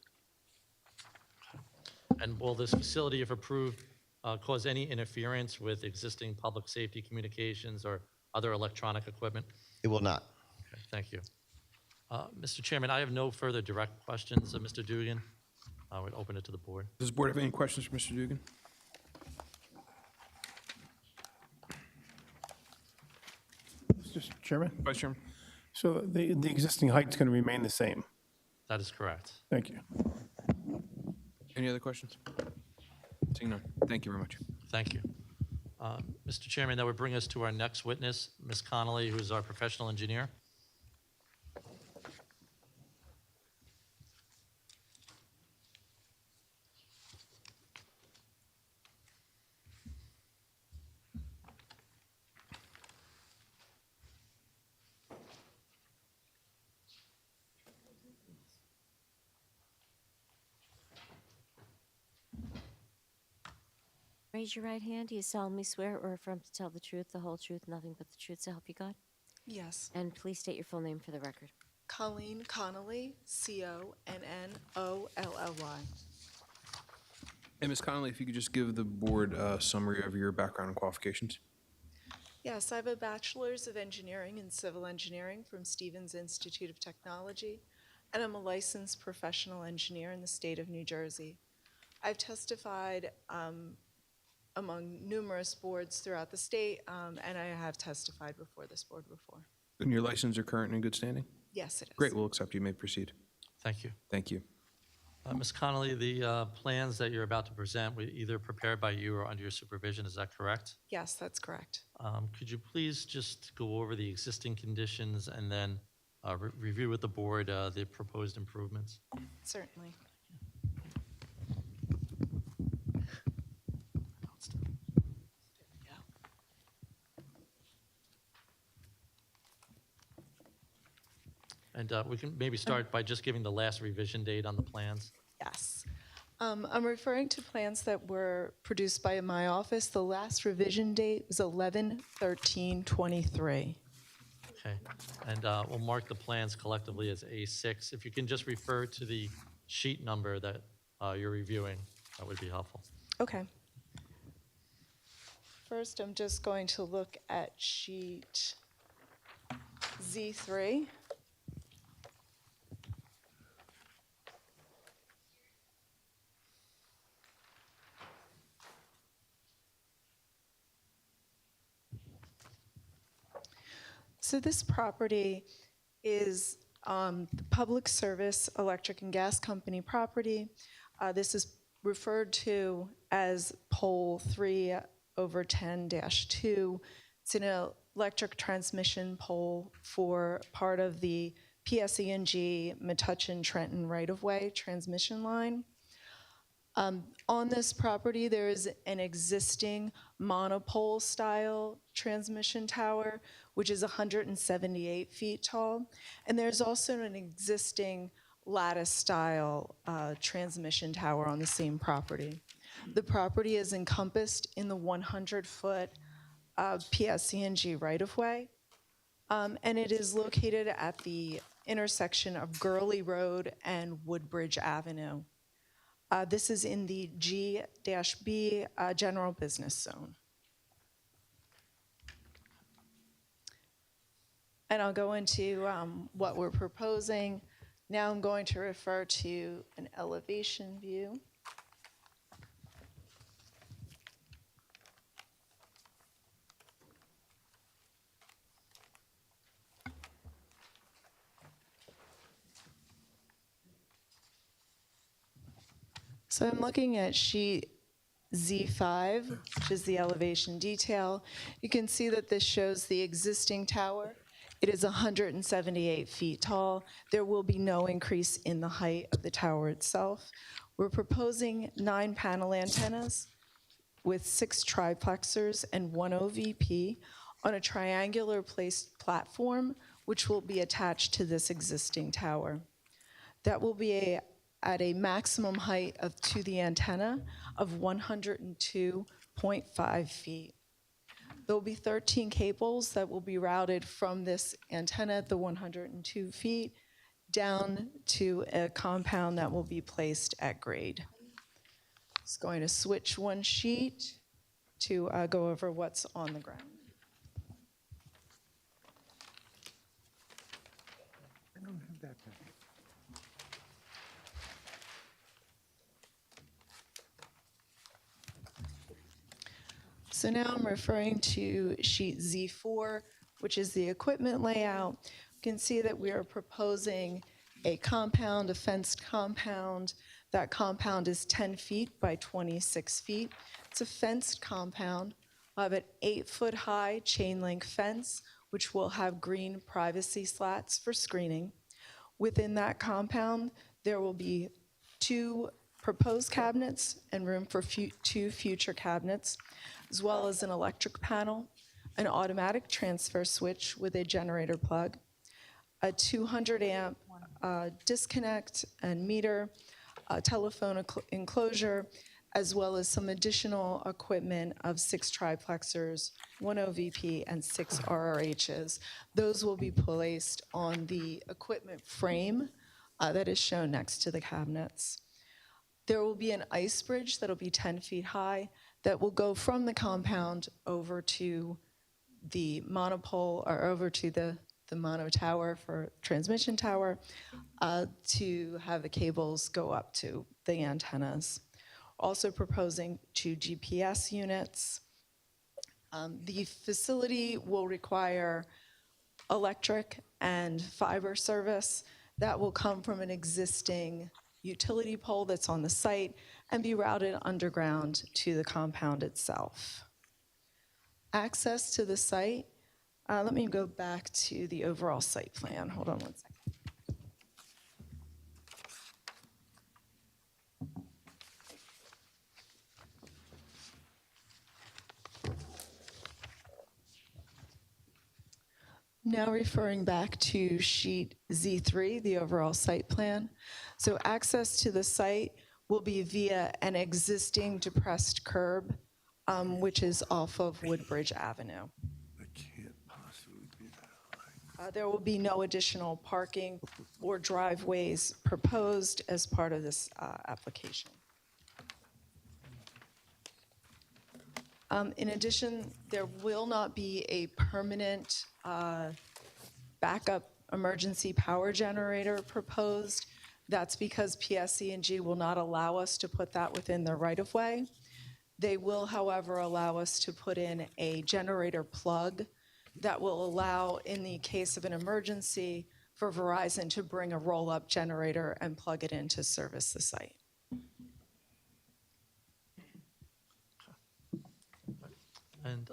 And will this facility, if approved, cause any interference with existing public safety communications or other electronic equipment? It will not. Okay, thank you. Mr. Chairman, I have no further direct questions of Mr. Dugan. I would open it to the board. Does the board have any questions for Mr. Dugan? Mr. Chairman? Vice Chairman? So the existing height's going to remain the same? That is correct. Thank you. Any other questions? Seeing none. Thank you very much. Thank you. Mr. Chairman, that would bring us to our next witness, Ms. Connolly, who is our professional engineer. Raise your right hand. Do you solemnly swear or affirm to tell the truth, the whole truth, nothing but the truth, so help you God? Yes. And please state your full name for the record. Colleen Connolly, Connolly. And Ms. Connolly, if you could just give the board a summary of your background and qualifications. Yes, I have a bachelor's of engineering in civil engineering from Stevens Institute of Technology, and I'm a licensed professional engineer in the state of New Jersey. I've testified among numerous boards throughout the state, and I have testified before this board before. And your license are current and in good standing? Yes, it is. Great, we'll accept you. You may proceed. Thank you. Thank you. Ms. Connolly, the plans that you're about to present were either prepared by you or under your supervision, is that correct? Yes, that's correct. Could you please just go over the existing conditions and then review with the board the proposed improvements? Certainly. And we can maybe start by just giving the last revision date on the plans. Yes. I'm referring to plans that were produced by my office. The last revision date was 11/13/23. Okay, and we'll mark the plans collectively as A6. If you can just refer to the sheet number that you're reviewing, that would be helpful. Okay. First, I'm just going to look at sheet Z3. So this property is the Public Service Electric and Gas Company property. This is referred to as Pole 3/10-2. It's an electric transmission pole for part of the PSE&G Metuchen-Trenton right-of-way transmission line. On this property, there is an existing monopole-style transmission tower, which is 178 feet tall. And there's also an existing lattice-style transmission tower on the same property. The property is encompassed in the 100-foot PSE&G right-of-way, and it is located at the intersection of Gurley Road and Woodbridge Avenue. This is in the G-B General Business Zone. And I'll go into what we're proposing. Now I'm going to refer to an elevation view. So I'm looking at sheet Z5, which is the elevation detail. You can see that this shows the existing tower. It is 178 feet tall. There will be no increase in the height of the tower itself. We're proposing 9 panel antennas with 6 triplexers and 1 OVP on a triangular placed platform, which will be attached to this existing tower. That will be at a maximum height to the antenna of 102.5 feet. There will be 13 cables that will be routed from this antenna at the 102 feet down to a compound that will be placed at grade. Just going to switch one sheet to go over what's on the ground. I don't have that back. So now I'm referring to sheet Z4, which is the equipment layout. You can see that we are proposing a compound, a fenced compound. That compound is 10 feet by 26 feet. It's a fenced compound. We'll have an 8-foot high chain link fence, which will have green privacy slats for screening. Within that compound, there will be 2 proposed cabinets and room for 2 future cabinets, as well as an electric panel, an automatic transfer switch with a generator plug, a 200 amp disconnect and meter, a telephone enclosure, as well as some additional equipment of 6 triplexers, 1 OVP, and 6 RRHs. Those will be placed on the equipment frame that is shown next to the cabinets. There will be an ice bridge that'll be 10 feet high that will go from the compound over to the monopole, or over to the mono tower for transmission tower, to have the cables go up to the antennas. Also proposing 2 GPS units. The facility will require electric and fiber service that will come from an existing utility pole that's on the site and be routed underground to the compound itself. Access to the site, let me go back to the overall site plan. Hold on one second. Now referring back to sheet Z3, the overall site plan. So access to the site will be via an existing depressed curb, which is off of Woodbridge Avenue. There will be no additional parking or driveways proposed as part of this application. In addition, there will not be a permanent backup emergency power generator proposed. That's because PSE&G will not allow us to put that within the right-of-way. They will, however, allow us to put in a generator plug that will allow, in the case of an emergency, for Verizon to bring a roll-up generator and plug it in to service the site. And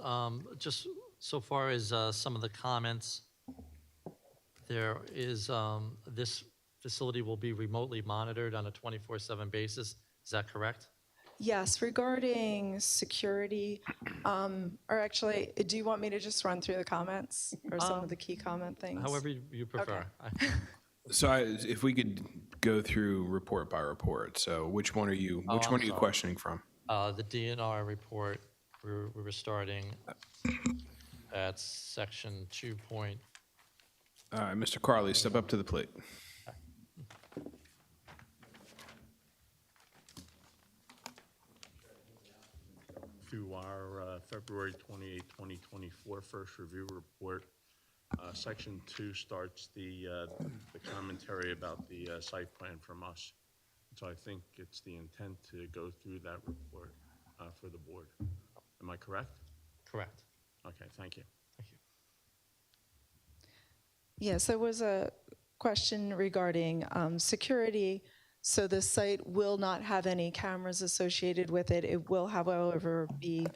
just so far as some of the comments, there is, this facility will be remotely monitored on a 24/7 basis. Is that correct? Yes, regarding security, or actually, do you want me to just run through the comments or some of the key comment things? However you prefer. So if we could go through report by report. So which one are you sorry. questioning from? The DNR report, we were starting at section 2. All right, Mr. Carley, step up to the plate. To our February 28, 2024 first review report. Section 2 starts the commentary about the site plan from us. So I think it's the intent to go through that report for the board. Am I correct? Correct. Okay, thank you. Yes, there was a question regarding security. So the site will not have any cameras associated with it. It will, however, be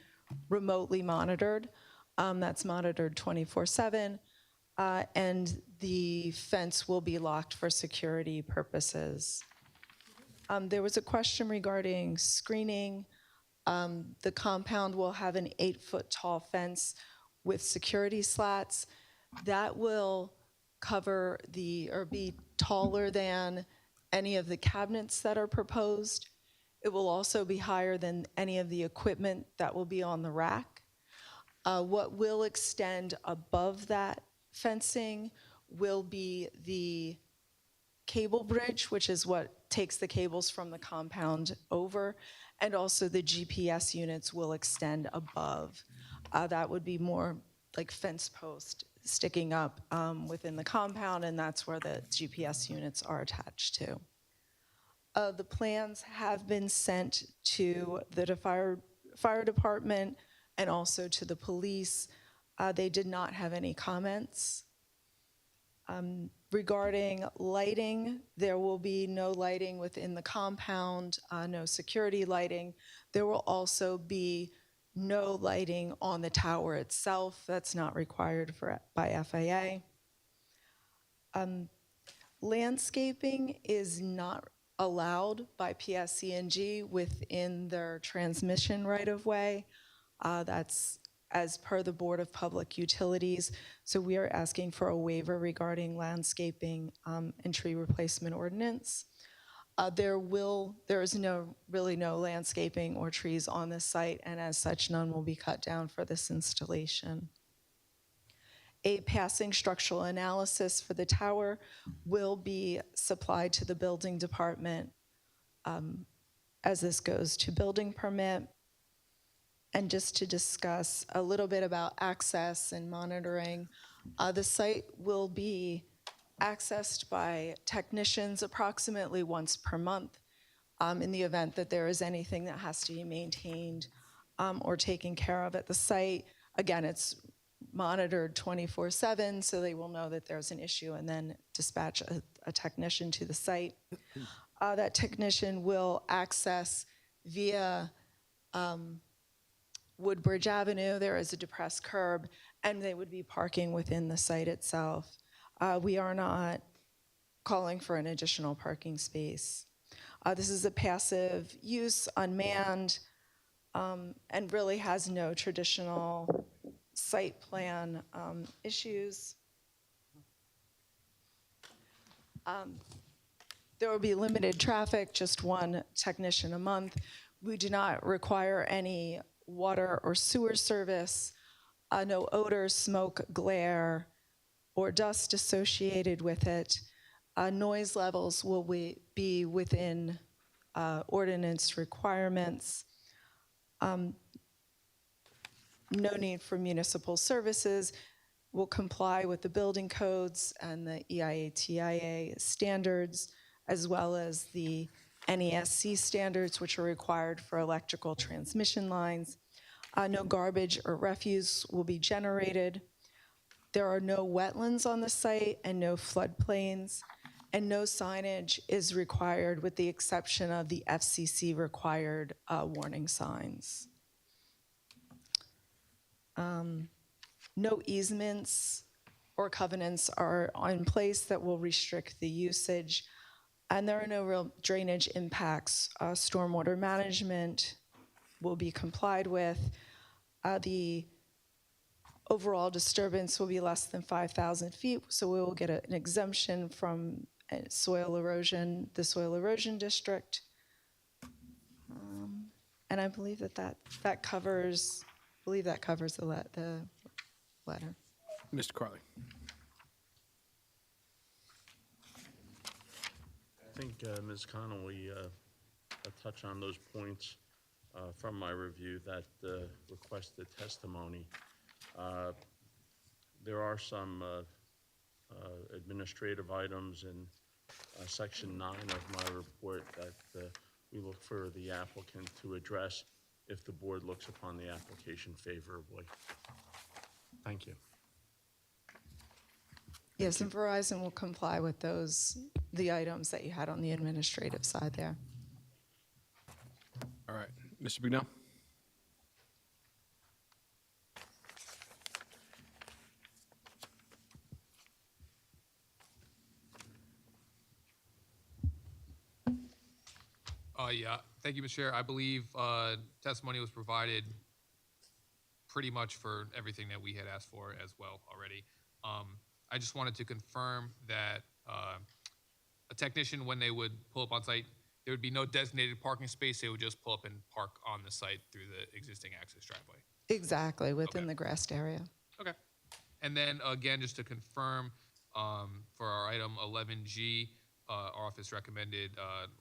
remotely monitored. That's monitored 24/7. And the fence will be locked for security purposes. There was a question regarding screening. The compound will have an 8-foot tall fence with security slats. That will cover or be taller than any of the cabinets that are proposed. It will also be higher than any of the equipment that will be on the rack. What will extend above that fencing will be the cable bridge, which is what takes the cables from the compound over, and also the GPS units will extend above. That would be more like fence post sticking up within the compound, and that's where the GPS units are attached to. The plans have been sent to the fire department and also to the police. They did not have any comments. Regarding lighting, there will be no lighting within the compound, no security lighting. There will also be no lighting on the tower itself. That's not required by FAA. Landscaping is not allowed by PSE&G within their transmission right-of-way. That's as per the Board of Public Utilities. So we are asking for a waiver regarding landscaping and tree replacement ordinance. There is really no landscaping or trees on this site, and as such, none will be cut down for this installation. A passing structural analysis for the tower will be supplied to the building department as this goes to building permit. And just to discuss a little bit about access and monitoring, the site will be accessed by technicians approximately once per month in the event that there is anything that has to be maintained or taken care of at the site. Again, it's monitored 24/7, so they will know that there's an issue and then dispatch a technician to the site. That technician will access via Woodbridge Avenue. There is a depressed curb, and they would be parking within the site itself. We are not calling for an additional parking space. This is a passive use, unmanned, and really has no traditional site plan issues. There will be limited traffic, just one technician a month. We do not require any water or sewer service, no odor, smoke, glare, or dust associated with it. Noise levels will be within ordinance requirements. no need for municipal services, will comply with the building codes and the EIA-TIA standards, as well as the NESC standards, which are required for electrical transmission lines. No garbage or refuse will be generated. There are no wetlands on the site and no floodplains, and no signage is required with the exception of the FCC required warning signs. No easements or covenants are in place that will restrict the usage, and there are no real drainage impacts. Stormwater management will be complied with. The overall disturbance will be less than 5,000 feet, so we will get an exemption from soil erosion, the soil erosion district. And I believe that covers the letter. Mr. Carley. I think Ms. Connolly touched on those points from my review that requested testimony. There are some administrative items in section 9 of my report that we look for the applicant to address if the board looks upon the application favorably. Thank you. Yes, and Verizon will comply with the items that you had on the administrative side there. All right. Mr. Bugnell? Yeah, thank you, Mr. Chair. I believe testimony was provided pretty much for everything that we had asked for as well already. I just wanted to confirm that a technician, when they would pull up on site, there would be no designated parking space. They would just pull up and park on the site through the existing access driveway. Exactly, within the grassed area. Okay. And then again, just to confirm, for our item 11G, our office recommended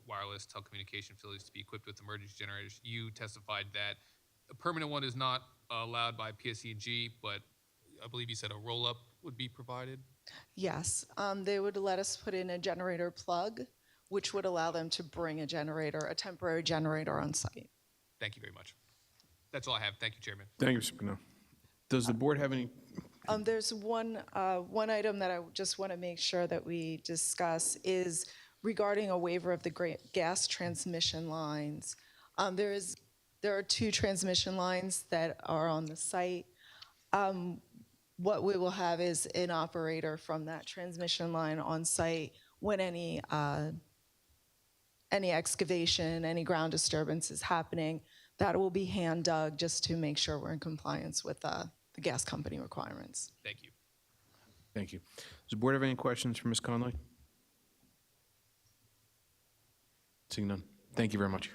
wireless telecommunication facilities to be equipped with emergency generators. You testified that a permanent one is not allowed by PSE&G, but I believe you said a roll-up would be provided? Yes, they would let us put in a generator plug, which would allow them to bring a temporary generator on site. Thank you very much. That's all I have. Thank you, Chairman. Thank you, Mr. Bugnell. Does the board have any? There's one item that I just want to make sure that we discuss is regarding a waiver of the gas transmission lines. There are 2 transmission lines that are on the site. What we will have is an operator from that transmission line on site when any excavation, any ground disturbance is happening. That will be hand dug just to make sure we're in compliance with the gas company requirements. Thank you. Thank you. Does the board have any questions for Ms. Conley? Seeing none. Thank you very much.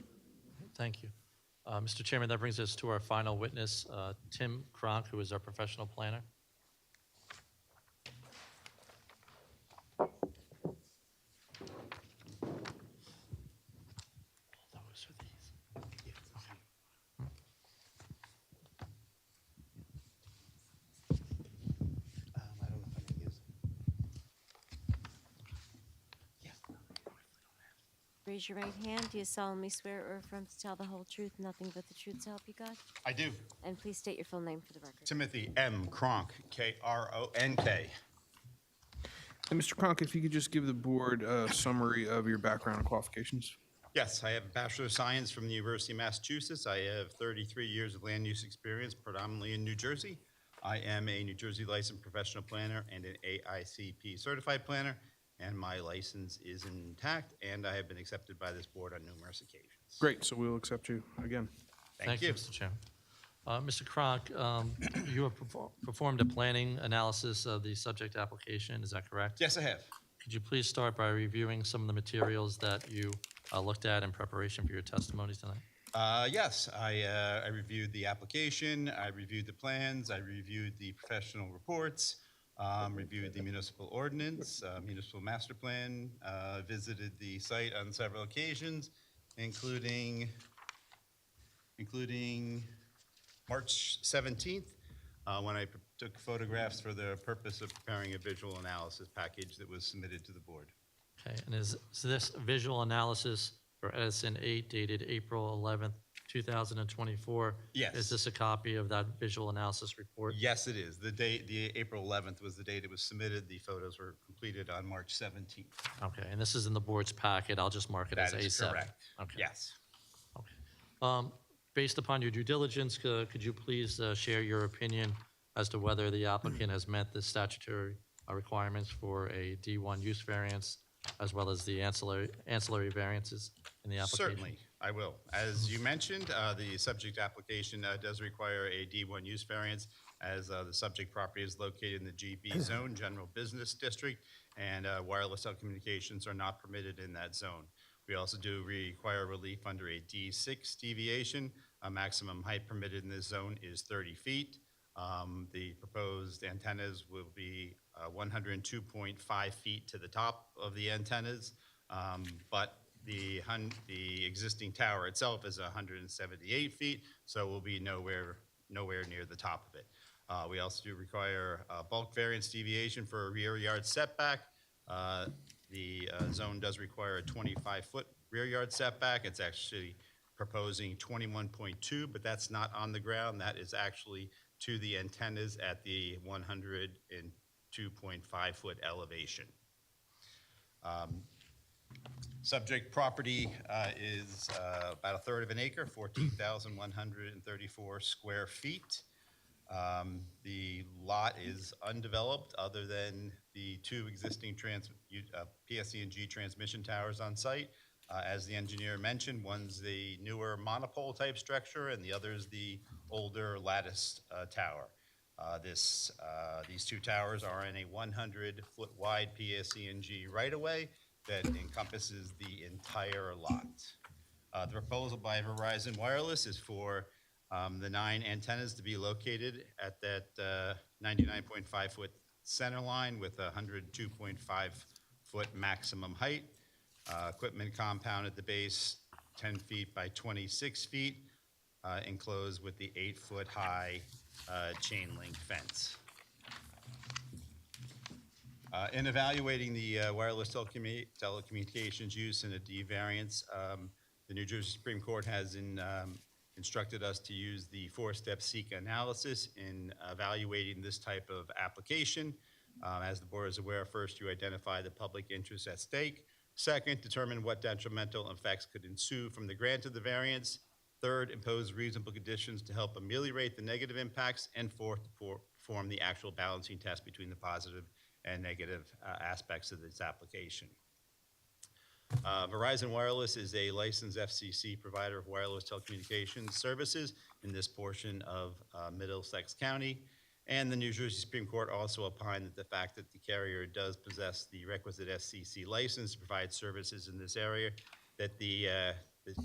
Thank you. Mr. Chairman, that brings us to our final witness, Tim Kronk, who is our professional planner. Raise your right hand. Do you solemnly swear or affirm to tell the whole truth, nothing but the truth, so help you God? I do. And please state your full name for the record. Timothy M. Kronk, K-R-O-N-K. And Mr. Kronk, if you could just give the board a summary of your background and qualifications. Yes, I have a Bachelor of Science from the University of Massachusetts. I have 33 years of land use experience, predominantly in New Jersey. I am a New Jersey licensed professional planner and an AICP certified planner, and my license is intact, and I have been accepted by this board on numerous occasions. Great, so we'll accept you again. Thank you. Mr. Chairman. Mr. Kronk, you have performed a planning analysis of the subject application, is that correct? Yes, I have. Could you please start by reviewing some of the materials that you looked at in preparation for your testimony tonight? Yes, I reviewed the application, I reviewed the plans, I reviewed the professional reports, reviewed the municipal ordinance, municipal master plan, visited the site on several occasions, including March 17th, when I took photographs for the purpose of preparing a visual analysis package that was submitted to the board. Okay, and is this visual analysis for Edison 8 dated April 11th, 2024? Yes. Is this a copy of that visual analysis report? Yes, it is. The date, the April 11th was the date it was submitted. The photos were completed on March 17th. Okay, and this is in the board's packet. I'll just mark it as That A7. is correct. Okay. Yes. Based upon your due diligence, could you please share your opinion as to whether the applicant has met the statutory requirements for a D1 use variance, as well as the ancillary variances in the application? Certainly, I will. As you mentioned, the subject application does require a D1 use variance, as the subject property is located in the GB zone, General Business District, and wireless telecommunications are not permitted in that zone. We also do require relief under a D6 deviation. A maximum height permitted in this zone is 30 feet. The proposed antennas will be 102.5 feet to the top of the antennas, but the existing tower itself is 178 feet, so we'll be nowhere near the top of it. We also do require a bulk variance deviation for a rear yard setback. The zone does require a 25-foot rear yard setback. It's actually proposing 21.2, but that's not on the ground. That is actually to the antennas at the 102.5-foot elevation. Subject property is about a third of an acre, 14,134 square feet. The lot is undeveloped other than the two existing PSE&G transmission towers on site. As the engineer mentioned, one's the newer monopole type structure and the other is the older lattice tower. These two towers are in a 100-foot wide PSE&G right-of-way that encompasses the entire lot. The proposal by Verizon Wireless is for the 9 antennas to be located at that 99.5-foot center line with a 102.5-foot maximum height. Equipment compound at the base, 10 feet by 26 feet, enclosed with the 8-foot high chain link fence. In evaluating the wireless telecommunications use in a D variance, the New Jersey Supreme Court has instructed us to use the 4-step SEEK analysis in evaluating this type of application. As the board is aware, first you identify the public interest at stake. Second, determine what detrimental effects could ensue from the grant of the variance. Third, impose reasonable conditions to help ameliorate the negative impacts. And fourth, perform the actual balancing test between the positive and negative aspects of this application. Verizon Wireless is a licensed FCC provider of wireless telecommunications services in this portion of Middlesex County. And the New Jersey Supreme Court also opined that the fact that the carrier does possess the requisite FCC license to provide services in this area, that the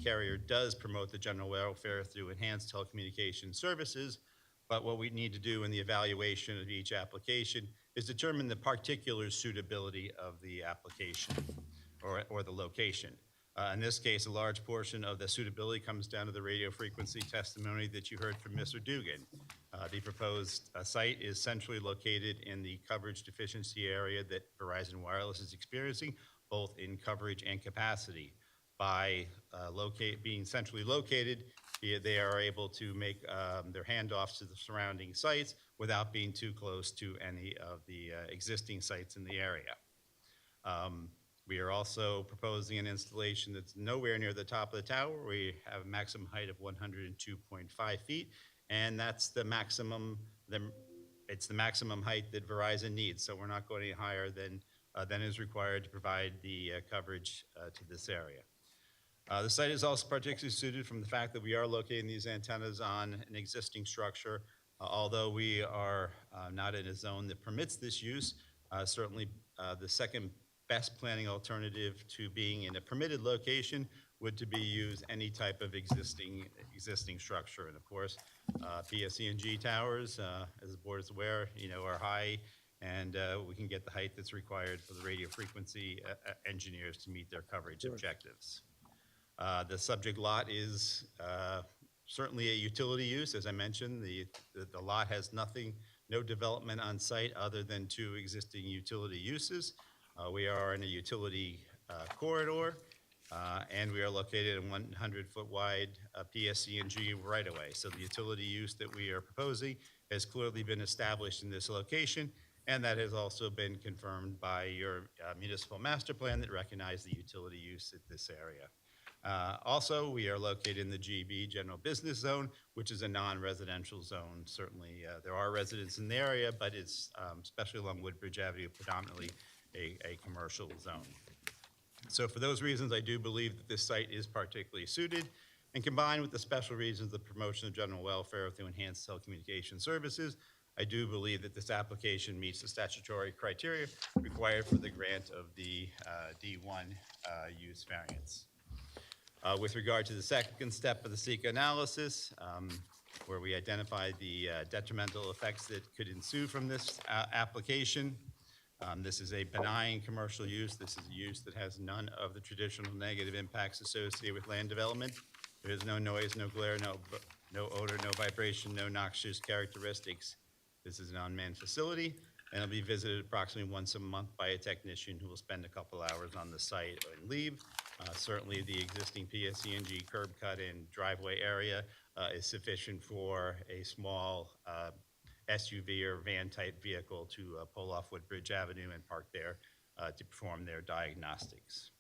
carrier does promote the general welfare through enhanced telecommunications services. But what we need to do in the evaluation of each application is determine the particular suitability of the application or the location. In this case, a large portion of the suitability comes down to the radio frequency testimony that you heard from Mr. Dugan. The proposed site is centrally located in the coverage deficiency area that Verizon Wireless is experiencing, both in coverage and capacity. By being centrally located, they are able to make their handoffs to the surrounding sites without being too close to any of the existing sites in the area. We are also proposing an installation that's nowhere near the top of the tower. We have a maximum height of 102.5 feet, and that's the maximum. It's the maximum height that Verizon needs. So we're not going any higher than is required to provide the coverage to this area. The site is also particularly suited from the fact that we are locating these antennas on an existing structure. Although we are not in a zone that permits this use, certainly the second best planning alternative to being in a permitted location would to be use any type of existing structure. And of course, PSE&G towers, as the board is aware, are high, and we can get the height that's required for the radio frequency engineers to meet their coverage objectives. The subject lot is certainly a utility use. As I mentioned, the lot has no development on site other than 2 existing utility uses. We are in a utility corridor, and we are located in 100-foot wide PSC&G right-of-way. So the utility use that we are proposing has clearly been established in this location, and that has also been confirmed by your municipal master plan that recognized the utility use at this area. Also, we are located in the GB General Business Zone, which is a non-residential zone. Certainly, there are residents in the area, but it's, especially along Woodbridge Avenue, predominantly a commercial zone. So for those reasons, I do believe that this site is particularly suited, and combined with the special reasons of promotion of general welfare through enhanced telecommunication services, I do believe that this application meets the statutory criteria required for the grant of the D1 use variance. With regard to the second step of the SEQA analysis, where we identified the detrimental effects that could ensue from this application, this is a benign commercial use. This is a use that has none of the traditional negative impacts associated with land development. There is no noise, no glare, no odor, no vibration, no noxious characteristics. This is an unmanned facility, and it'll be visited approximately once a month by a technician who will spend a couple hours on the site and leave. Certainly, the existing PSC&G curb cut and driveway area is sufficient for a small SUV or van-type vehicle to pull off Woodbridge Avenue and park there to perform their diagnostics.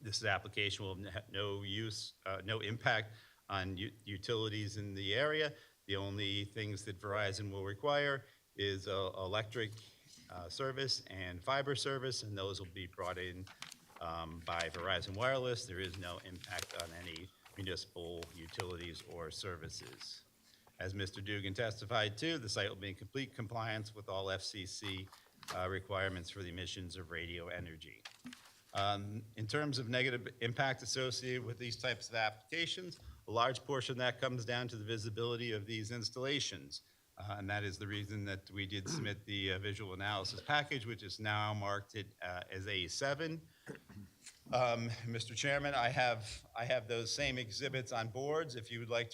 This application will have no impact on utilities in the area. The only things that Verizon will require is electric service and fiber service, and those will be brought in by Verizon Wireless. There is no impact on any municipal utilities or services. As Mr. Dugan testified to, the site will be in complete compliance with all FCC requirements for the emissions of radio energy. In terms of negative impact associated with these types of applications, a large portion of that comes down to the visibility of these installations. And that is the reason that we did submit the visual analysis package, which is now marked as A7. Mr. Chairman, I have those same exhibits on boards. If you'd like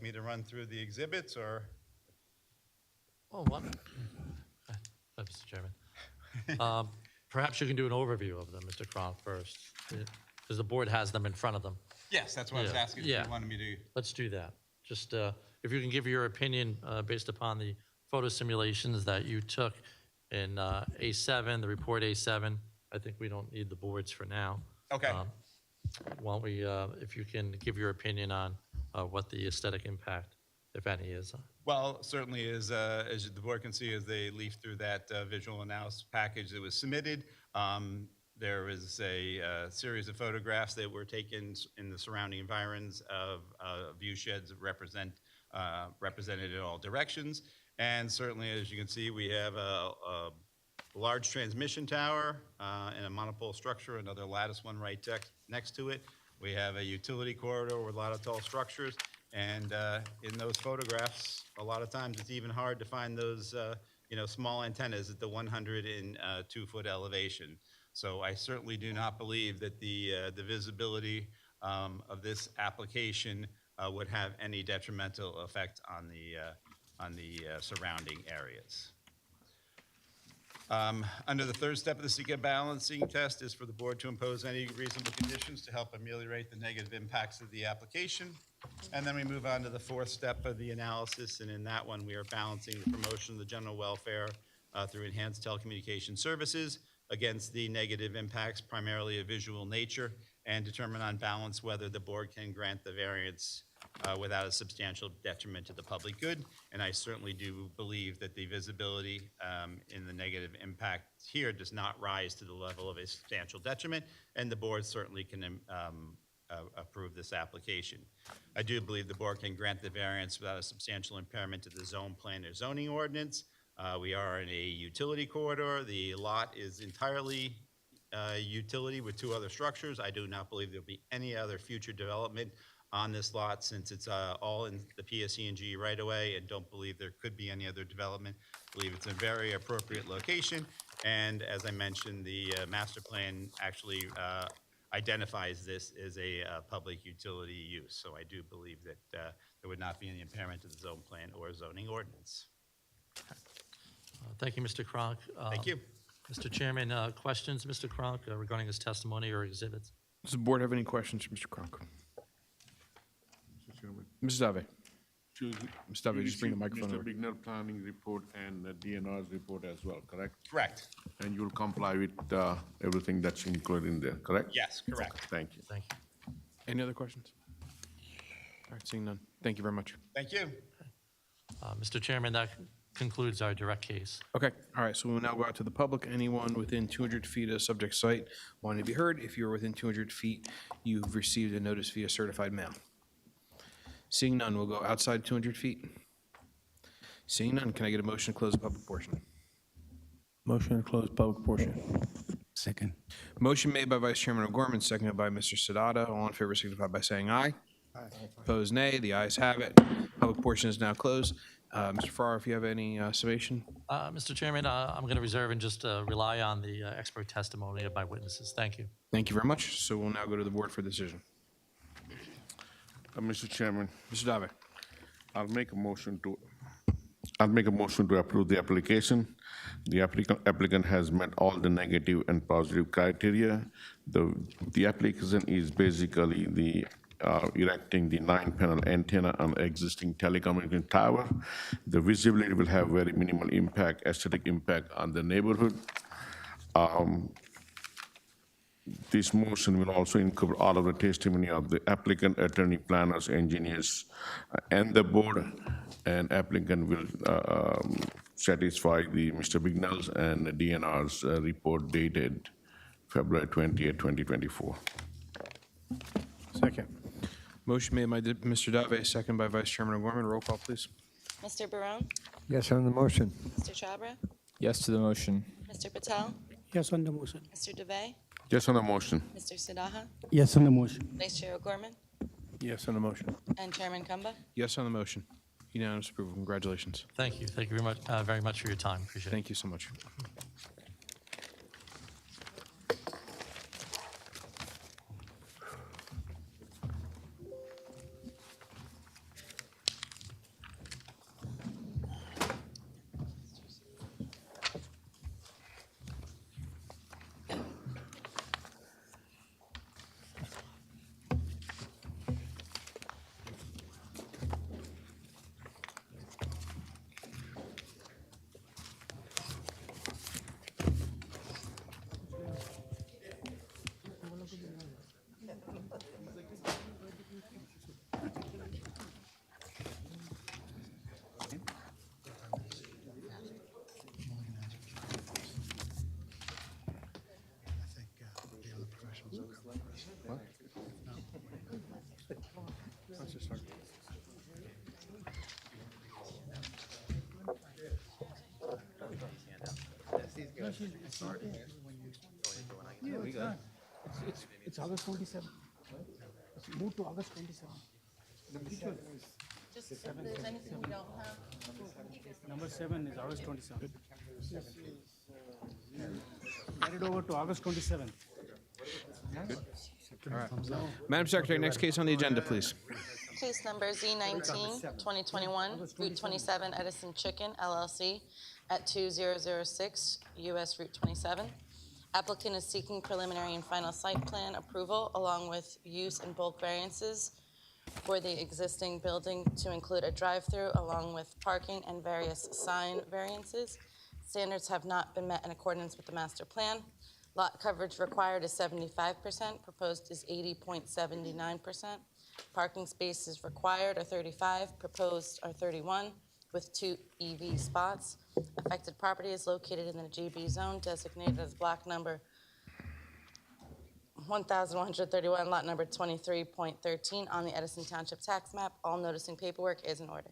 me to run through the exhibits, or Oh, what? Mr. Chairman. Perhaps you can do an overview of them, Mr. Cronk, first, because the board has them in front of them. yes, that's what I was asking. If you wanted me to. Let's do that. Just if you can give your opinion based upon the photo simulations that you took in A7, the report A7. I think we don't need the boards for now. Okay. Why don't we, if you can give your opinion on what the aesthetic impact, if any, is. Well, certainly as the board can see as they leaf through that visual analysis package that was submitted, there is a series of photographs that were taken in the surrounding environs of view sheds that represented in all directions. And certainly, as you can see, we have a large transmission tower and a monopole structure, another lattice one right next to it. We have a utility corridor with a lot of tall structures. And in those photographs, a lot of times it's even hard to find those small antennas at the 102-foot elevation. So I certainly do not believe that the visibility of this application would have any detrimental effect on the surrounding areas. Under the third step of the SEQA balancing test is for the board to impose any reasonable conditions to help ameliorate the negative impacts of the application. And then we move on to the fourth step of the analysis, and in that one we are balancing the promotion of the general welfare through enhanced telecommunication services against the negative impacts, primarily of visual nature, and determine on balance whether the board can grant the variance without a substantial detriment to the public good. And I certainly do believe that the visibility in the negative impact here does not rise to the level of a substantial detriment, and the board certainly can approve this application. I do believe the board can grant the variance without a substantial impairment to the zone plan or zoning ordinance. We are in a utility corridor. The lot is entirely utility with 2 other structures. I do not believe there'll be any other future development on this lot since it's all in the PSC&G right away, and don't believe there could be any other development. I believe it's a very appropriate location, and as I mentioned, the master plan actually identifies this as a public utility use. So I do believe that there would not be any impairment to the zone plan or zoning ordinance. Thank you, Mr. Kronk. Thank you. Mr. Chairman, questions, Mr. Kronk, regarding this testimony or exhibits? Does the board have any questions for Mr. Kronk? Mrs. Dave? Mrs. Dave, just bring the microphone Mr. over. Bignell planning report and the DNR's report as well, correct? Correct. And you'll comply with everything that's included in there, correct? Yes, correct. Okay, thank you. Thank you. Any other questions? All right, seeing none. Thank you very much. Thank you. Mr. Chairman, that concludes our direct case. Okay, all right, so we'll now go out to the public. Anyone within 200 feet of subject site wanting to be heard? If you're within 200 feet, you've received a notice via certified mail. Seeing none, we'll go outside 200 feet. Seeing none, can I get a motion to close the public portion? Motion to close public portion. Second. Motion made by Vice Chairman O'Gorman, seconded by Mr. Sadata. All in favor signify by saying aye. Aye. Opposed, nay. The ayes have it. Public portion is now closed. Mr. Farrar, if you have any summation? Mr. Chairman, I'm going to reserve and just rely on the expert testimony of my witnesses. Thank you. Thank you very much. So we'll now go to the board for decision. Mr. Chairman, Mr. Dave? I'll make a motion to approve the application. The applicant has met all the negative and positive criteria. The application is basically the erecting the 9-panel antenna on existing telecommunication tower. The visibility will have very minimal impact, aesthetic impact on the neighborhood. This motion will also include all of the testimony of the applicant, attorney, planners, engineers, and the board. And applicant will satisfy the Mr. Bignell's and the DNR's report dated February 20th, 2024. Second. Motion made by Mr. Dave, second by Vice Chairman O'Gorman. Roll call, please. Mr. Barone? Yes on the motion. Mr. Chabra? Yes to the motion. Mr. Patel? Yes on the motion. Mr. DeVay? Yes on the motion. Mr. Sidaha? Yes on the motion. Vice Chair O'Gorman? Yes on the motion. And Chairman Kumba? Yes on the motion. Unanimous approval. Congratulations. Thank you. Thank you very much for your time. Appreciate it. Thank you so much. It's August 27. It's moved to August 27. Just if there's anything we don't have. Number 7 is August 27. Carried over to August 27. All right. Madam Secretary, next case on the agenda, please. Case number Z19, 2021, Route 27 Edison Chicken LLC at 2006 US Route 27. Applicant is seeking preliminary and final site plan approval along with use and bulk variances for the existing building to include a drive-through along with parking and various sign variances. Standards have not been met in accordance with the master plan. Lot coverage required is 75%, proposed is 80.79%. Parking spaces required are 35, proposed are 31, with 2 EV spots. Affected property is located in the GB zone designated as block number 1131, lot number 23.13 on the Edison Township tax map. All noticing paperwork is in order.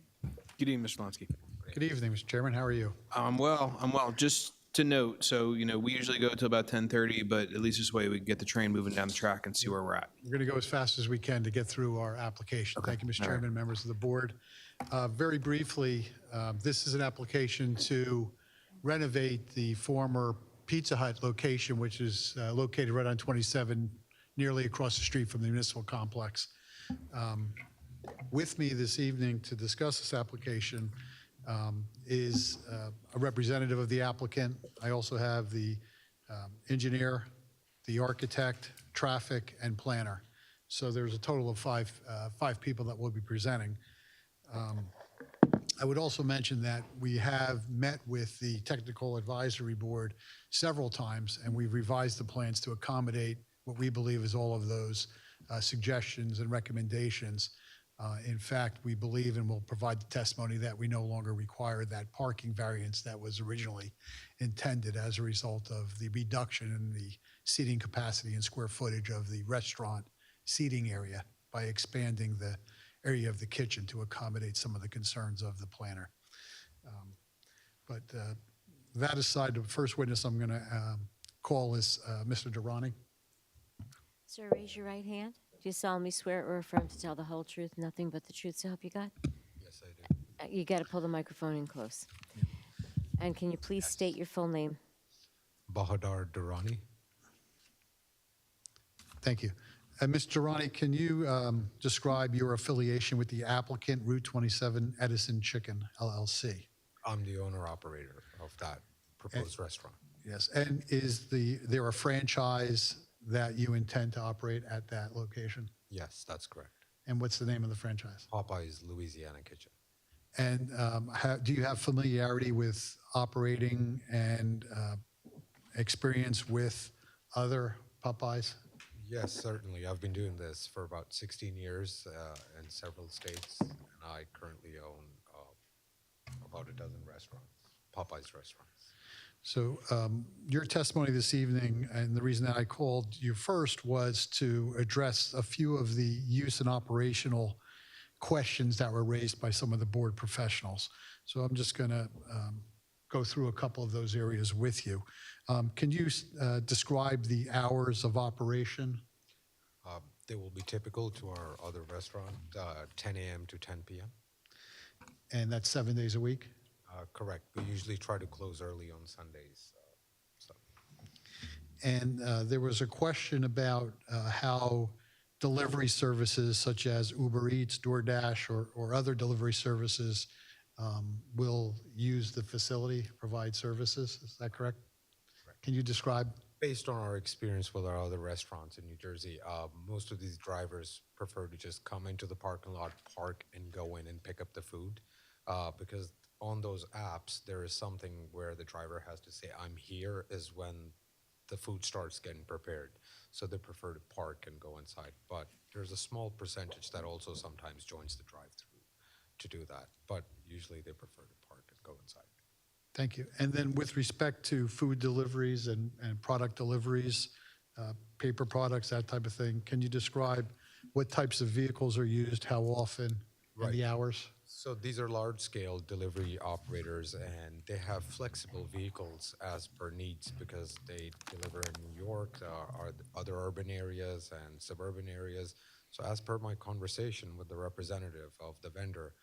Good evening, Mr. Lansky. Good evening, Mr. Chairman. How are you? I'm well. Just to note, so, we usually go till about 10:30, but at least this way we can get the train moving down the track and see where we're at. We're going to go as fast as we can to get through our application. Thank you, Mr. Chairman, members of the board. Very briefly, this is an application to renovate the former Pizza Hut location, which is located right on 27 nearly across the street from the municipal complex. With me this evening to discuss this application is a representative of the applicant. I also have the engineer, the architect, traffic, and planner. So there's a total of five people that will be presenting. I would also mention that we have met with the Technical Advisory Board several times, and we've revised the plans to accommodate what we believe is all of those suggestions and recommendations. In fact, we believe and will provide the testimony that we no longer require that parking variance that was originally intended as a result of the reduction in the seating capacity and square footage of the restaurant seating area by expanding the area of the kitchen to accommodate some of the concerns of the planner. But that aside, the first witness I'm going to call is Mr. Durrani. Sir, raise your right hand. Do you solemnly swear or affirm to tell the whole truth, nothing but the truth, so help you God? Yes, I do. You got to pull the microphone in close. And can you please state your full name? Bahadar Durrani. Thank you. Mr. Durrani, can you describe your affiliation with the applicant, Route 27 Edison Chicken, LLC? I'm the owner-operator of that proposed restaurant. Yes, and is there a franchise that you intend to operate at that location? Yes, that's correct. And what's the name of the franchise? Popeye's Louisiana Kitchen. And do you have familiarity with operating and experience with other Popeyes? Yes, certainly. I've been doing this for about 16 years in several states, and I currently own about a dozen restaurants, Popeye's restaurants. So your testimony this evening, and the reason that I called you first, was to address a few of the use and operational questions that were raised by some of the board professionals. So I'm just going to go through a couple of those areas with you. Can you describe the hours of operation? They will be typical to our other restaurant, 10 a.m. to 10 p.m. And that's 7 days a week? Correct. We usually try to close early on Sundays. And there was a question about how delivery services such as Uber Eats, DoorDash, or other delivery services will use the facility, provide services. Is that correct? Can you describe? Based on our experience with our other restaurants in New Jersey, most of these drivers prefer to just come into the parking lot, park, and go in and pick up the food because on those apps, there is something where the driver has to say, I'm here, is when the food starts getting prepared. So they prefer to park and go inside. But there's a small percentage that also sometimes joins the drive-through to do that. But usually they prefer to park and go inside. Thank you. And then with respect to food deliveries and product deliveries, paper products, that type of thing, can you describe what types of vehicles are used, how often, and the hours? So these are large-scale delivery operators, and they have flexible vehicles as per needs because they deliver in New York, or other urban areas and suburban areas. So as per my conversation with the representative of the vendor,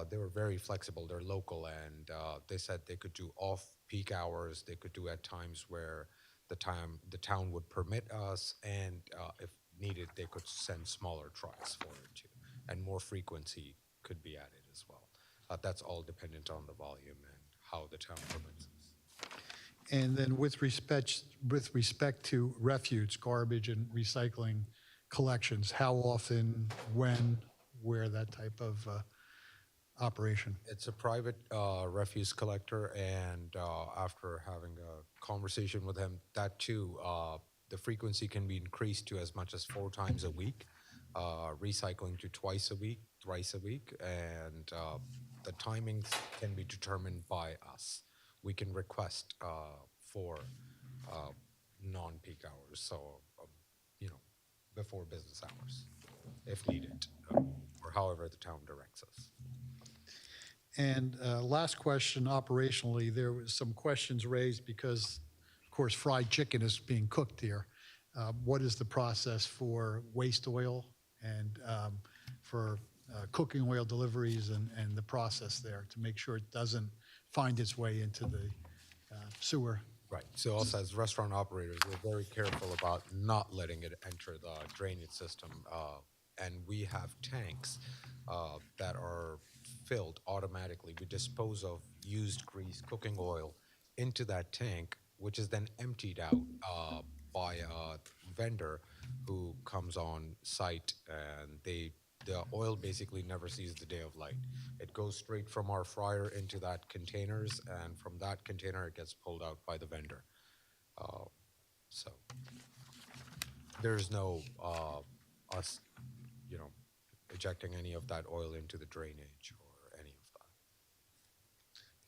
they were very flexible. They're local, and they said they could do off-peak hours. They could do at times where the town would permit us, and if needed, they could send smaller trucks for it too, and more frequency could be added as well. That's all dependent on the volume and how the town permits us. And then with respect to refuse, garbage, and recycling collections, how often, when, where, that type of operation? It's a private refuse collector, and after having a conversation with him, that too, the frequency can be increased to as much as 4 times a week, recycling to twice a week, thrice a week, and the timings can be determined by us. We can request for non-peak hours, so before business hours, if needed, or however the town directs us. And last question, operationally, there was some questions raised because, of course, fried chicken is being cooked here. What is the process for waste oil and for cooking oil deliveries and the process there to make sure it doesn't find its way into the sewer? Right. So also as restaurant operators, we're very careful about not letting it enter the drainage system. And we have tanks that are filled automatically. We dispose of used grease, cooking oil into that tank, which is then emptied out by a vendor who comes on site, and the oil basically never sees the day of light. It goes straight from our fryer into that containers, and from that container it gets pulled out by the vendor. So there's no us, ejecting any of that oil into the drainage or any of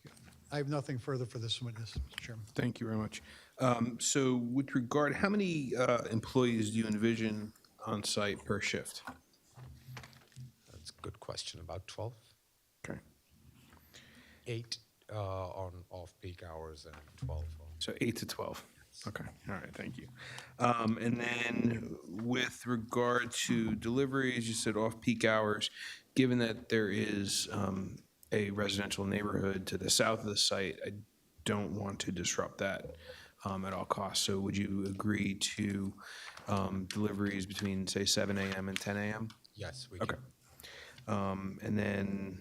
that. I have nothing further for this witness, Mr. Chairman. Thank you very much. So with regard, how many employees do you envision on site per shift? That's a good question. About 12. Okay. 8 on off-peak hours and 12 on. So 8 to 12. Okay, all right, thank you. And then with regard to deliveries, you said off-peak hours. Given that there is a residential neighborhood to the south of the site, I don't want to disrupt that at all costs. So would you agree to deliveries between, say, 7 a.m. and 10 a.m.? Yes, we do. Okay. And then,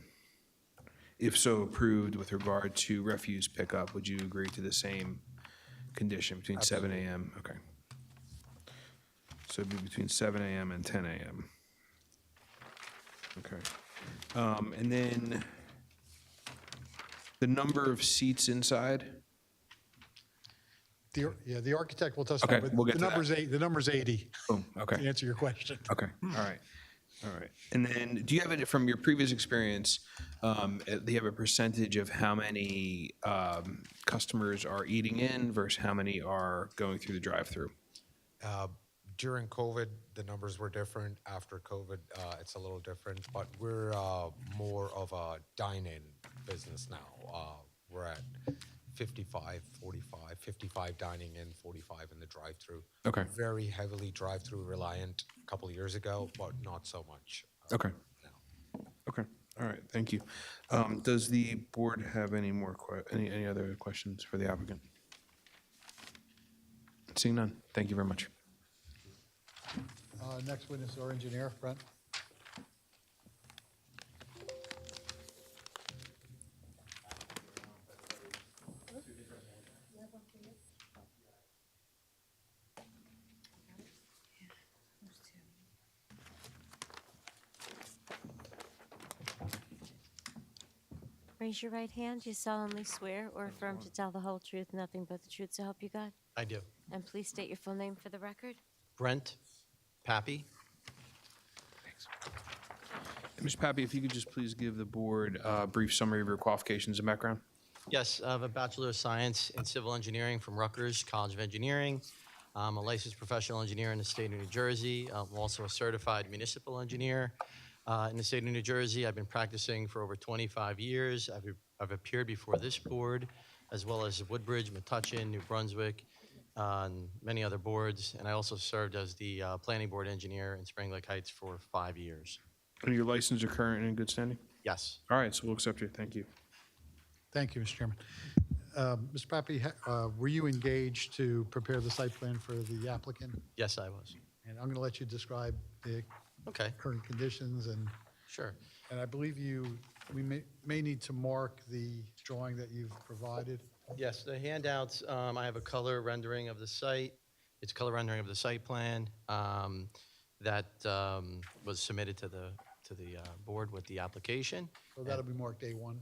if so approved, with regard to refuse pickup, would you agree to the same condition between 7 a.m.? Okay. So it'd be between 7 a.m. and 10 a.m. Okay. And then the number of seats inside? The architect will testify, Okay, but we'll get the to that. number's 8. The number's 80. Boom, okay. To answer your question. Okay, all right. All right. And then do you have it from your previous experience, do you have a percentage of how many customers are eating in versus how many are going through the drive-through? During COVID, the numbers were different. After COVID, it's a little different, but we're more of a dine-in business now. We're at 55, 45, 55 dining in, 45 in the drive-through. Okay. Very heavily drive-through reliant a couple of years ago, but not so much. Okay. Okay, all right, thank you. Does the board have any more, any other questions for the applicant? Seeing none, thank you very much. Next witness, our engineer, Brent. Raise your right hand. Do you solemnly swear or affirm to tell the whole truth, nothing but the truth, so help you God? I do. And please state your full name for the record. Brent Pappy. Mr. Pappy, if you could just please give the board a brief summary of your qualifications and background. Yes, I have a Bachelor of Science in Civil Engineering from Rutgers College of Engineering. I'm a licensed professional engineer in the state of New Jersey. I'm also a certified municipal engineer in the state of New Jersey. I've been practicing for over 25 years. I've appeared before this board, as well as Woodbridge, Metuchen, New Brunswick, and many other boards. And I also served as the planning board engineer in Spring Lake Heights for 5 years. And your license are current and in good standing? Yes. All right, so we'll accept you. Thank you. Thank you, Mr. Chairman. Mr. Pappy, were you engaged to prepare the site plan for the applicant? Yes, I was. And I'm going to let you describe the current conditions and. Sure. And I believe we may need to mark the drawing that you've provided. Yes, the handouts, I have a color rendering of the site. It's a color rendering of the site plan that was submitted to the board with the application. So that'll be marked A1.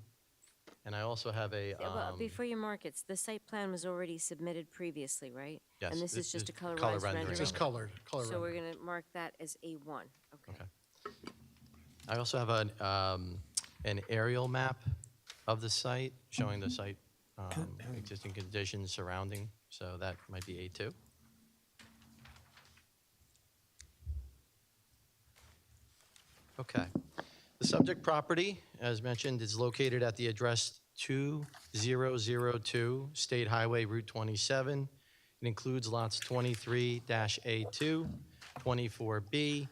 And I also have a. Well, before you mark it, the site plan was already submitted previously, right? Yes, And this is just a color colorized rendering. rendering? It's just color So we're rendering. going to mark that as A1. Okay. I also have an aerial map of the site showing the site existing conditions surrounding, so that might be A2. Okay. The subject property, as mentioned, is located at the address 2002 State Highway Route 27. It includes lots 23-A2, 24B,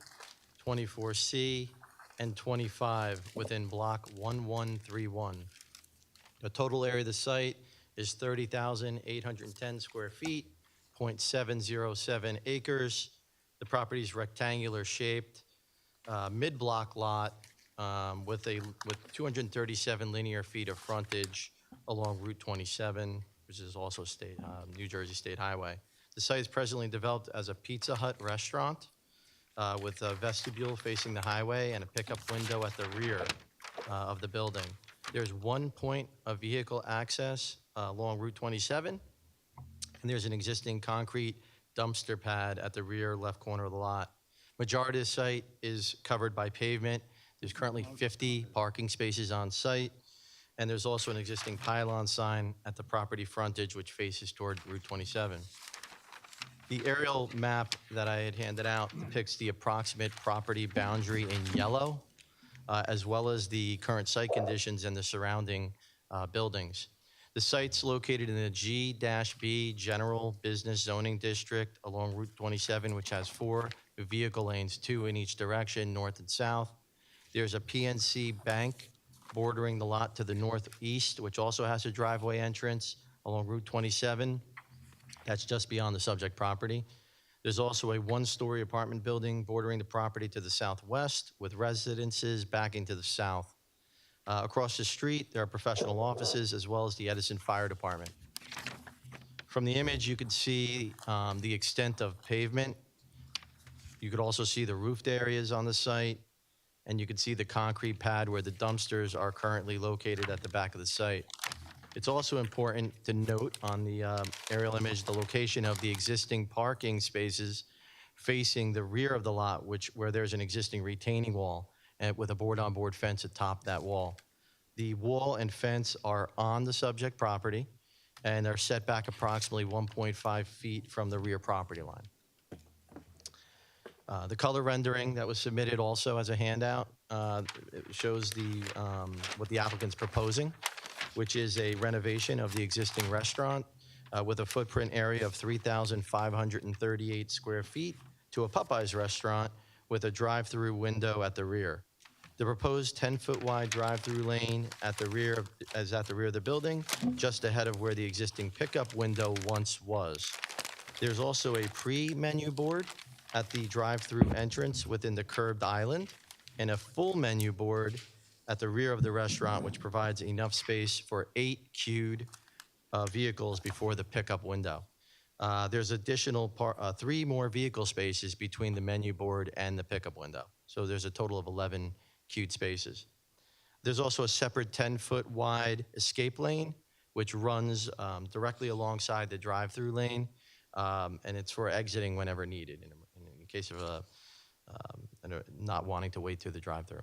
24C, and 25 within block 1131. The total area of the site is 30,810 square feet, .707 acres. The property is rectangular shaped, mid-block lot with 237 linear feet of frontage along Route 27, which is also New Jersey State Highway. The site is presently developed as a Pizza Hut restaurant with a vestibule facing the highway and a pickup window at the rear of the building. There's one point of vehicle access along Route 27, and there's an existing concrete dumpster pad at the rear left corner of the lot. Majority of the site is covered by pavement. There's currently 50 parking spaces on site, and there's also an existing pylon sign at the property frontage which faces toward Route 27. The aerial map that I had handed out depicts the approximate property boundary in yellow, as well as the current site conditions and the surrounding buildings. The site's located in the G-B General Business Zoning District along Route 27, which has 4 vehicle lanes, 2 in each direction, north and south. There's a PNC Bank bordering the lot to the northeast, which also has a driveway entrance along Route 27. That's just beyond the subject property. There's also a 1-story apartment building bordering the property to the southwest with residences backing to the south. Across the street, there are professional offices as well as the Edison Fire Department. From the image, you can see the extent of pavement. You could also see the roofed areas on the site, and you can see the concrete pad where the dumpsters are currently located at the back of the site. It's also important to note on the aerial image the location of the existing parking spaces facing the rear of the lot, where there's an existing retaining wall and with a board-on-board fence atop that wall. The wall and fence are on the subject property, and they're set back approximately 1.5 feet from the rear property line. The color rendering that was submitted also as a handout it shows what the applicant's proposing, which is a renovation of the existing restaurant with a footprint area of 3,538 square feet to a Popeyes restaurant with a drive-through window at the rear. The proposed 10-foot wide drive-through lane at the rear is at the rear of the building, just ahead of where the existing pickup window once was. There's also a pre-menu board at the drive-through entrance within the curbed island, and a full menu board at the rear of the restaurant, which provides enough space for 8 queued vehicles before the pickup window. There's additional 3 more vehicle spaces between the menu board and the pickup window. So there's a total of 11 queued spaces. There's also a separate 10-foot wide escape lane, which runs directly alongside the drive-through lane, and it's for exiting whenever needed in case of not wanting to wait through the drive-through.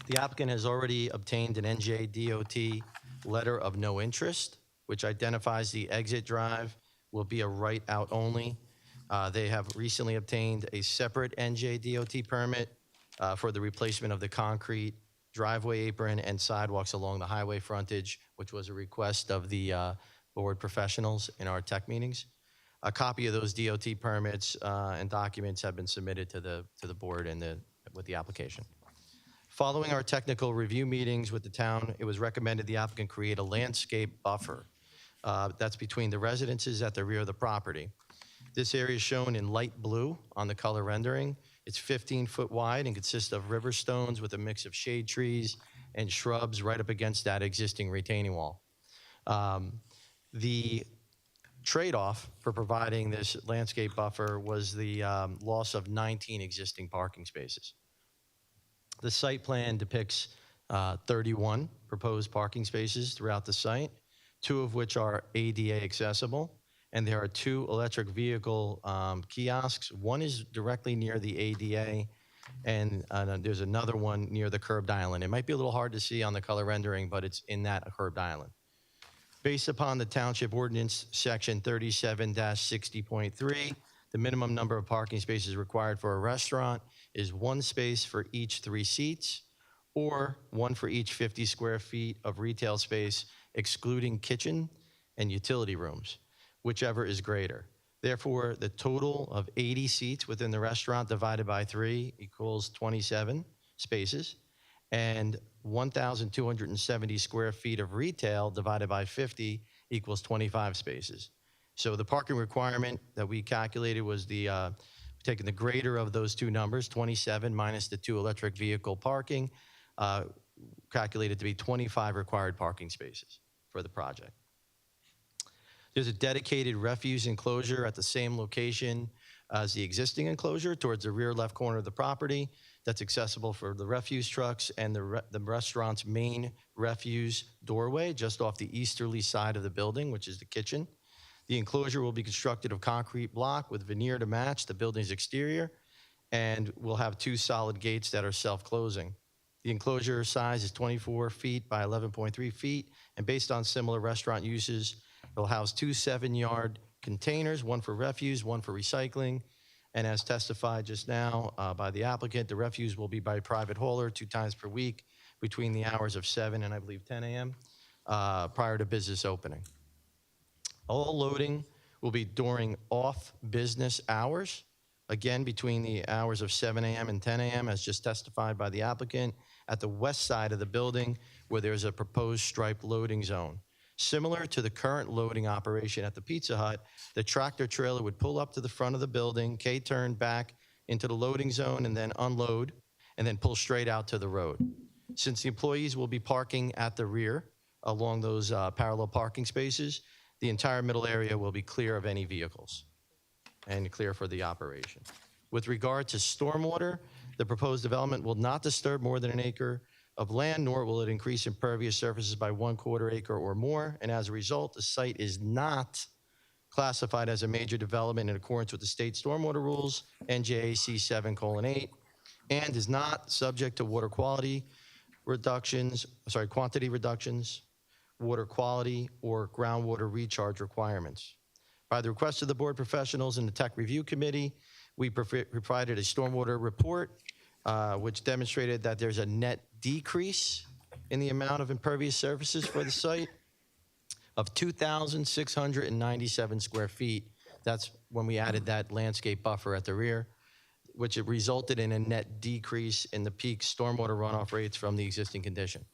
The applicant has already obtained an NJDOT letter of no interest, which identifies the exit drive will be a right out only. They have recently obtained a separate NJDOT permit for the replacement of the concrete driveway apron and sidewalks along the highway frontage, which was a request of the board professionals in our tech meetings. A copy of those DOT permits and documents have been submitted to the board and with the application. Following our technical review meetings with the town, it was recommended the applicant create a landscape buffer that's between the residences at the rear of the property. This area is shown in light blue on the color rendering. It's 15 foot wide and consists of river stones with a mix of shade trees and shrubs right up against that existing retaining wall. The trade-off for providing this landscape buffer was the loss of 19 existing parking spaces. The site plan depicts 31 proposed parking spaces throughout the site, 2 of which are ADA accessible, and there are 2 electric vehicle kiosks. One is directly near the ADA, and there's another one near the curbed island. It might be a little hard to see on the color rendering, but it's in that curbed island. Based upon the Township Ordinance Section 37-60.3, the minimum number of parking spaces required for a restaurant is 1 space for each 3 seats, or 1 for each 50 square feet of retail space, excluding kitchen and utility rooms, whichever is greater. Therefore, the total of 80 seats within the restaurant divided by 3 equals 27 spaces, and 1,270 square feet of retail divided by 50 equals 25 spaces. So the parking requirement that we calculated was taking the greater of those two numbers, 27 minus the 2 electric vehicle parking, calculated to be 25 required parking spaces for the project. There's a dedicated refuse enclosure at the same location as the existing enclosure towards the rear left corner of the property that's accessible for the refuse trucks and the restaurant's main refuse doorway just off the easterly side of the building, which is the kitchen. The enclosure will be constructed of concrete block with veneer to match the building's exterior, and will have 2 solid gates that are self-closing. The enclosure size is 24 feet by 11.3 feet, and based on similar restaurant uses, it'll house 2 7-yard containers, 1 for refuse, 1 for recycling. And as testified just now by the applicant, the refuse will be by private hauler 2 times per week between the hours of 7 and I believe 10 a.m. Prior to business opening. All loading will be during off-business hours, again, between the hours of 7 a.m. and 10 a.m., as just testified by the applicant, at the west side of the building where there's a proposed striped loading zone. Similar to the current loading operation at the Pizza Hut, the tractor trailer would pull up to the front of the building, K-turn back into the loading zone, and then unload, and then pull straight out to the road. Since the employees will be parking at the rear along those parallel parking spaces, the entire middle area will be clear of any vehicles and clear for the operation. With regard to stormwater, the proposed development will not disturb more than an acre of land, nor will it increase impervious surfaces by 1/4 acre or more. And as a result, the site is not classified as a major development in accordance with the state stormwater rules, NJAC 7:8, and is not subject to water quality reductions, quantity reductions, water quality, or groundwater recharge requirements. By the request of the board professionals and the Tech Review Committee, we provided a stormwater report which demonstrated that there's a net decrease in the amount of impervious surfaces for the site of 2,697 square feet. That's when we added that landscape buffer at the rear, which it resulted in a net decrease in the peak stormwater runoff rates from the existing condition.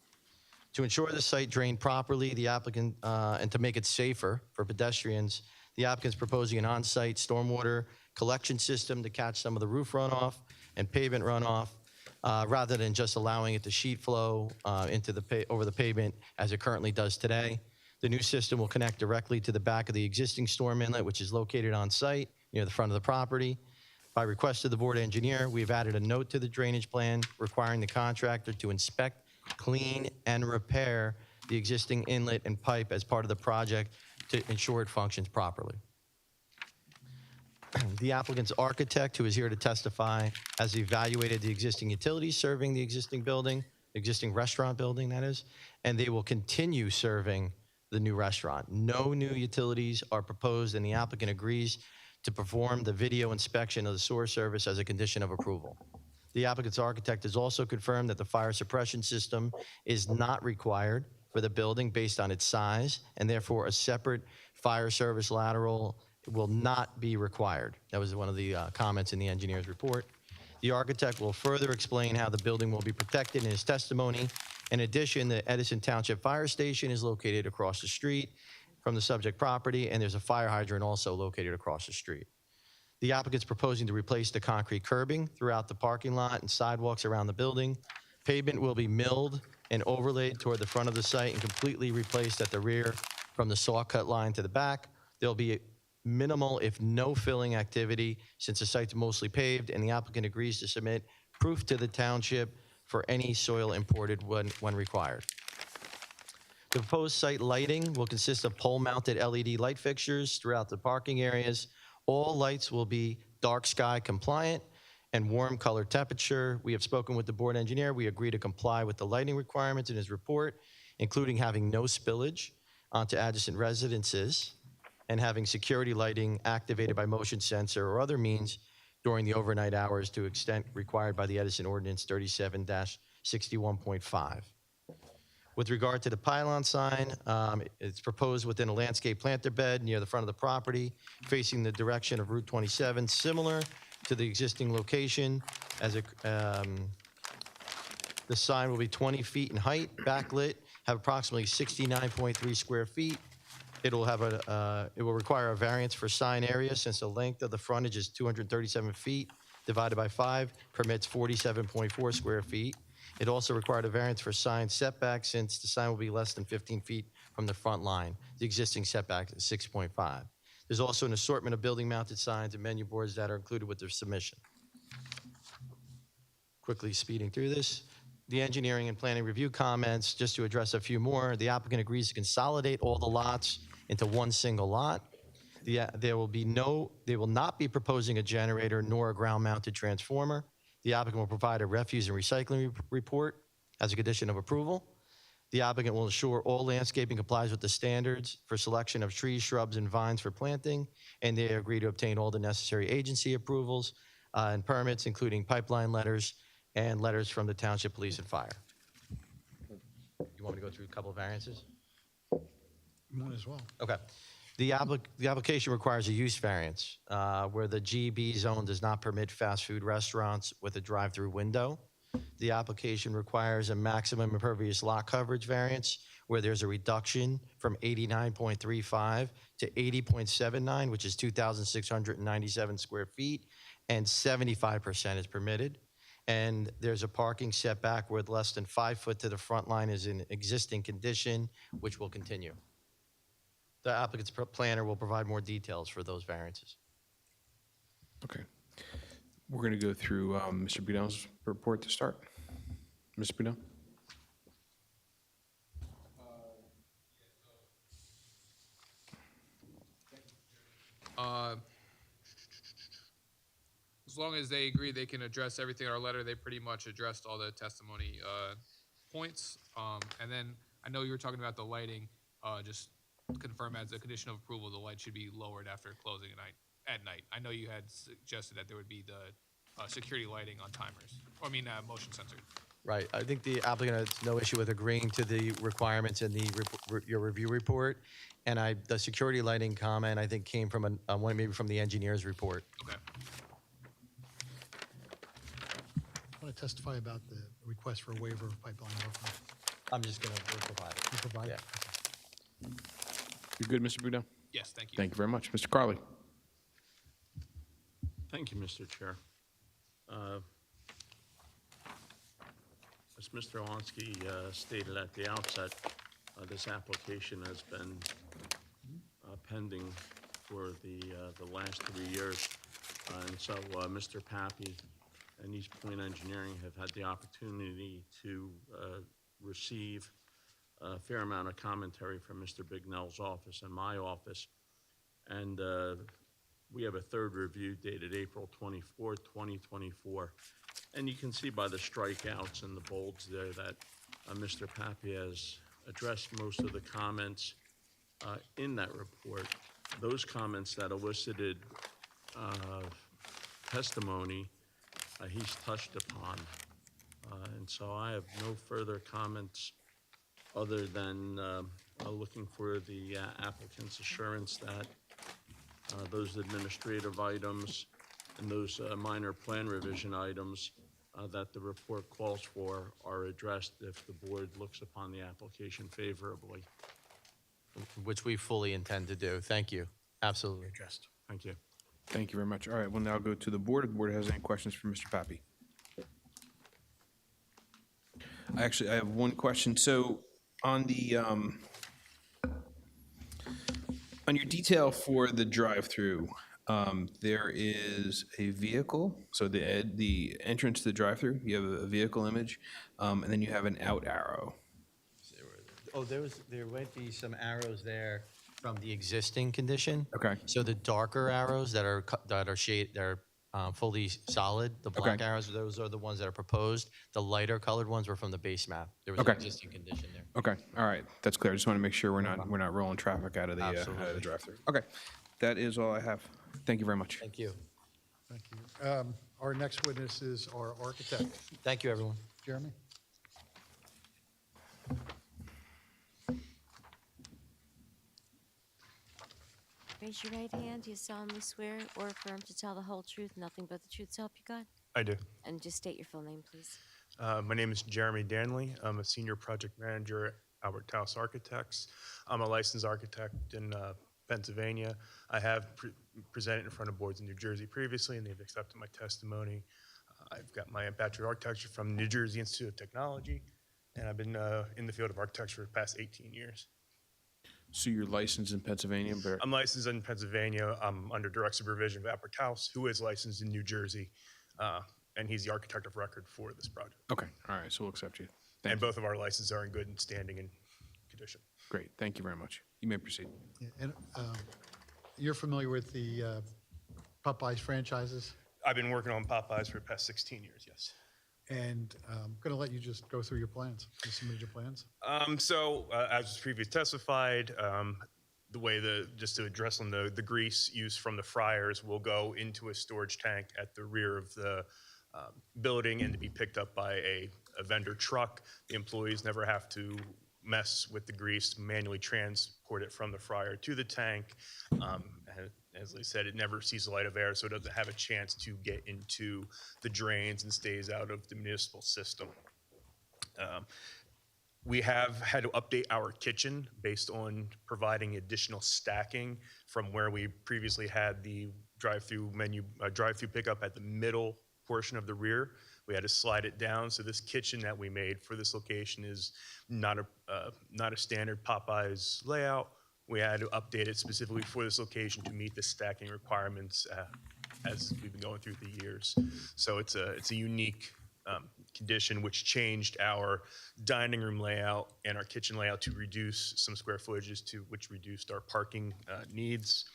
To ensure the site drained properly, the applicant, and to make it safer for pedestrians, the applicant's proposing an on-site stormwater collection system to catch some of the roof runoff and pavement runoff, rather than just allowing it to sheet flow over the pavement as it currently does today. The new system will connect directly to the back of the existing storm inlet, which is located on site near the front of the property. By request of the board engineer, we've added a note to the drainage plan requiring the contractor to inspect, clean, and repair the existing inlet and pipe as part of the project to ensure it functions properly. The applicant's architect, who is here to testify, has evaluated the existing utilities serving the existing building, existing restaurant building, that is, and they will continue serving the new restaurant. No new utilities are proposed, and the applicant agrees to perform the video inspection of the sewer service as a condition of approval. The applicant's architect has also confirmed that the fire suppression system is not required for the building based on its size, and therefore a separate fire service lateral will not be required. That was one of the comments in the engineer's report. The architect will further explain how the building will be protected in his testimony. In addition, the Edison Township Fire Station is located across the street from the subject property, and there's a fire hydrant also located across the street. The applicant's proposing to replace the concrete curbing throughout the parking lot and sidewalks around the building. Pavement will be milled and overlaid toward the front of the site and completely replaced at the rear from the saw cut line to the back. There'll be minimal, if no filling activity, since the site's mostly paved, and the applicant agrees to submit proof to the township for any soil imported when required. The proposed site lighting will consist of pole-mounted LED light fixtures throughout the parking areas. All lights will be dark sky compliant and warm color temperature. We have spoken with the board engineer. We agree to comply with the lighting requirements in his report, including having no spillage onto adjacent residences and having security lighting activated by motion sensor or other means during the overnight hours to extent required by the Edison Ordinance 37-61.5. With regard to the pylon sign, it's proposed within a landscape planter bed near the front of the property, facing the direction of Route 27, similar to the existing location. The sign will be 20 feet in height, backlit, have approximately 69.3 square feet. It will require a variance for sign area since the length of the frontage is 237 feet divided by 5 permits 47.4 square feet. It also required a variance for sign setback since the sign will be less than 15 feet from the front line. The existing setback is 6.5. There's also an assortment of building-mounted signs and menu boards that are included with their submission. Quickly speeding through this. The engineering and planning review comments, just to address a few more, the applicant agrees to consolidate all the lots into one single lot. They will not be proposing a generator nor a ground-mounted transformer. The applicant will provide a refuse and recycling report as a condition of approval. The applicant will ensure all landscaping complies with the standards for selection of trees, shrubs, and vines for planting, and they agree to obtain all the necessary agency approvals and permits, including pipeline letters and letters from the Township Police and Fire. You want me to go through a couple of variances? Might as well. Okay. The application requires a use variance where the GB zone does not permit fast food restaurants with a drive-through window. The application requires a maximum impervious lot coverage variance where there's a reduction from 89.35 to 80.79, which is 2,697 square feet, and 75% is permitted. And there's a parking setback with less than 5 foot to the front line is in existing condition, which will continue. The applicant's planner will provide more details for those variances. Okay. We're going to go through Mr. Boudin's report to start. Mr. Boudin? As long as they agree they can address everything in our letter, they pretty much addressed all the testimony points. And then I know you were talking about the lighting. Just confirm as a condition of approval, the light should be lowered after closing at night. I know you had suggested that there would be the security lighting on timers, motion sensor. Right. I think the applicant has no issue with agreeing to the requirements in your review report. And the security lighting comment, I think, came from one maybe from the engineer's report. Okay. I want to testify about the request for a waiver of pipeline work. I'm just going to provide it. You provide? Yeah. You're good, Mr. Boudin? Yes, thank you. Thank you very much. Mr. Carley? Thank you, Mr. Chair. As Mr. Olonsky stated at the outset, this application has been pending for the last 3 years. And so Mr. Pappy and East Point Engineering have had the opportunity to receive a fair amount of commentary from Mr. Bignell's office and my office. And we have a third review dated April 24th, 2024. And you can see by the strikeouts and the bolds there that Mr. Pappy has addressed most of the comments in that report. Those comments that elicited testimony, he's touched upon. And so I have no further comments other than looking for the applicant's assurance that those administrative items and those minor plan revision items that the report calls for are addressed if the board looks upon the application favorably. Which we fully intend to do. Thank you. Absolutely. Addressed. Thank you. Thank you very much. All right, we'll now go to the board. If the board has any questions for Mr. Pappy. Actually, I have one question. So on the on your detail for the drive-through, there is a vehicle. So the entrance to the drive-through, you have a vehicle image, and then you have an out arrow. Oh, there might be some arrows there from the existing condition. Okay. So the darker arrows that are fully solid, the black arrows, those are the ones that are proposed. The lighter colored ones were from the base map. There was an existing condition there. Okay, all right, that's clear. I just want to make sure we're not rolling traffic out of the drive-through. Okay, that is all I have. Thank you very much. Thank you. Thank you. Our next witness is our architect. Thank you, everyone. Jeremy? Raise your right hand. Do you solemnly swear or affirm to tell the whole truth, nothing but the truth, so help you God? I do. And just state your full name, please. My name is Jeremy Danley. I'm a senior project manager Albert Taus Architects. I'm a licensed architect in Pennsylvania. I have presented in front of boards in New Jersey previously, and they've accepted my testimony. I've got my Bachelor of Architecture from New Jersey Institute of Technology, and I've been in the field of architecture for the past 18 years. So you're licensed in Pennsylvania? But I'm licensed in Pennsylvania. I'm under direct supervision of Albert Taus, who is licensed in New Jersey, and he's the architect of record for this project. Okay, all right, so we'll accept you. And both of our licenses are in good standing and condition. Great, thank you very much. You may proceed. Yeah, and you're familiar with the Popeyes franchises? I've been working on Popeyes for the past 16 years, yes. And I'm going to let you just go through your plans. You submitted your plans? As was previously testified, the way just to address on the grease used from the fryers will go into a storage tank at the rear of the building and to be picked up by a vendor truck. The employees never have to mess with the grease, manually transport it from the fryer to the tank. And as I said, it never sees the light of air, so it doesn't have a chance to get into the drains and stays out of the municipal system. We have had to update our kitchen based on providing additional stacking from where we previously had the drive-through pickup at the middle portion of the rear. We had to slide it down, so this kitchen that we made for this location is not a standard Popeyes layout. We had to update it specifically for this location to meet the stacking requirements as we've been going through the years. So it's a unique condition which changed our dining room layout and our kitchen layout to reduce some square footages, which reduced our parking needs.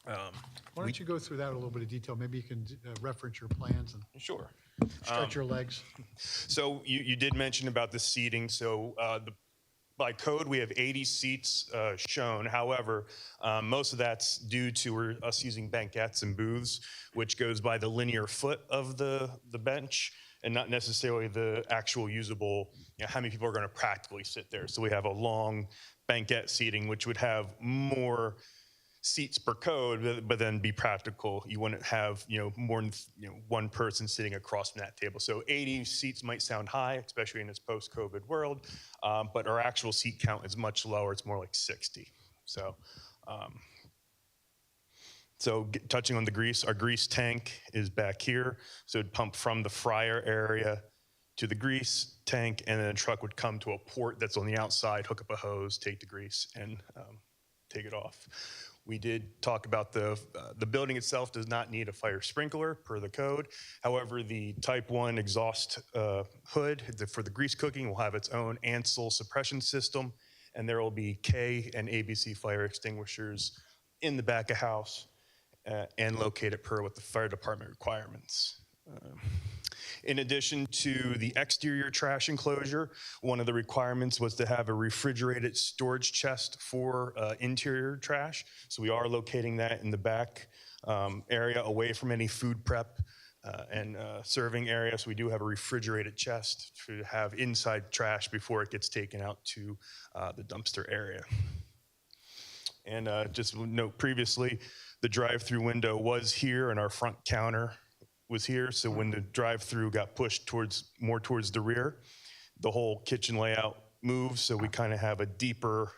Why don't you go through that in a little bit of detail? Maybe you can reference your plans and sure. Stretch your legs. So you did mention about the seating. So by code, we have 80 seats shown. However, most of that's due to us using banquettes and booths, which goes by the linear foot of the bench and not necessarily the actual usable, how many people are going to practically sit there. So we have a long banquette seating, which would have more seats per code, but then be practical. You wouldn't have more than one person sitting across from that table. So 80 seats might sound high, especially in this post-COVID world, but our actual seat count is much lower. It's more like 60. So, touching on the grease, our grease tank is back here. So it'd pump from the fryer area to the grease tank, and then a truck would come to a port that's on the outside, hook up a hose, take the grease, and take it off. We did talk about the building itself does not need a fire sprinkler per the code. However, the type 1 exhaust hood for the grease cooking will have its own ANSEL suppression system, and there will be K and ABC fire extinguishers in the back of house and located per with the fire department requirements. In addition to the exterior trash enclosure, one of the requirements was to have a refrigerated storage chest for interior trash. So we are locating that in the back area away from any food prep and serving area. So we do have a refrigerated chest to have inside trash before it gets taken out to the dumpster area. And just note previously, the drive-through window was here and our front counter was here. So when the drive-through got pushed more towards the rear, the whole kitchen layout moved. So we kind of have a deeper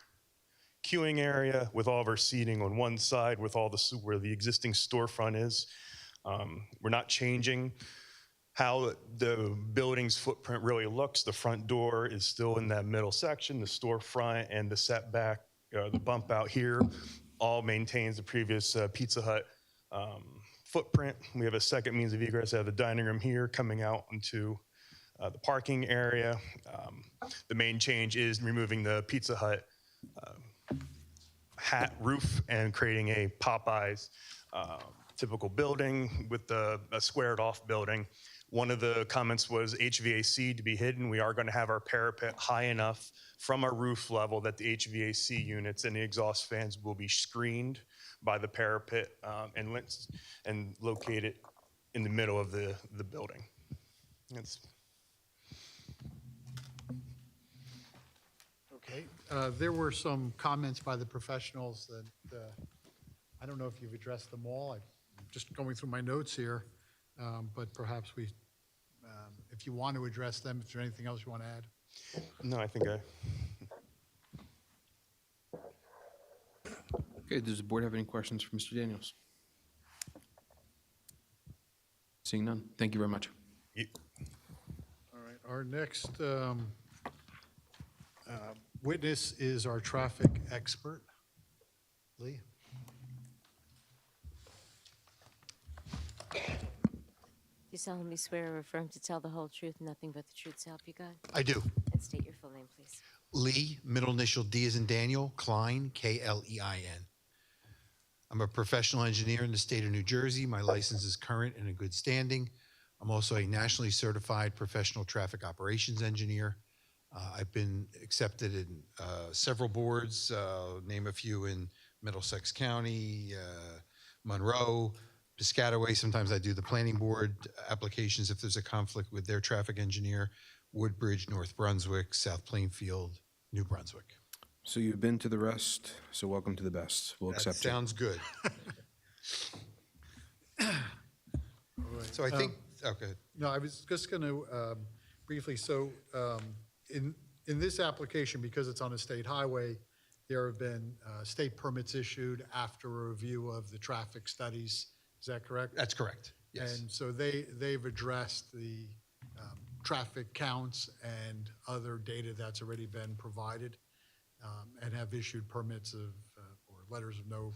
queuing area with all of our seating on one side with all where the existing storefront is. We're not changing how the building's footprint really looks. The front door is still in that middle section. The storefront and the setback, the bump out here, all maintains the previous Pizza Hut footprint. We have a second means of egress. I have the dining room here coming out into the parking area. The main change is removing the Pizza Hut hat roof and creating a Popeyes typical building with a squared off building. One of the comments was HVAC to be hidden. We are going to have our parapet high enough from our roof level that the HVAC units and the exhaust fans will be screened by the parapet and located in the middle of the building. Okay. There were some comments by the professionals that I don't know if you've addressed them all. I'm just going through my notes here, but perhaps if you want to address them, is there anything else you want to add? No, I think Okay, does the board have any questions for Mr. Daniels? Seeing none. Thank you very much. All right, our next witness is our traffic expert, Lee. You solemnly swear or affirm to tell the whole truth, nothing but the truth, so help you God? I do. And state your full name, please. Lee, middle initial D as in Daniel, Klein, K-L-E-I-N. I'm a professional engineer in the state of New Jersey. My license is current and in good standing. I'm also a nationally certified professional traffic operations engineer. I've been accepted in several boards, name a few in Middlesex County, Monroe, Piscataway. Sometimes I do the planning board applications if there's a conflict with their traffic engineer. Woodbridge, North Brunswick, South Plainfield, New Brunswick. So you've been to the rest, so welcome to the best. We'll accept it. Sounds good. So I think, okay. No, I was just going to briefly, so in this application, because it's on a state highway, there have been state permits issued after a review of the traffic studies. Is that correct? That's correct, yes. And so they've addressed the traffic counts and other data that's already been provided and have issued permits of or letters of no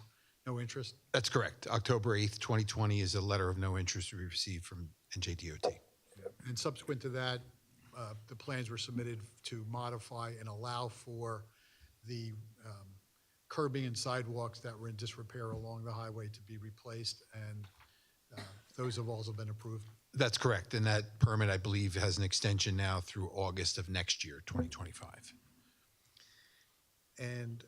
interest? That's correct. October 8th, 2020 is a letter of no interest we received from NJDOT. And subsequent to that, the plans were submitted to modify and allow for the curbing and sidewalks that were in disrepair along the highway to be replaced, and those have also been approved. That's correct. And that permit, I believe, has an extension now through August of next year, 2025. And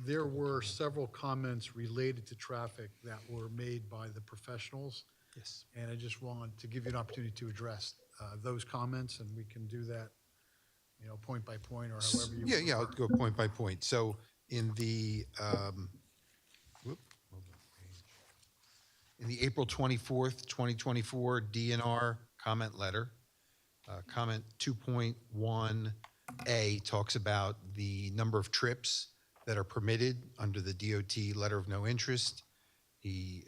there were several comments related to traffic that were made by the professionals. Yes. And I just wanted to give you an opportunity to address those comments, and we can do that, point by point or however you prefer. Yeah, I'll go point by point. So in the April 24th, 2024 DNR comment letter, comment 2.1A talks about the number of trips that are permitted under the DOT letter of no interest. The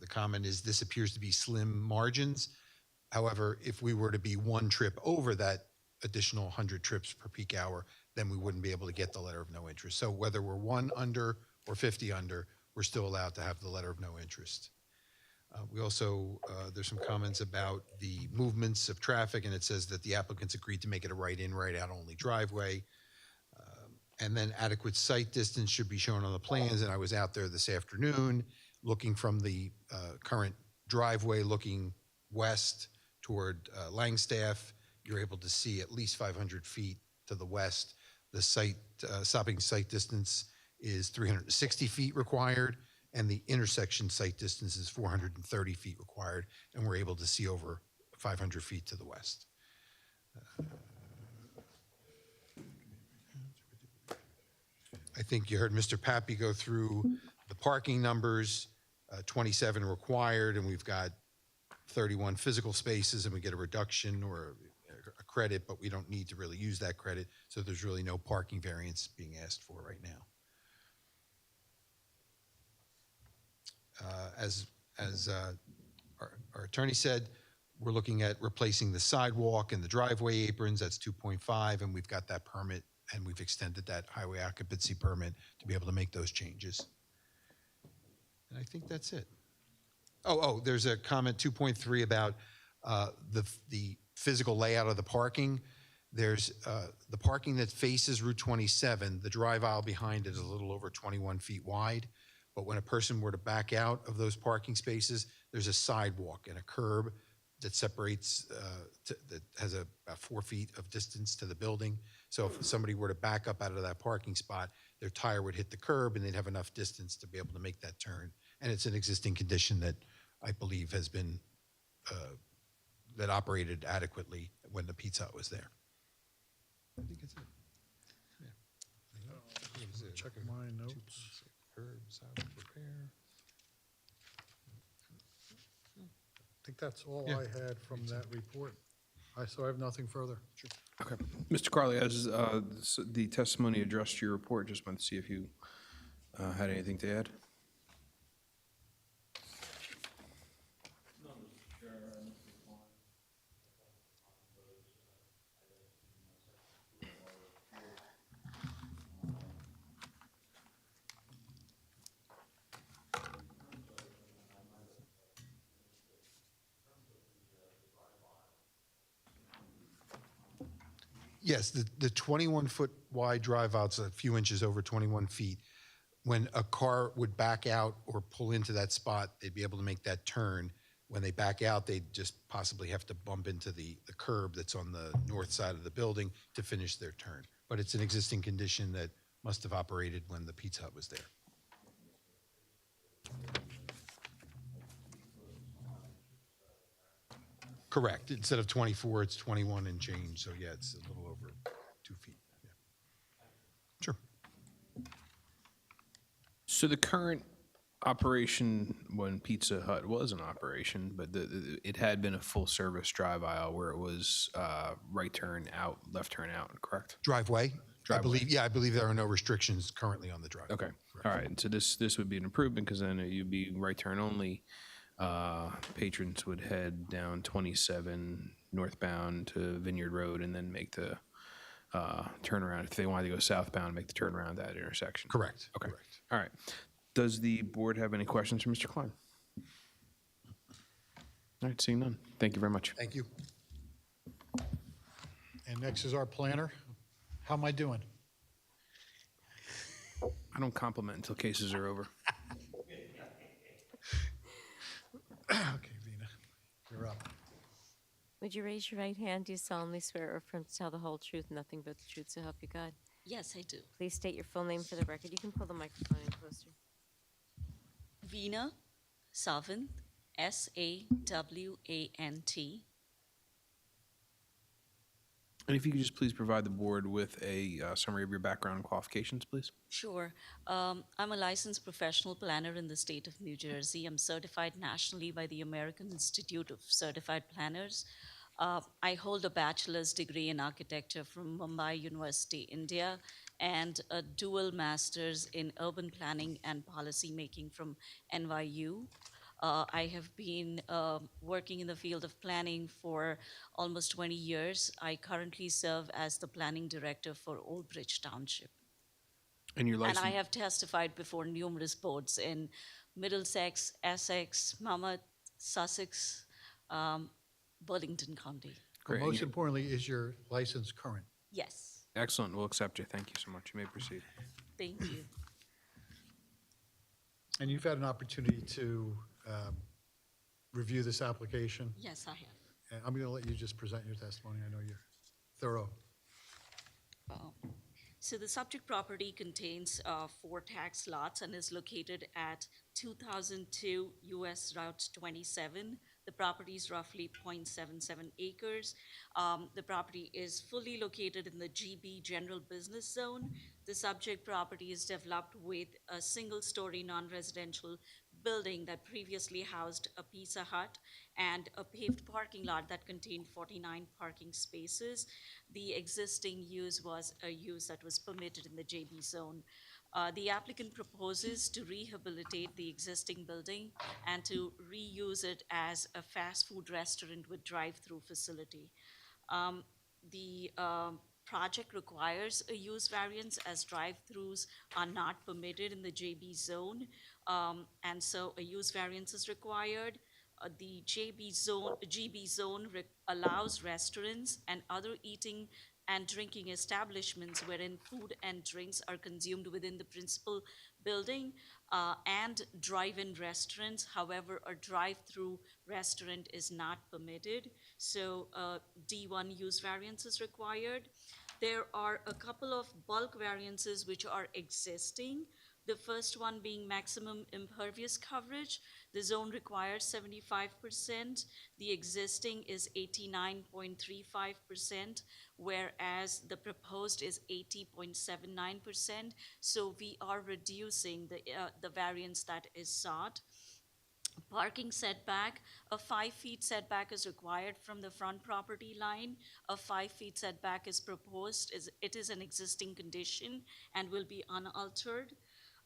comment is, this appears to be slim margins. However, if we were to be one trip over that additional 100 trips per peak hour, then we wouldn't be able to get the letter of no interest. So whether we're one under or 50 under, we're still allowed to have the letter of no interest. We also, there's some comments about the movements of traffic, and it says that the applicants agreed to make it a right-in, right-out only driveway. And then adequate sight distance should be shown on the plans, and I was out there this afternoon looking from the current driveway, looking west toward Langstaff. You're able to see at least 500 feet to the west. The stopping sight distance is 360 feet required, and the intersection sight distance is 430 feet required, and we're able to see over 500 feet to the west. I think you heard Mr. Pappy go through the parking numbers, 27 required, and we've got 31 physical spaces, and we get a reduction or a credit, but we don't need to really use that credit, so there's really no parking variance being asked for right now. As our attorney said, we're looking at replacing the sidewalk and the driveway aprons. That's 2.5, and we've got that permit, and we've extended that highway occupancy permit to be able to make those changes. And I think that's it. Oh, there's a comment 2.3 about the physical layout of the parking. There's the parking that faces Route 27. The drive aisle behind it is a little over 21 feet wide. But when a person were to back out of those parking spaces, there's a sidewalk and a curb that separates, that has about 4 feet of distance to the building. So if somebody were to back up out of that parking spot, their tire would hit the curb and they'd have enough distance to be able to make that turn. And it's an existing condition that I believe has been, that operated adequately when the Pizza Hut was there. I think it's it. Yeah. Check my notes. Curb, sidewalk repair. I think that's all Yeah. I had from that report. So I have nothing further. Okay. Mr. Carley, as the testimony addressed to your report, just wanted to see if you had anything to add. Yes, the 21-foot wide drive out's a few inches over 21 feet. When a car would back out or pull into that spot, they'd be able to make that turn. When they back out, they'd just possibly have to bump into the curb that's on the north side of the building to finish their turn. But it's an existing condition that must have operated when the Pizza Hut was there. Correct. Instead of 24, it's 21 and change. So yeah, it's a little over 2 feet. Yeah. Sure. So the current operation, when Pizza Hut was in operation, but it had been a full-service drive aisle where it was right turn out, left turn out, correct? Driveway? Driveway. I believe there are no restrictions currently on the driveway. Okay, all right. And so this would be an improvement because then you'd be right turn only. Patrons would head down 27 northbound to Vineyard Road and then make the turnaround. If they wanted to go southbound, make the turnaround at that intersection. Correct. Okay. All right. Does the board have any questions for Mr. Klein? All right, seeing none. Thank you very much. Thank you. And next is our planner. How am I doing? I don't compliment until cases are over. Okay, Vina, you're up. Would you raise your right hand? Do you solemnly swear or affirm to tell the whole truth, nothing but the truth, so help you God? Yes, I do. Please state your full name for the record. You can pull the microphone in closer. Veena Savant, Savant. And if you could just please provide the board with a summary of your background and qualifications, please. Sure. I'm a licensed professional planner in the state of New Jersey. I'm certified nationally by the American Institute of Certified Planners. I hold a bachelor's degree in architecture from Mumbai University, India, and a dual master's in urban planning and policy making from NYU. I have been working in the field of planning for almost 20 years. I currently serve as the planning director for Old Bridge Township. And your license? And I have testified before numerous boards in Middlesex, Essex, Monmouth, Sussex, Burlington County. Great. Most importantly, is your license current? Yes. Excellent. We'll accept you. Thank you so much. You may proceed. Thank you. And you've had an opportunity to review this application? Yes, I have. And I'm going to let you just present your testimony. I know you're thorough. So the subject property contains 4 tax lots and is located at 2002 US Route 27. The property is roughly 0.77 acres. The property is fully located in the GB General Business Zone. The subject property is developed with a single-story non-residential building that previously housed a Pizza Hut and a paved parking lot that contained 49 parking spaces. The existing use was a use that was permitted in the JB zone. The applicant proposes to rehabilitate the existing building and to reuse it as a fast food restaurant with drive-through facility. The project requires a use variance as drive-throughs are not permitted in the JB zone, and so a use variance is required. The GB zone allows restaurants and other eating and drinking establishments wherein food and drinks are consumed within the principal building, and drive-in restaurants. However, a drive-through restaurant is not permitted, so D1 use variance is required. There are a couple of bulk variances which are existing. The first one being maximum impervious coverage. The zone requires 75%. The existing is 89.35%, whereas the proposed is 80.79%. So we are reducing the variance that is sought. Parking setback, a 5 feet setback is required from the front property line. A 5 feet setback is proposed, it is an existing condition and will be unaltered.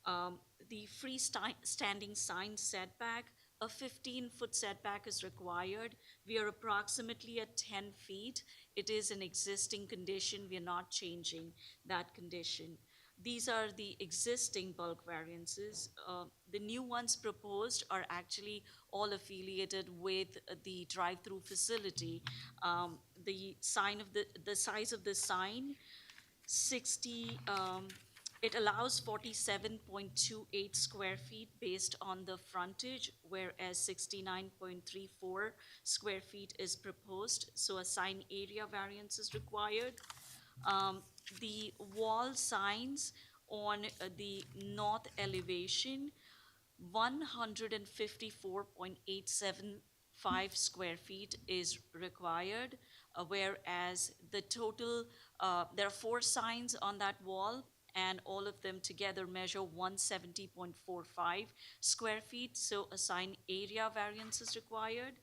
The freestanding sign setback, a 15-foot setback is required. We are approximately at 10 feet. It is an existing condition. We are not changing that condition. These are the existing bulk variances. The new ones proposed are actually all affiliated with the drive-through facility. The size of the sign, 60, it allows 47.28 square feet based on the frontage, whereas 69.34 square feet is proposed. So a sign area variance is required. The wall signs on the north elevation, 154.875 square feet is required, whereas the total, there are 4 signs on that wall, and all of them together measure 170.45 square feet, so a sign area variance is required.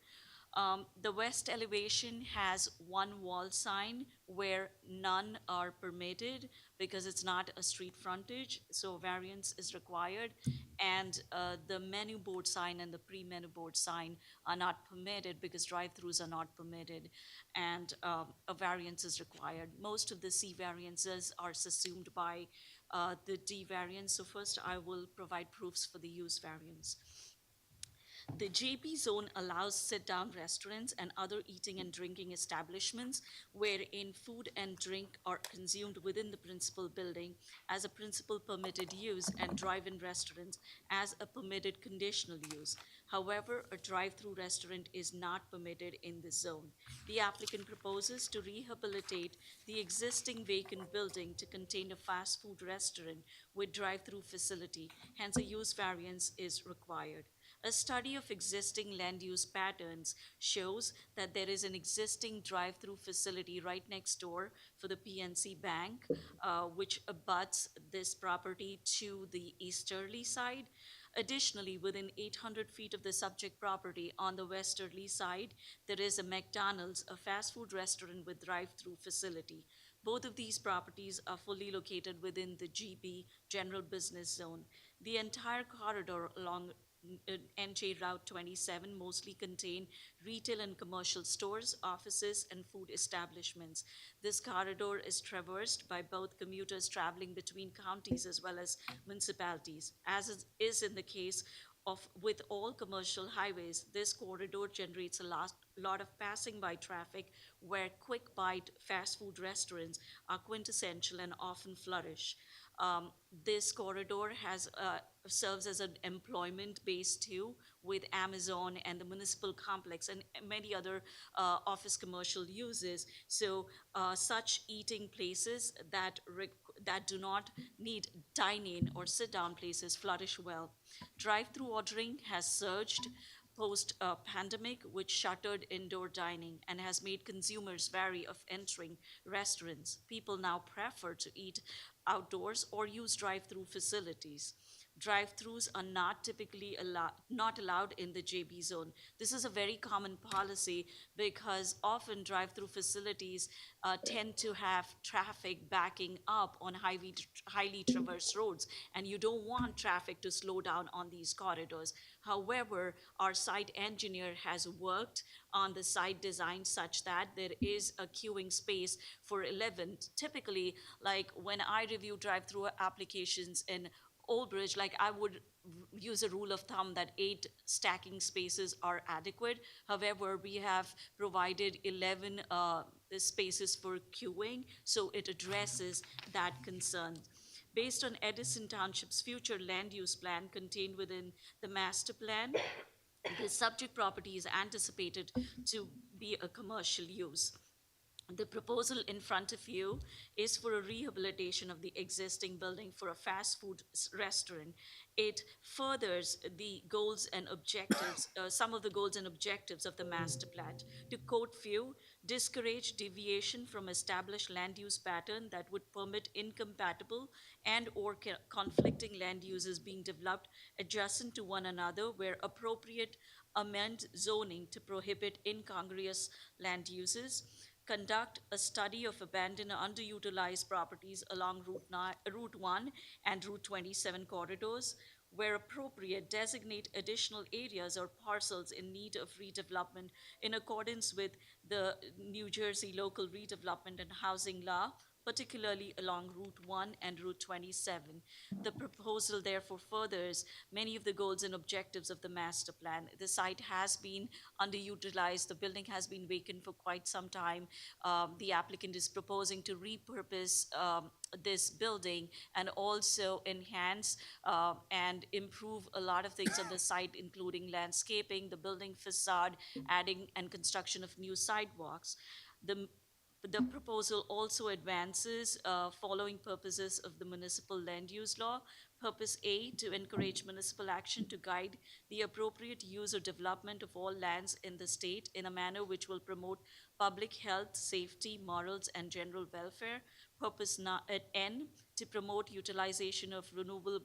The west elevation has 1 wall sign where none are permitted because it's not a street frontage, so variance is required. And the menu board sign and the pre-menu board sign are not permitted because drive-throughs are not permitted, and a variance is required. Most of the C variances are subsumed by the D variance. So first I will provide proofs for the use variance. The JP zone allows sit-down restaurants and other eating and drinking establishments wherein food and drink are consumed within the principal building as a principal permitted use, and drive-in restaurants as a permitted conditional use. However, a drive-through restaurant is not permitted in this zone. The applicant proposes to rehabilitate the existing vacant building to contain a fast food restaurant with drive-through facility, hence a use variance is required. A study of existing land use patterns shows that there is an existing drive-through facility right next door for the PNC Bank, which abuts this property to the easterly side. Additionally, within 800 feet of the subject property on the westerly side, there is a McDonald's, a fast food restaurant with drive-through facility. Both of these properties are fully located within the GB General Business Zone. The entire corridor along NJ Route 27 mostly contain retail and commercial stores, offices, and food establishments. This corridor is traversed by both commuters traveling between counties as well as municipalities. As is in the case with all commercial highways, this corridor generates a lot of passing by traffic where quick bite fast food restaurants are quintessential and often flourish. This corridor serves as an employment base too, with Amazon and the municipal complex and many other office commercial uses. So such eating places that do not need dine-in or sit-down places flourish well. Drive-through ordering has surged post-pandemic, which shuttered indoor dining and has made consumers wary of entering restaurants. People now prefer to eat outdoors or use drive-through facilities. Drive-throughs are not typically not allowed in the JB zone. This is a very common policy because often drive-through facilities tend to have traffic backing up on highly traversed roads, and you don't want traffic to slow down on these corridors. However, our site engineer has worked on the site design such that there is a queuing space for 11. Typically, like when I review drive-through applications in Old Bridge, like I would use a rule of thumb that 8 stacking spaces are adequate. However, we have provided 11 spaces for queuing, so it addresses that concern. Based on Edison Township's future land use plan contained within the master plan, the subject property is anticipated to be a commercial use. The proposal in front of you is for a rehabilitation of the existing building for a fast food restaurant. It furthers the goals and objectives, some of the goals and objectives of the master plan. To quote few, discourage deviation from established land use pattern that would permit incompatible and or conflicting land uses being developed adjacent to one another where appropriate, amend zoning to prohibit incongruous land uses, conduct a study of abandoned or underutilized properties along Route 1 and Route 27 corridors. Where appropriate, designate additional areas or parcels in need of redevelopment in accordance with the New Jersey Local Redevelopment and Housing Law, particularly along Route 1 and Route 27. The proposal therefore furthers many of the goals and objectives of the master plan. The site has been underutilized. The building has been vacant for quite some time. The applicant is proposing to repurpose this building and also enhance and improve a lot of things on the site, including landscaping, the building facade, adding and construction of new sidewalks. The proposal also advances following purposes of the municipal land use law. Purpose A, to encourage municipal action to guide the appropriate use or development of all lands in the state in a manner which will promote public health, safety, morals, and general welfare. Purpose N, to promote utilization of renewable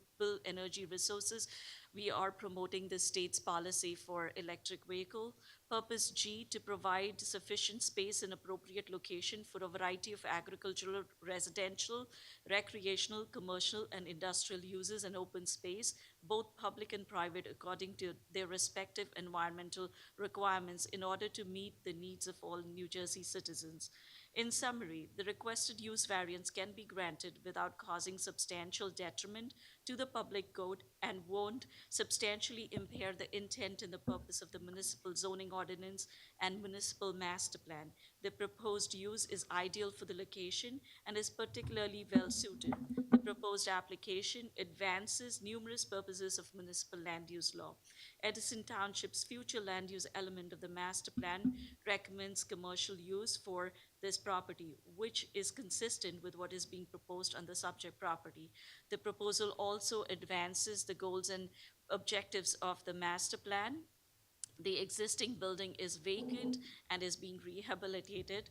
energy resources. We are promoting the state's policy for electric vehicle. Purpose G, to provide sufficient space and appropriate location for a variety of agricultural, residential, recreational, commercial, and industrial uses and open space, both public and private, according to their respective environmental requirements in order to meet the needs of all New Jersey citizens. In summary, the requested use variance can be granted without causing substantial detriment to the public good and won't substantially impair the intent and the purpose of the municipal zoning ordinance and municipal master plan. The proposed use is ideal for the location and is particularly well suited. The proposed application advances numerous purposes of municipal land use law. Edison Township's future land use element of the master plan recommends commercial use for this property, which is consistent with what is being proposed on the subject property. The proposal also advances the goals and objectives of the master plan. The existing building is vacant and is being rehabilitated.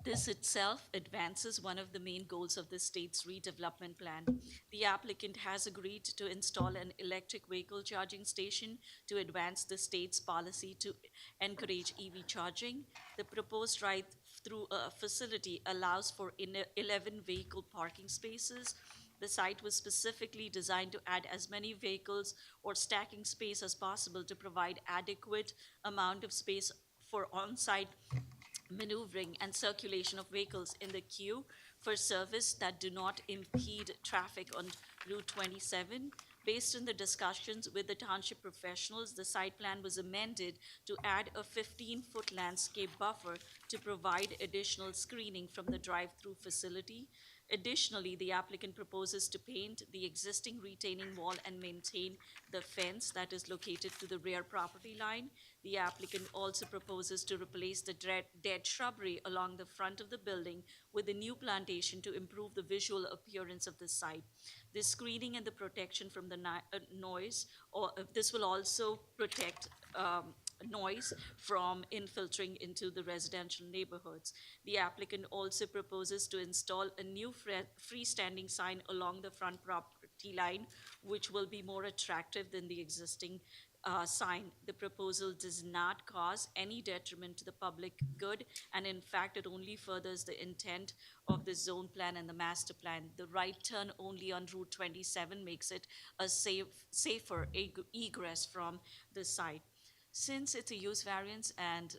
This itself advances one of the main goals of the state's redevelopment plan. The applicant has agreed to install an electric vehicle charging station to advance the state's policy to encourage EV charging. The proposed drive-through facility allows for 11 vehicle parking spaces. The site was specifically designed to add as many vehicles or stacking space as possible to provide adequate amount of space for on-site maneuvering and circulation of vehicles in the queue for service that do not impede traffic on Route 27. Based on the discussions with the township professionals, the site plan was amended to add a 15-foot landscape buffer to provide additional screening from the drive-through facility. Additionally, the applicant proposes to paint the existing retaining wall and maintain the fence that is located to the rear property line. The applicant also proposes to replace the dead shrubbery along the front of the building with a new plantation to improve the visual appearance of the site. The screening and the protection from the noise, or this will also protect noise from infiltrating into the residential neighborhoods. The applicant also proposes to install a new freestanding sign along the front property line, which will be more attractive than the existing sign. The proposal does not cause any detriment to the public good, and in fact, it only furthers the intent of the zone plan and the master plan. The right turn only on Route 27 makes it a safer egress from the site. Since it's a use variance and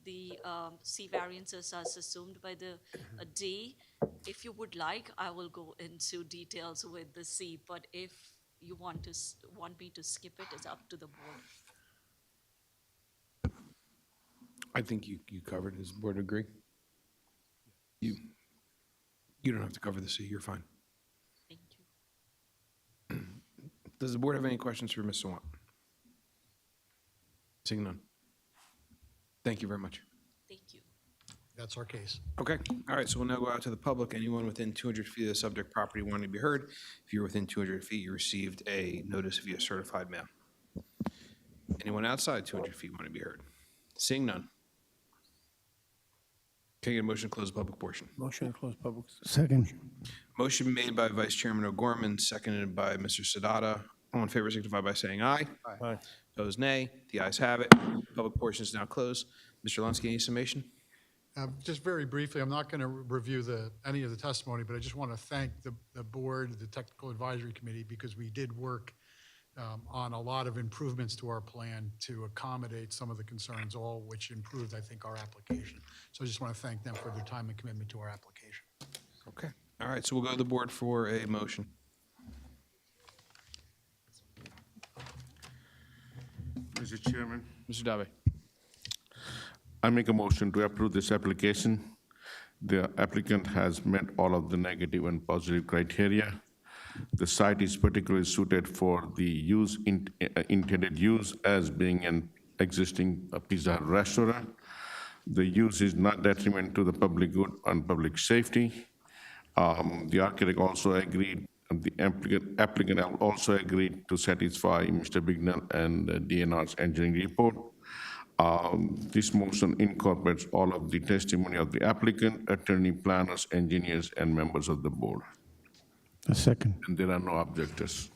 the C variances are assumed by the D, if you would like, I will go into details with the C, but if you want me to skip it, it's up to the board. I think you covered. Does the board agree? You don't have to cover the C, you're fine. Thank you. Does the board have any questions for Ms. Sawant? Seeing none. Thank you very much. Thank you. That's our case. Okay, all right, so we'll now go out to the public. Anyone within 200 feet of the subject property wanting to be heard? If you're within 200 feet, you received a notice via certified mail. Anyone outside 200 feet want to be heard? Seeing none. Can I get a motion to close the public portion? Motion to close public. Second. Motion made by Vice Chairman O'Gorman, seconded by Mr. Sadata. All in favor signify by saying aye. Aye. Opposed, nay. The ayes have it. Public portion is now closed. Mr. Lunsky, any summation? Just very briefly, I'm not going to review any of the testimony, but I just want to thank the board, the Technical Advisory Committee, because we did work on a lot of improvements to our plan to accommodate some of the concerns, all which improved, I think, our application. So I just want to thank them for their time and commitment to our application. Okay, all right, so we'll go to the board for a motion. Mr. Chairman, Mr. Dave. I make a motion to approve this application. The applicant has met all of the negative and positive criteria. The site is particularly suited for the intended use as being an existing Pizza Hut restaurant. The use is not detriment to the public good and public safety. The architect also agreed, the applicant also agreed to satisfy Mr. Bignell and DNR's engineering report. This motion incorporates all of the testimony of the applicant, attorney, planners, engineers, and members of the board. A second. And there are no objectors.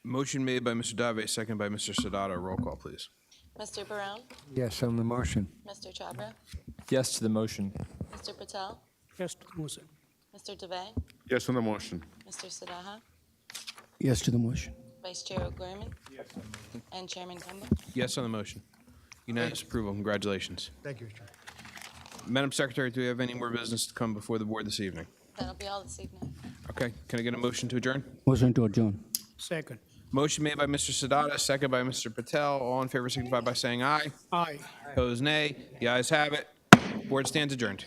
Motion made by Mr. Dave, seconded by Mr. Sadata. Roll call, please. Mr. Barone? Yes on the motion. Mr. Chabra? Yes to the motion. Mr. Patel? Yes to the motion. Mr. DeVay? Yes on the motion. Mr. Sadaha? Yes to the motion. Vice Chair O'Gorman? Yes. And Chairman Kemba? Yes on the motion. Unanimous approval. Congratulations. Thank you, Mr. Chairman. Madam Secretary, do we have any more business to come before the board this evening? That'll be all this evening. Okay, can I get a motion to adjourn? Motion to adjourn. Second. Motion made by Mr. Sadata, second by Mr. Patel. All in favor signify by saying aye. Aye. Opposed, nay. The ayes have it. Board stands adjourned.